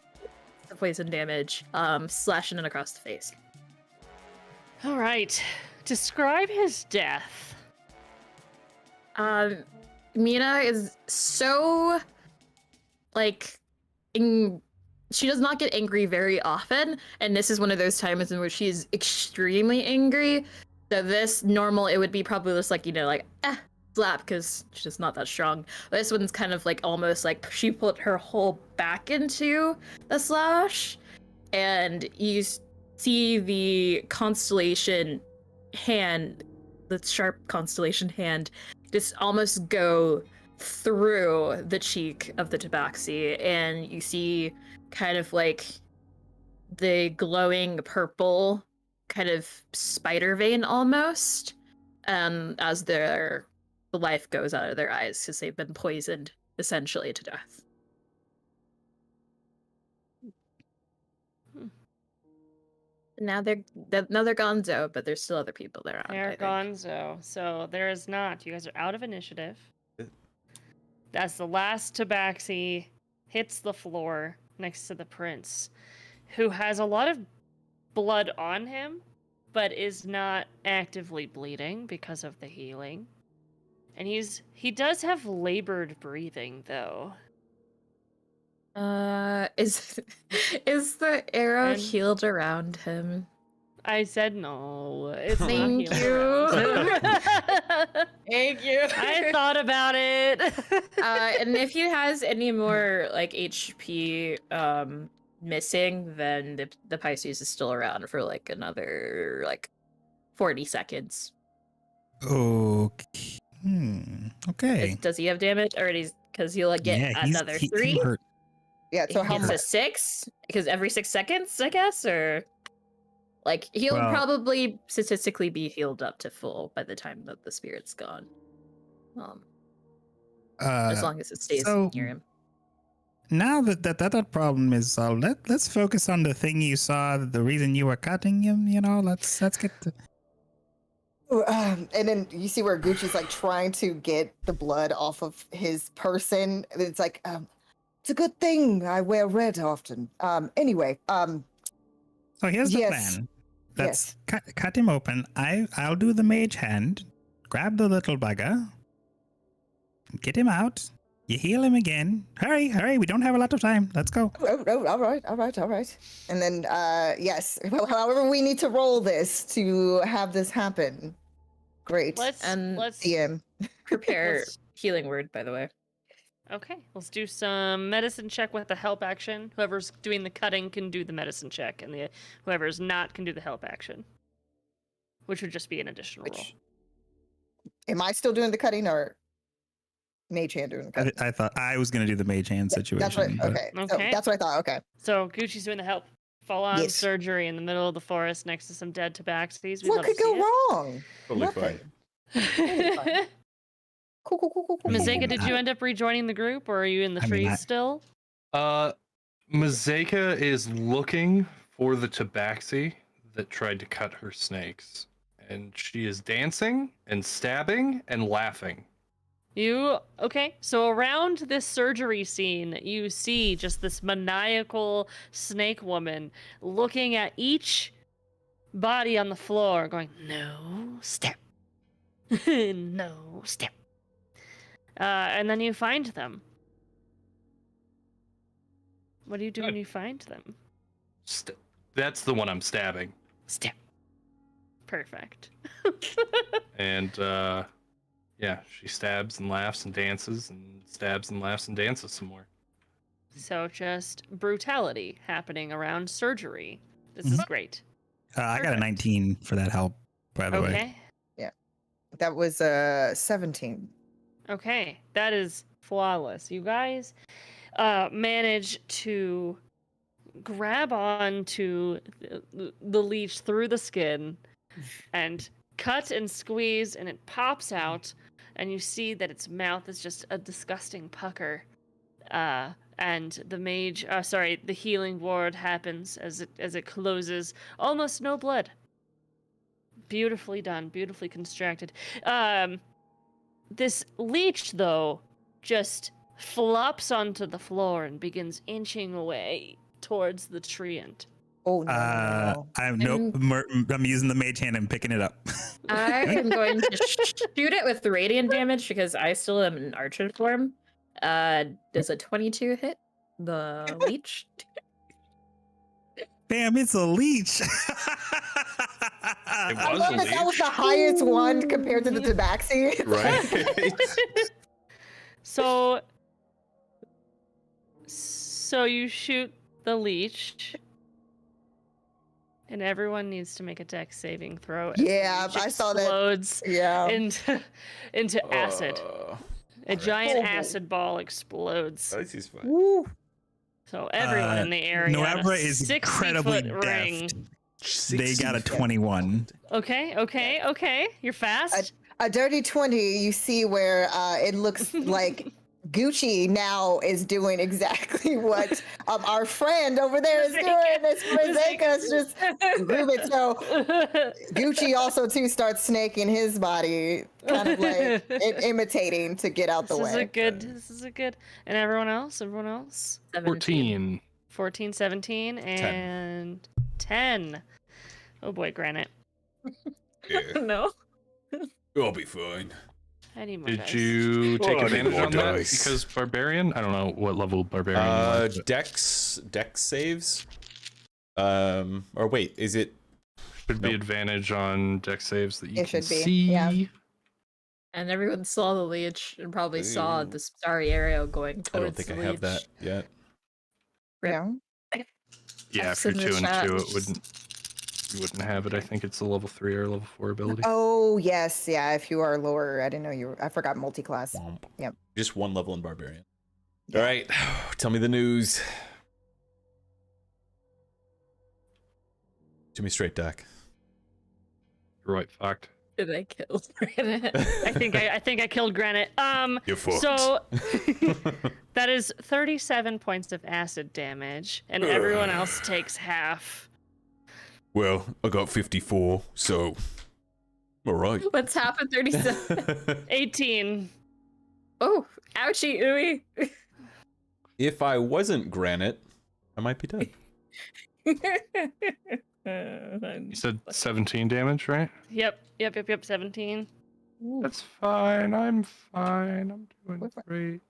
the poison damage, slashing it across the face. All right. Describe his death. Mina is so she does not get angry very often, and this is one of those times in which she is extremely angry. So this normal, it would be probably just slap, because she's just not that strong. But this one's kind of almost like she put her whole back into the slash, and you see the constellation hand, the sharp constellation hand, just almost go through the cheek of the tabaxi, and you see kind of like the glowing purple kind of spider vein almost, as the life goes out of their eyes because they've been poisoned essentially to death. Now they're gonzo, but there's still other people there. They're gonzo. So there is not. You guys are out of initiative. That's the last tabaxi hits the floor next to the prince, who has a lot of blood on him, but is not actively bleeding because of the healing. And he does have labored breathing though. Is the arrow And- healed around him? I said no. It's not Thank healed you. around him. Thank you. I thought about it. And if he has any more like HP missing, then the Pisces is still around for like another like 40 seconds. Okay. Okay. Does he have damage, or because he'll like get another he 3? hurt. Yeah, so how It's much? a 6 because every 6 seconds, I guess, or like he'll Well- probably statistically be healed up to full by the time that the spirit's gone. As long as it stays so- near him. Now that problem is solved, let's focus on the thing you saw. The reason you were cutting him. Let's get to. And then you see where Gucci's like trying to get the blood off of his person. And it's like, it's a good thing I wear red often. Anyway, So here's the Yes. plan. Let's cut him open. I'll do the mage hand. Grab the little bugger. Get him out. You heal him again. Hurry! We don't have a lot of time. Let's go. oh, all right. And then, yes, however we need to roll this to have this happen. Great. let's DM. Prepare Let's- healing word, by the way. Okay, let's do some medicine check with the help action. Whoever's doing the cutting can do the medicine check, and whoever's not can do the help action, which would just be an additional roll. Am I still doing the cutting or Mage Hand doing the cutting? I thought I was gonna do the mage hand situation. That's what. but- Okay. So Okay. that's what I thought. Okay. So Gucci's doing the help. Full-on Yes. surgery in the middle of the forest next to some dead tabaxis. We'd What love could to go see wrong? Totally Nothing. fine. Cool. Mazeka, did you end up rejoining the group, or are you in the I mean, trees I- still? Mazeka is looking for the tabaxi that tried to cut her snakes, and she is dancing and stabbing and laughing. Okay, so around this surgery scene, you see just this maniacal snake woman looking at each body on the floor, going, "No step, no step," and then you find them. What do you do when you find them? That's the one I'm stabbing. Step. Perfect. And yeah, she stabs and laughs and dances and stabs and laughs and dances some more. So just brutality happening around surgery. This is great. I got a Perfect. 19 for that help, by the way. Okay. That was 17. Okay, that is flawless. You guys manage to grab on to the leech through the skin and cut and squeeze, and it pops out, and you see that its mouth is just a disgusting pucker. And the healing ward happens as it closes. Almost no blood. Beautifully done, beautifully constructed. This leech, though, just flops onto the floor and begins inching away towards the treant. Oh no. I'm using the mage hand and picking it up. I am going to shoot it with the radiant damage because I still am in archer form. Does a 22 hit the leech? Damn, it's a leech. It I was love a that that was leech. the highest one compared to the tabaxi. Right? So you shoot the leech, And everyone needs to make a dex saving throw. Yeah, Each I saw that. explodes Yeah. into acid. A giant Oh. acid ball explodes. This is fun. Woo. So everyone in the area had a Noebra is 60-foot incredibly ring. deft. They got a 21. Okay. You're fast. A dirty 20, you see where it looks like Gucci now is doing exactly what our friend over there is doing. This Mazeka's just grooving. So Gucci also too starts snaking his body, kind of like imitating to get out the This way. is a good. And everyone else? 14. 14, 17, and 10. Oh boy, Granite. Yeah, No. I'll be fine. I need more Did dice. you take Oh, I need advantage more on that dice. because barbarian? I don't know what level barbarian. you are, but Dex saves. Or wait, is it? should be nope. advantage on dex saves that you It can should be, see. yeah. And everyone saw the leech and probably saw the starry arrow going towards I don't think the I have leech. that yet. Yeah. Yeah, F's if you're in 2 the and chat. 2, you wouldn't have it. I think it's a level 3 or level 4 ability. Oh yes, yeah. If you are lower, I didn't know you were. I forgot multi-class. Womp. Yep. Just one level in barbarian. All right, tell me the news. To me straight, Dak. You're right, fucked. Did I kill Granite? I think I killed Granite. You're fucked. So that is 37 points of acid damage, and everyone else takes half. Well, I got 54, so all right. What's happened? 37. 18. Oh, ouchie, ooey. If I wasn't Granite, I might be dead. You said 17 damage, right? Yep. 17. That's fine. I'm fine. I'm We're doing fine. great.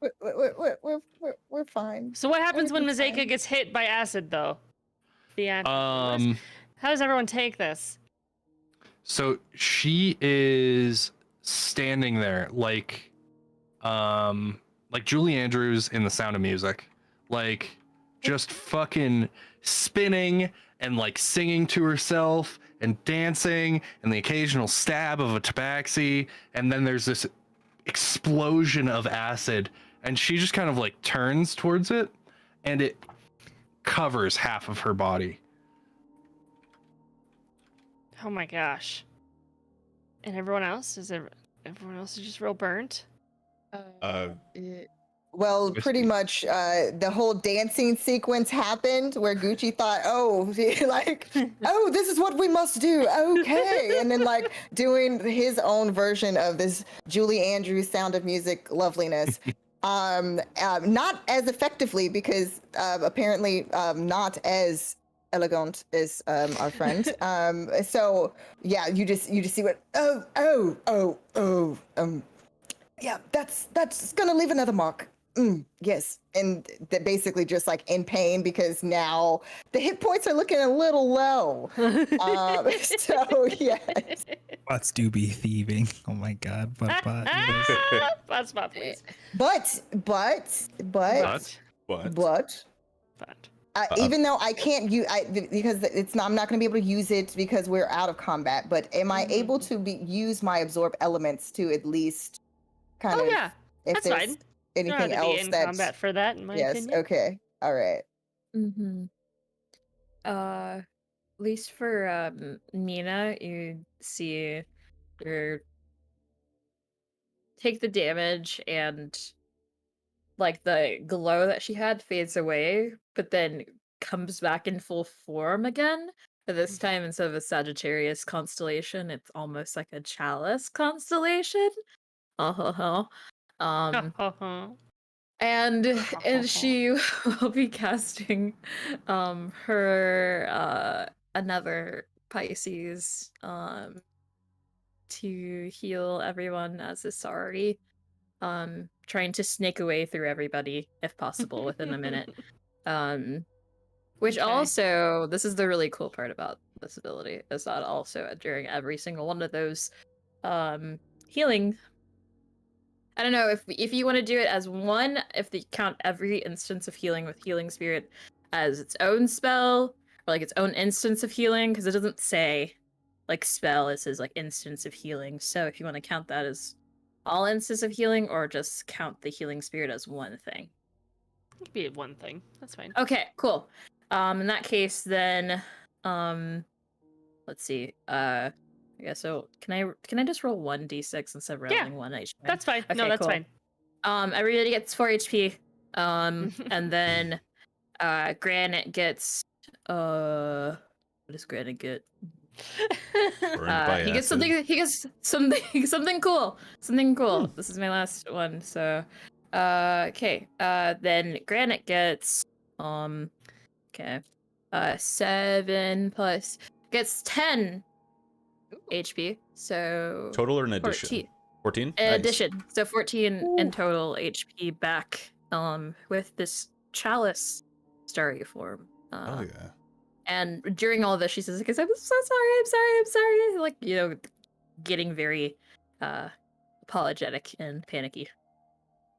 We're fine. So what happens when Everything's Mazeka fine. gets hit by acid, though? Um, How does everyone take this? so she is standing there like Julie Andrews in The Sound of Music, like just fucking spinning and like singing to herself and dancing and the occasional stab of a tabaxi, and then there's this explosion of acid and she just kind of like turns towards it and it covers half of her body. Oh my gosh. And everyone else? Everyone else is just real burnt? Well, pretty much the whole dancing sequence happened where Gucci thought, oh, oh, this is what we must do. Okay. And then like doing his own version of this Julie Andrews Sound of Music loveliness. Not as effectively because apparently not as elegant as our friend. So yeah, you just see what yeah, that's gonna leave another mark. Yes, and they're basically just like in pain because now the hit points are looking a little low. So yes. Bots do be thieving. Oh my god, but That's my please. But But even though I can't use because it's not, I'm not going to be able to use it because we're out of combat. But am I able to use my absorb elements to at least kind of? Yeah, if that's there's fine. anything You don't have to be else in that's combat for that, in my yes. opinion. Okay. All right. Mm-hmm. At least for Nina, you see her take the damage and like the glow that she had fades away, but then comes back in full form again. But this time, instead of a Sagittarius constellation, it's almost like a chalice constellation. And she will be casting her another Pisces to heal everyone as a sorry. Trying to snake away through everybody if possible within a minute. Which Okay. also, this is the really cool part about this ability, is that also during every single one of those healing, I don't know if you want to do it as one, if they count every instance of healing with Healing Spirit as its own spell, or like its own instance of healing, because it doesn't say like spell. It says like instance of healing. So if you want to count that as all instances of healing, or just count the healing spirit as one thing. It could be one thing. That's fine. Okay, cool. In that case, then, let's see. Yeah. So can I just roll 1d6 instead of rolling 1 HP? That's fine. No, Okay, that's cool. fine. Everybody gets 4 HP. And then, Granite gets, what does Granite get? Burned by He gets acid. something. He gets something. Something cool. Something cool. This is my last one. So, okay. Then Granite gets okay. 7 plus gets 10 HP. So Total or in addition? 14. 14? In Nice. addition, so 14 in total HP back. With this chalice starry form. Oh yeah. And during all this, she says, "Because I'm so sorry. I'm sorry." Like, you know, getting very apologetic and panicky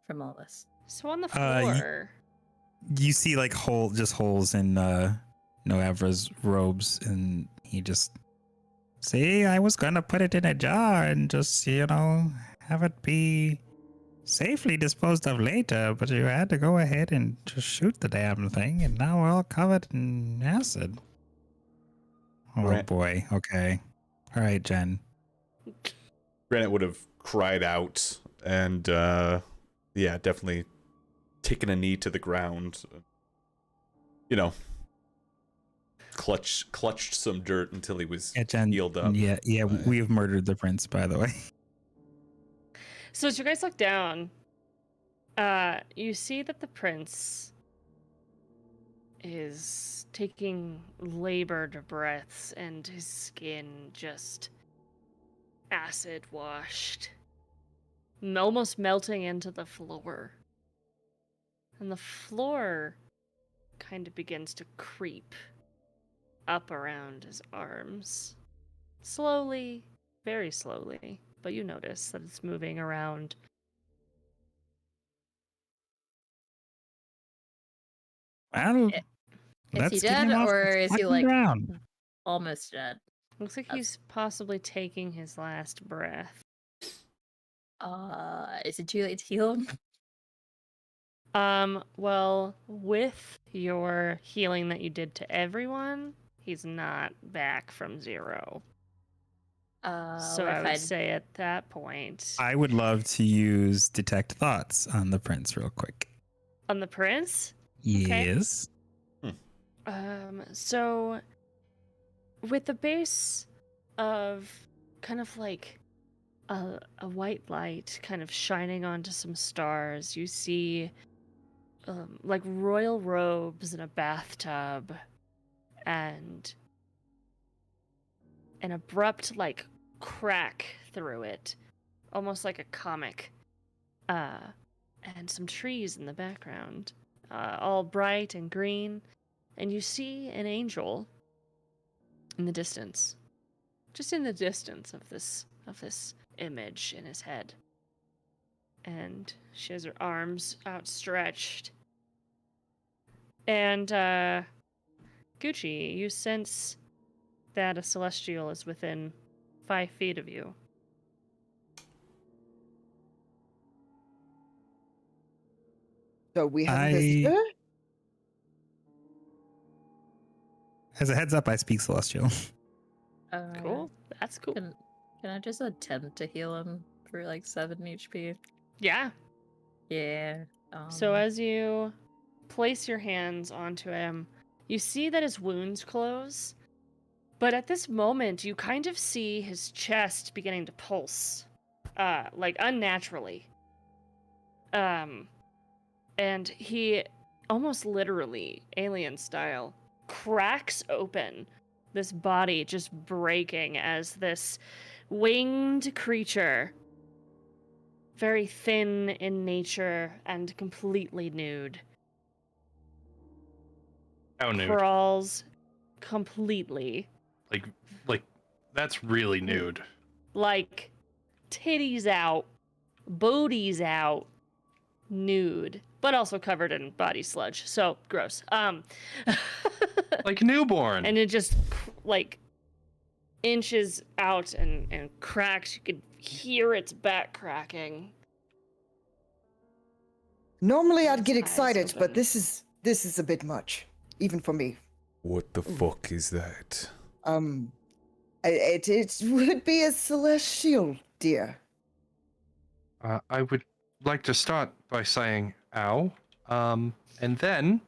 from all this. So on the Uh, you- floor. You see like holes in Noavra's robes, and he just see, I was gonna put it in a jar and just, have it be safely disposed of later, but you had to go ahead and just shoot the damn thing, and now we're all covered in acid. Oh Right. boy. Okay. All right, Jen. Granite would have cried out and, yeah, definitely taken a knee to the ground. Clutched some dirt until he was Yeah, Jen. healed up. Yeah. Right. We have murdered the prince, by the way. So as you guys look down, you see that the prince is taking labored breaths, and his skin just acid washed, almost melting into the floor. And the floor kind of begins to creep up around his arms. Slowly, very slowly, but you notice that it's moving around. Well, Is let's he get dead, him off or the is he fucking like ground. almost dead? Looks like That's- he's possibly taking his last breath. Is it too late to heal him? Well, with your healing that you did to everyone, he's not back from 0. So What I if would I'd- say at that point, I would love to use detect thoughts on the prince real quick. on the prince. Okay. Yes. So with the base of kind of like a white light kind of shining onto some stars, you see like royal robes in a bathtub and an abrupt like crack through it, almost like a comic, and some trees in the background, all bright and green, and you see an angel in the distance, just in the distance of this image in his head, and she has her arms outstretched. And Gucci, you sense that a celestial is within 5 feet of you. So we have I- a visitor? As a heads up, I speak celestial. Cool. That's cool. Can I just attempt to heal him for like 7 HP? Yeah. Yeah. So as you place your hands onto him, you see that his wounds close. But at this moment, you kind of see his chest beginning to pulse, like unnaturally. And he almost literally, alien style, cracks open, this body just breaking as this winged creature, very thin in nature and completely nude, How nude? crawls completely, Like that's really nude. like titties out, booties out, nude, but also covered in body sludge. So gross. Like newborn. And it just like inches out and cracks. You could hear its back cracking. Normally And I'd get its eyes excited, but open. this is a bit much, even for me. What the fuck is that? It would be a celestial, dear. I would like to start by saying ow. And then,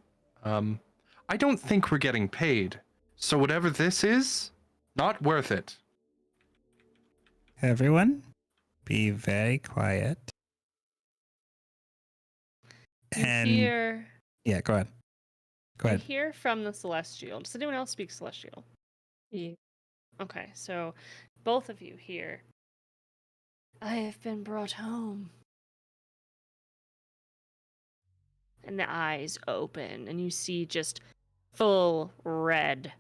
I don't think we're getting paid. So whatever this is, not worth it. Everyone, be very quiet. You And hear, yeah, go ahead. Go you ahead. hear from the Celestial. Does anyone else speak Celestial? Yeah. Okay, so both of you hear. I have been brought home. And the eyes open, and you see just full red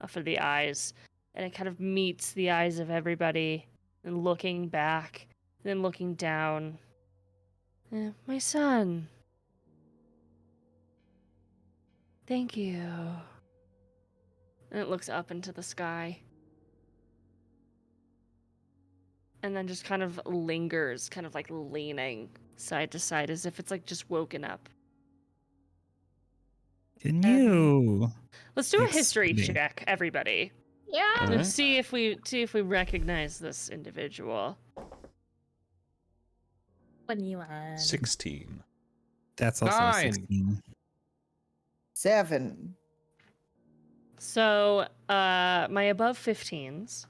for the eyes. And it kind of meets the eyes of everybody, and looking back, then looking down. My son. Thank you. And it looks up into the sky. And then just kind of lingers, kind of like leaning side to side as if it's like just woken up. Can you? Let's do a history Explain. check, everybody. Yeah. All Let's right. see if we recognize this individual. 21. 16. That's also 9. 16. 7. So, my above 15s,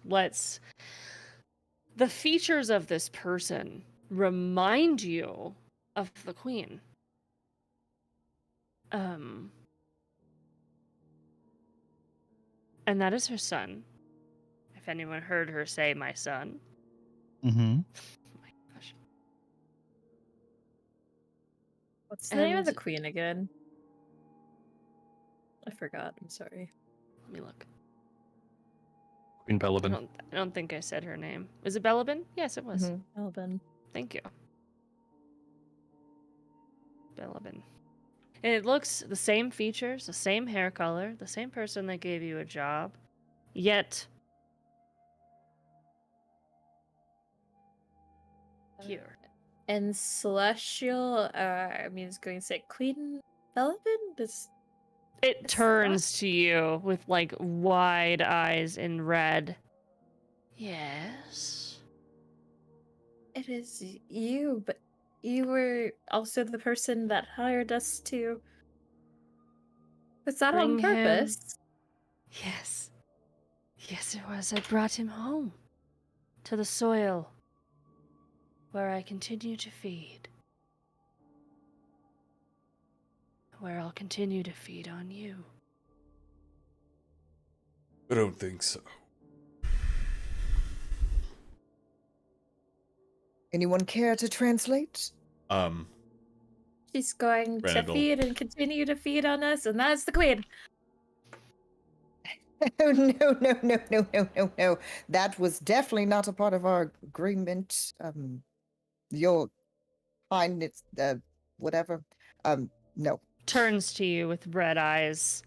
the features of this person remind you of the queen. And that is her son. If anyone heard her say my son. Mm-hmm. Oh my gosh. What's the name of the And- queen again? I forgot. I'm sorry. Let me look. Queen I Belobin. don't think I said her name. Was it Belobin? Yes, it was. Melbourne. Thank you. Belobin. And it looks the same features, the same hair color, the same person that gave you a job. Yet here. And Celestial, I mean, it's going to say Queen Belobin? It It's turns to you with like wide eyes in red. Yes. It is you, but you were also the person that hired us to. Was that on Bring him- purpose? Yes. Yes, it was. I brought him home to the soil where I continue to feed. Where I'll continue to feed on you. I don't think so. Anyone care to translate? She's going to Randall. feed and continue to feed on us, and that's the queen. Oh, no. That was definitely not a part of our agreement. Your highness, whatever. No. Turns to you with red eyes,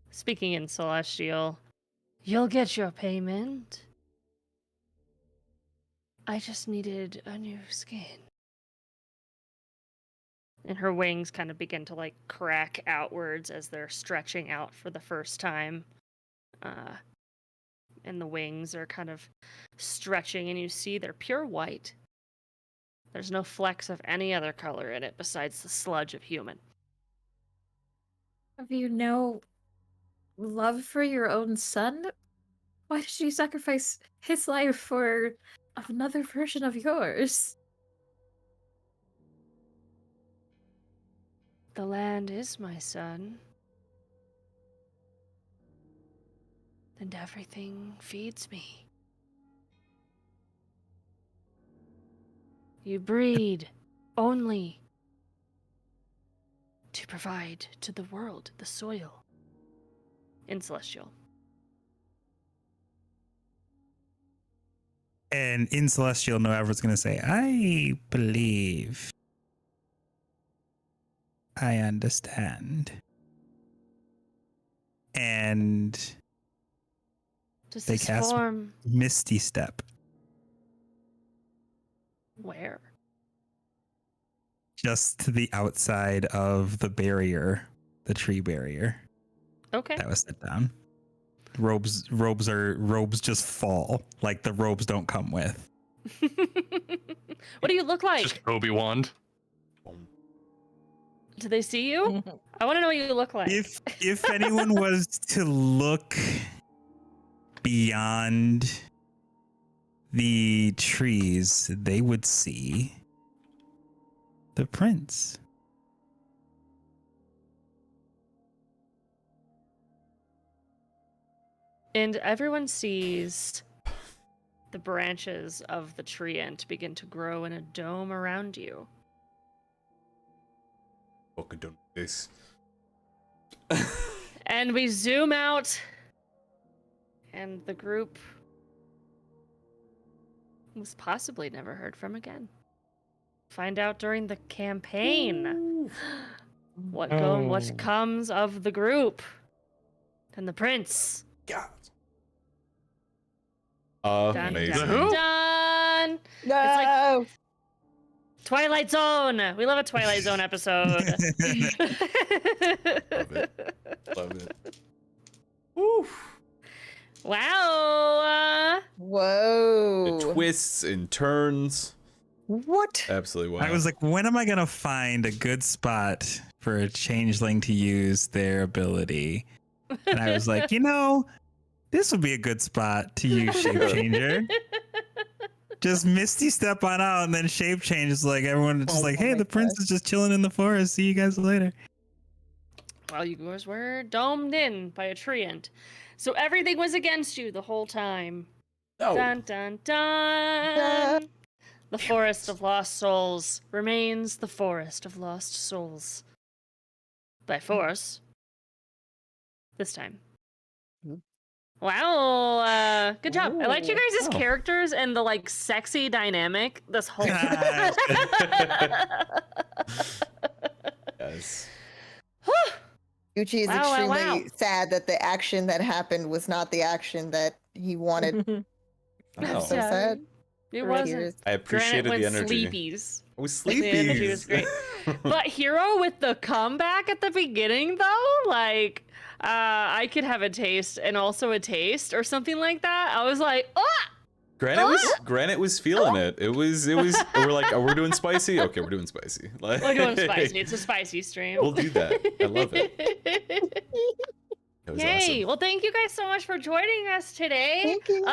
speaking in Celestial. You'll get your payment. I just needed a new skin. And her wings kind of begin to like crack outwards as they're stretching out for the first time. And the wings are kind of stretching, and you see they're pure white. There's no flecks of any other color in it besides the sludge of human. Have you no love for your own son? Why did you sacrifice his life for another version of yours? The land is my son. And everything feeds me. You breed only to provide to the world, the soil. In Celestial. And in Celestial, Noever's going to say, I believe I understand. and Does They this cast- form Misty Step where? just to the outside of the barrier, the tree barrier Okay. that was set down. Robes just fall. Like the robes don't come with. What do you look like? Just Obi-Wan. Do they see you? I want to know what you look like. If anyone was to look beyond the trees, they would see the prince. And everyone sees the branches of the tree ant begin to grow in a dome around you. Fucking done with this. And we zoom out, and the group was possibly never heard from again. Find out during the campaign what comes of the group and the prince. God. Dun, Amazing. dun, dun. No. Twilight Zone. We love a Twilight Zone episode. Love it. Love it. Woo. Wow. Whoa. The twists and turns. What? Absolutely wild. I was like, when am I gonna find a good spot for a changeling to use their ability? And I was like, this would be a good spot to use shape changer. Just Misty Step on out, and then shape change is like everyone just like, hey, my the prince is just chilling in the forest. See you guys later. Well, you guys were domed in by a tree ant. So everything was against you the whole time. no. Dun dun dun. The Forest of Lost Souls remains the Forest of Lost Souls. By force. This time. Wow, good job. I liked you guys' Wow. characters and the like sexy dynamic this whole Ah, Yes. Gucci is Wow, wow, extremely wow. sad that the action that happened was not the action that he wanted. Oh, so sad. It Right wasn't. here. I appreciated Granite the went energy. sleepies. I was The sleepy. energy was great. But Hero with the comeback at the beginning, though, like, I could have a taste and also a taste or something like that. I was like, oh! Granite was feeling it. It was we're like, oh, we're doing spicy? Okay, we're doing spicy. Like, We're doing spicy. It's a spicy stream. We'll do that. I love it. That was Yay! awesome. Well, thank you guys so much for joining us today. Thank you.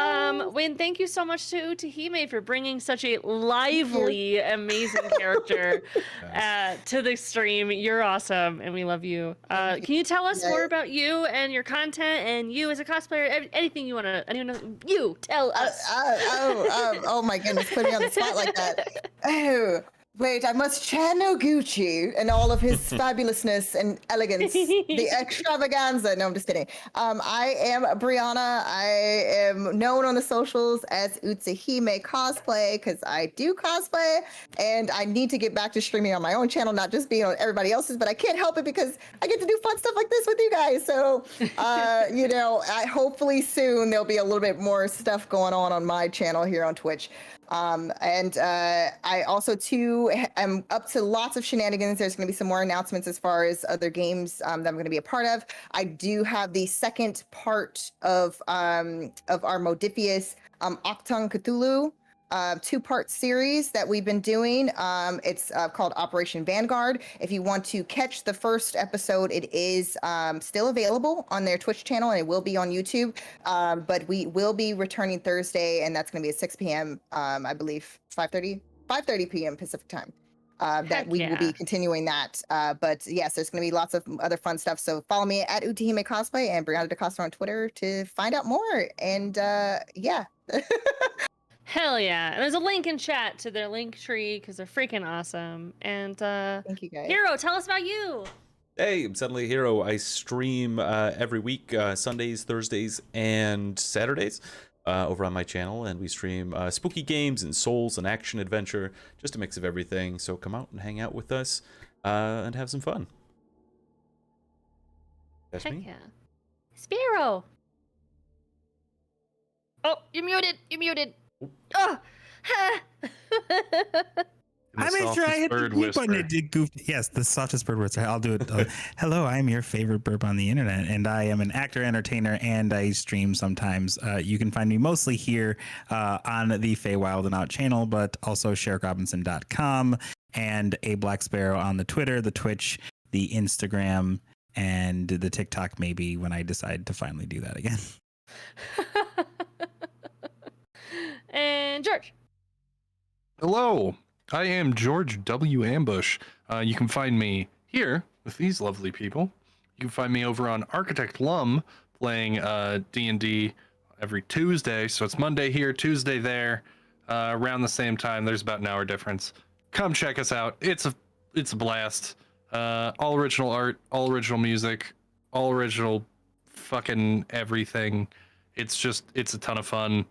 Wynn, thank you so much to Utahime for bringing such a lively, amazing character to the stream. You're awesome, and we love you. Can you tell us more about you and your content and you as a cosplayer? Anything you want to? You tell us. Oh my goodness, put me on the spot like that. Oh, wait, I must channel Gucci and all of his fabulousness and elegance, the extravaganza. No, I'm just kidding. I am Brianna. I am known on the socials as UtahimeCosplay because I do cosplay, and I need to get back to streaming on my own channel, not just being on everybody else's, but I can't help it because I get to do fun stuff like this with you guys. So, I hopefully soon there'll be a little bit more stuff going on my channel here on Twitch. I also too am up to lots of shenanigans. There's going to be some more announcements as far as other games that I'm going to be a part of. I do have the second part of our Modifius Octung Cthulhu 2-part series that we've been doing. It's called Operation Vanguard. If you want to catch the first episode, it is still available on their Twitch channel, and it will be on YouTube. But we will be returning Thursday, and that's going to be at 6 p.m. I believe 5:30 p.m. Pacific time. That we will be continuing that. But yes, there's going to be lots of other fun stuff. So follow me at UtahimeCosplay and Brianna DeCosta on Twitter to find out more. And yeah. Hell yeah. And there's a link in chat to their link tree because they're freaking awesome. And Thank you guys. Hero, tell us about you. Hey, I'm Suddenly a Hero. I stream every week, Sundays, Thursdays, and Saturdays over on my channel, and we stream spooky games and souls and action adventure, just a mix of everything. So come out and hang out with us and have some fun. That's Heck me. yeah. Sparrow. Oh, you're muted. You're muted. Oh. I made sure I hit the mute button. It did goof. Yes, the softest bird whisper. I'll do it. Hello, I'm your favorite burp on the internet, and I am an actor, entertainer, and I stream sometimes. You can find me mostly here on the Feywild and Out channel, but also SherrickRobinson.com and A Black Sparrow on the Twitter, the Twitch, the Instagram, and the TikTok. Maybe when I decide to finally do that again. And George. Hello, I am George W. Ambush. You can find me here with these lovely people. You can find me over on Architect Lum playing D&D every Tuesday. So it's Monday here, Tuesday there, around the same time. There's about an hour difference. Come check us out. It's a blast. All original art, all original music, all original fucking everything. It's a ton of fun.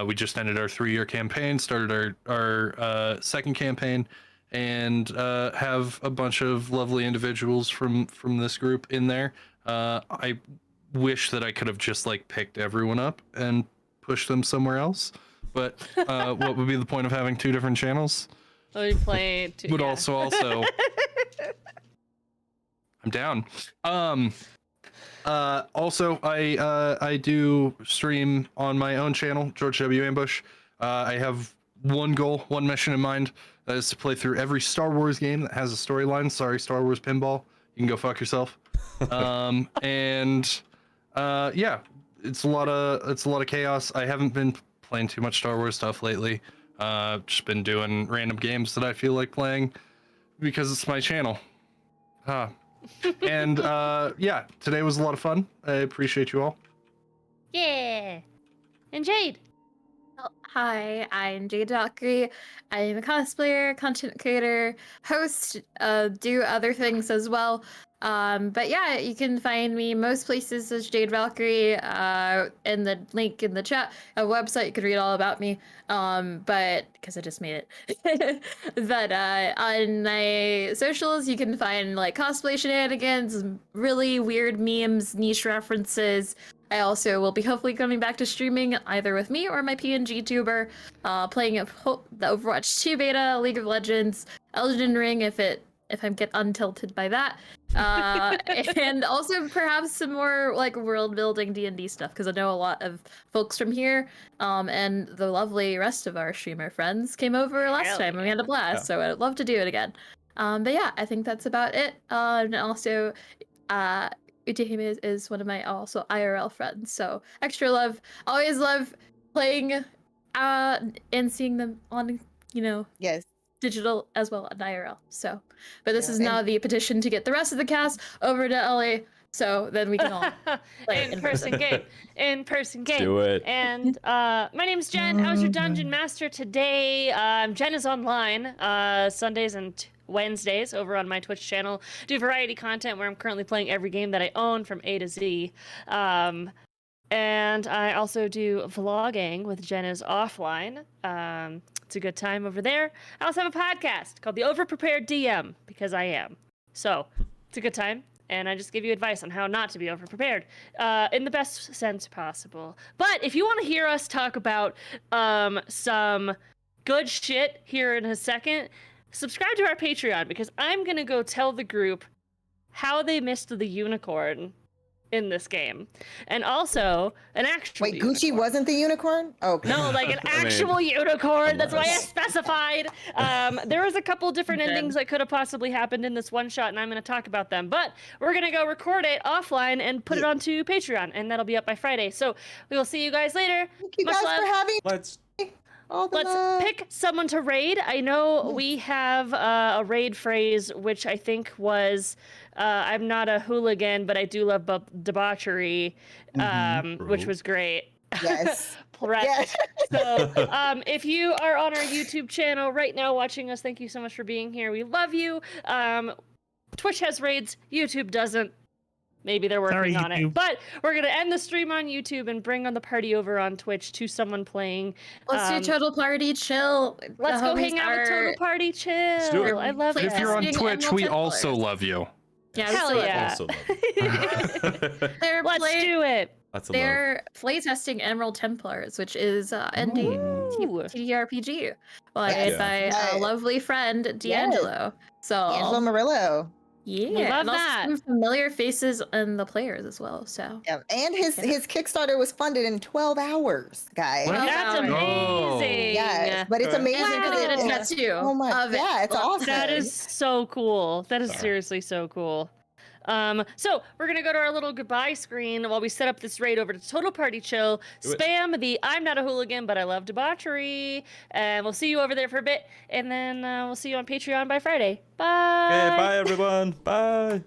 We just ended our 3-year campaign, started our second campaign, and have a bunch of lovely individuals from this group in there. I wish that I could have just like picked everyone up and pushed them somewhere else, but what would be the point of having 2 different channels? Oh, you play too. But also I'm down. Also, I do stream on my own channel, George W. Ambush. I have one goal, one mission in mind. That is to play through every Star Wars game that has a storyline. Sorry, Star Wars Pinball. You can go fuck yourself. Yeah, it's a lot of chaos. I haven't been playing too much Star Wars stuff lately. Just been doing random games that I feel like playing because it's my channel. And yeah, today was a lot of fun. I appreciate you all. Yeah. And Jade. Hi, I'm Jade Valkyrie. I am a cosplayer, content creator, host, do other things as well. But yeah, you can find me most places as Jade Valkyrie, in the link in the chat, a website you could read all about me. But because I just made it. But on my socials, you can find like cosplay shenanigans, really weird memes, niche references. I also will be hopefully coming back to streaming either with me or my PNG tuber, playing the Overwatch 2 beta, League of Legends, Elden Ring if I get untilted by that, and also perhaps some more like world building D&D stuff because I know a lot of folks from here, and the lovely rest of our streamer friends came over last time and we had a blast. So I'd love to do it again. But yeah, I think that's about it. And also, Utahime is one of my also IRL friends, so extra love. Always love playing and seeing them on, Yes. digital as well on IRL. So, but this is now the petition to get the rest of the cast over to LA, so then we can all play in-person game. In-person game. Do it. And my name's Jen. I was your dungeon master today. Jen is online Sundays and Wednesdays over on my Twitch channel. Do variety content where I'm currently playing every game that I own from A to Z. And I also do vlogging with Jen is offline. It's a good time over there. I also have a podcast called The Overprepared DM because I am. So it's a good time. And I just give you advice on how not to be overprepared in the best sense possible. But if you want to hear us talk about some good shit here in a second, subscribe to our Patreon because I'm going to go tell the group how they missed the unicorn in this game. And also an actual Wait, Gucci unicorn. wasn't the unicorn? Oh, No, like an actual unicorn. That's why I specified. There was a couple different endings that could have possibly happened in this one shot, and I'm going to talk about them. But we're going to go record it offline and put it onto Patreon, and that'll be up by Friday. So we will see you guys later. thank you Much guys love. for having Let's all the Let's love. pick someone to raid. I know we have a raid phrase, which I think was, I'm not a hooligan, but I do love debauchery, which was great. Yes. Right. Yes. So if you are on our YouTube channel right now watching us, thank you so much for being here. We love you. Twitch has raids. YouTube doesn't. Maybe they're working on it. But we're going to end the stream on YouTube and bring on the party over on Twitch to someone playing. Let's do Total Party Chill. Let's go hang out with Total Party Chill. do it. I love it. If you're on Listening Twitch, and we multiplayer. also love you. Yeah, Hell so yeah. Also love it. They're Let's do it. That's a love. They're playtesting Emerald Templars, which is ND Ooh. TTRPG, played Heck yeah. by Right. a lovely friend D'Angelo. So Angelo Murillo. yeah, Love and also that. some familiar faces in the players as well. So Yeah. And his Kickstarter was funded in 12 hours, guys. What? That's Oh. amazing. Yes, but it's Okay. amazing and because I did a Wow. tattoo. Oh my, of it. yeah, it's awesome. That is so cool. That is Sorry. seriously so cool. So we're gonna go to our little goodbye screen while we set up this raid over to Total Party Chill. Do it. Spam the "I'm not a hooligan, but I love debauchery," and we'll see you over there for a bit, and then we'll see you on Patreon by Friday. Bye. Okay, bye everyone. Bye.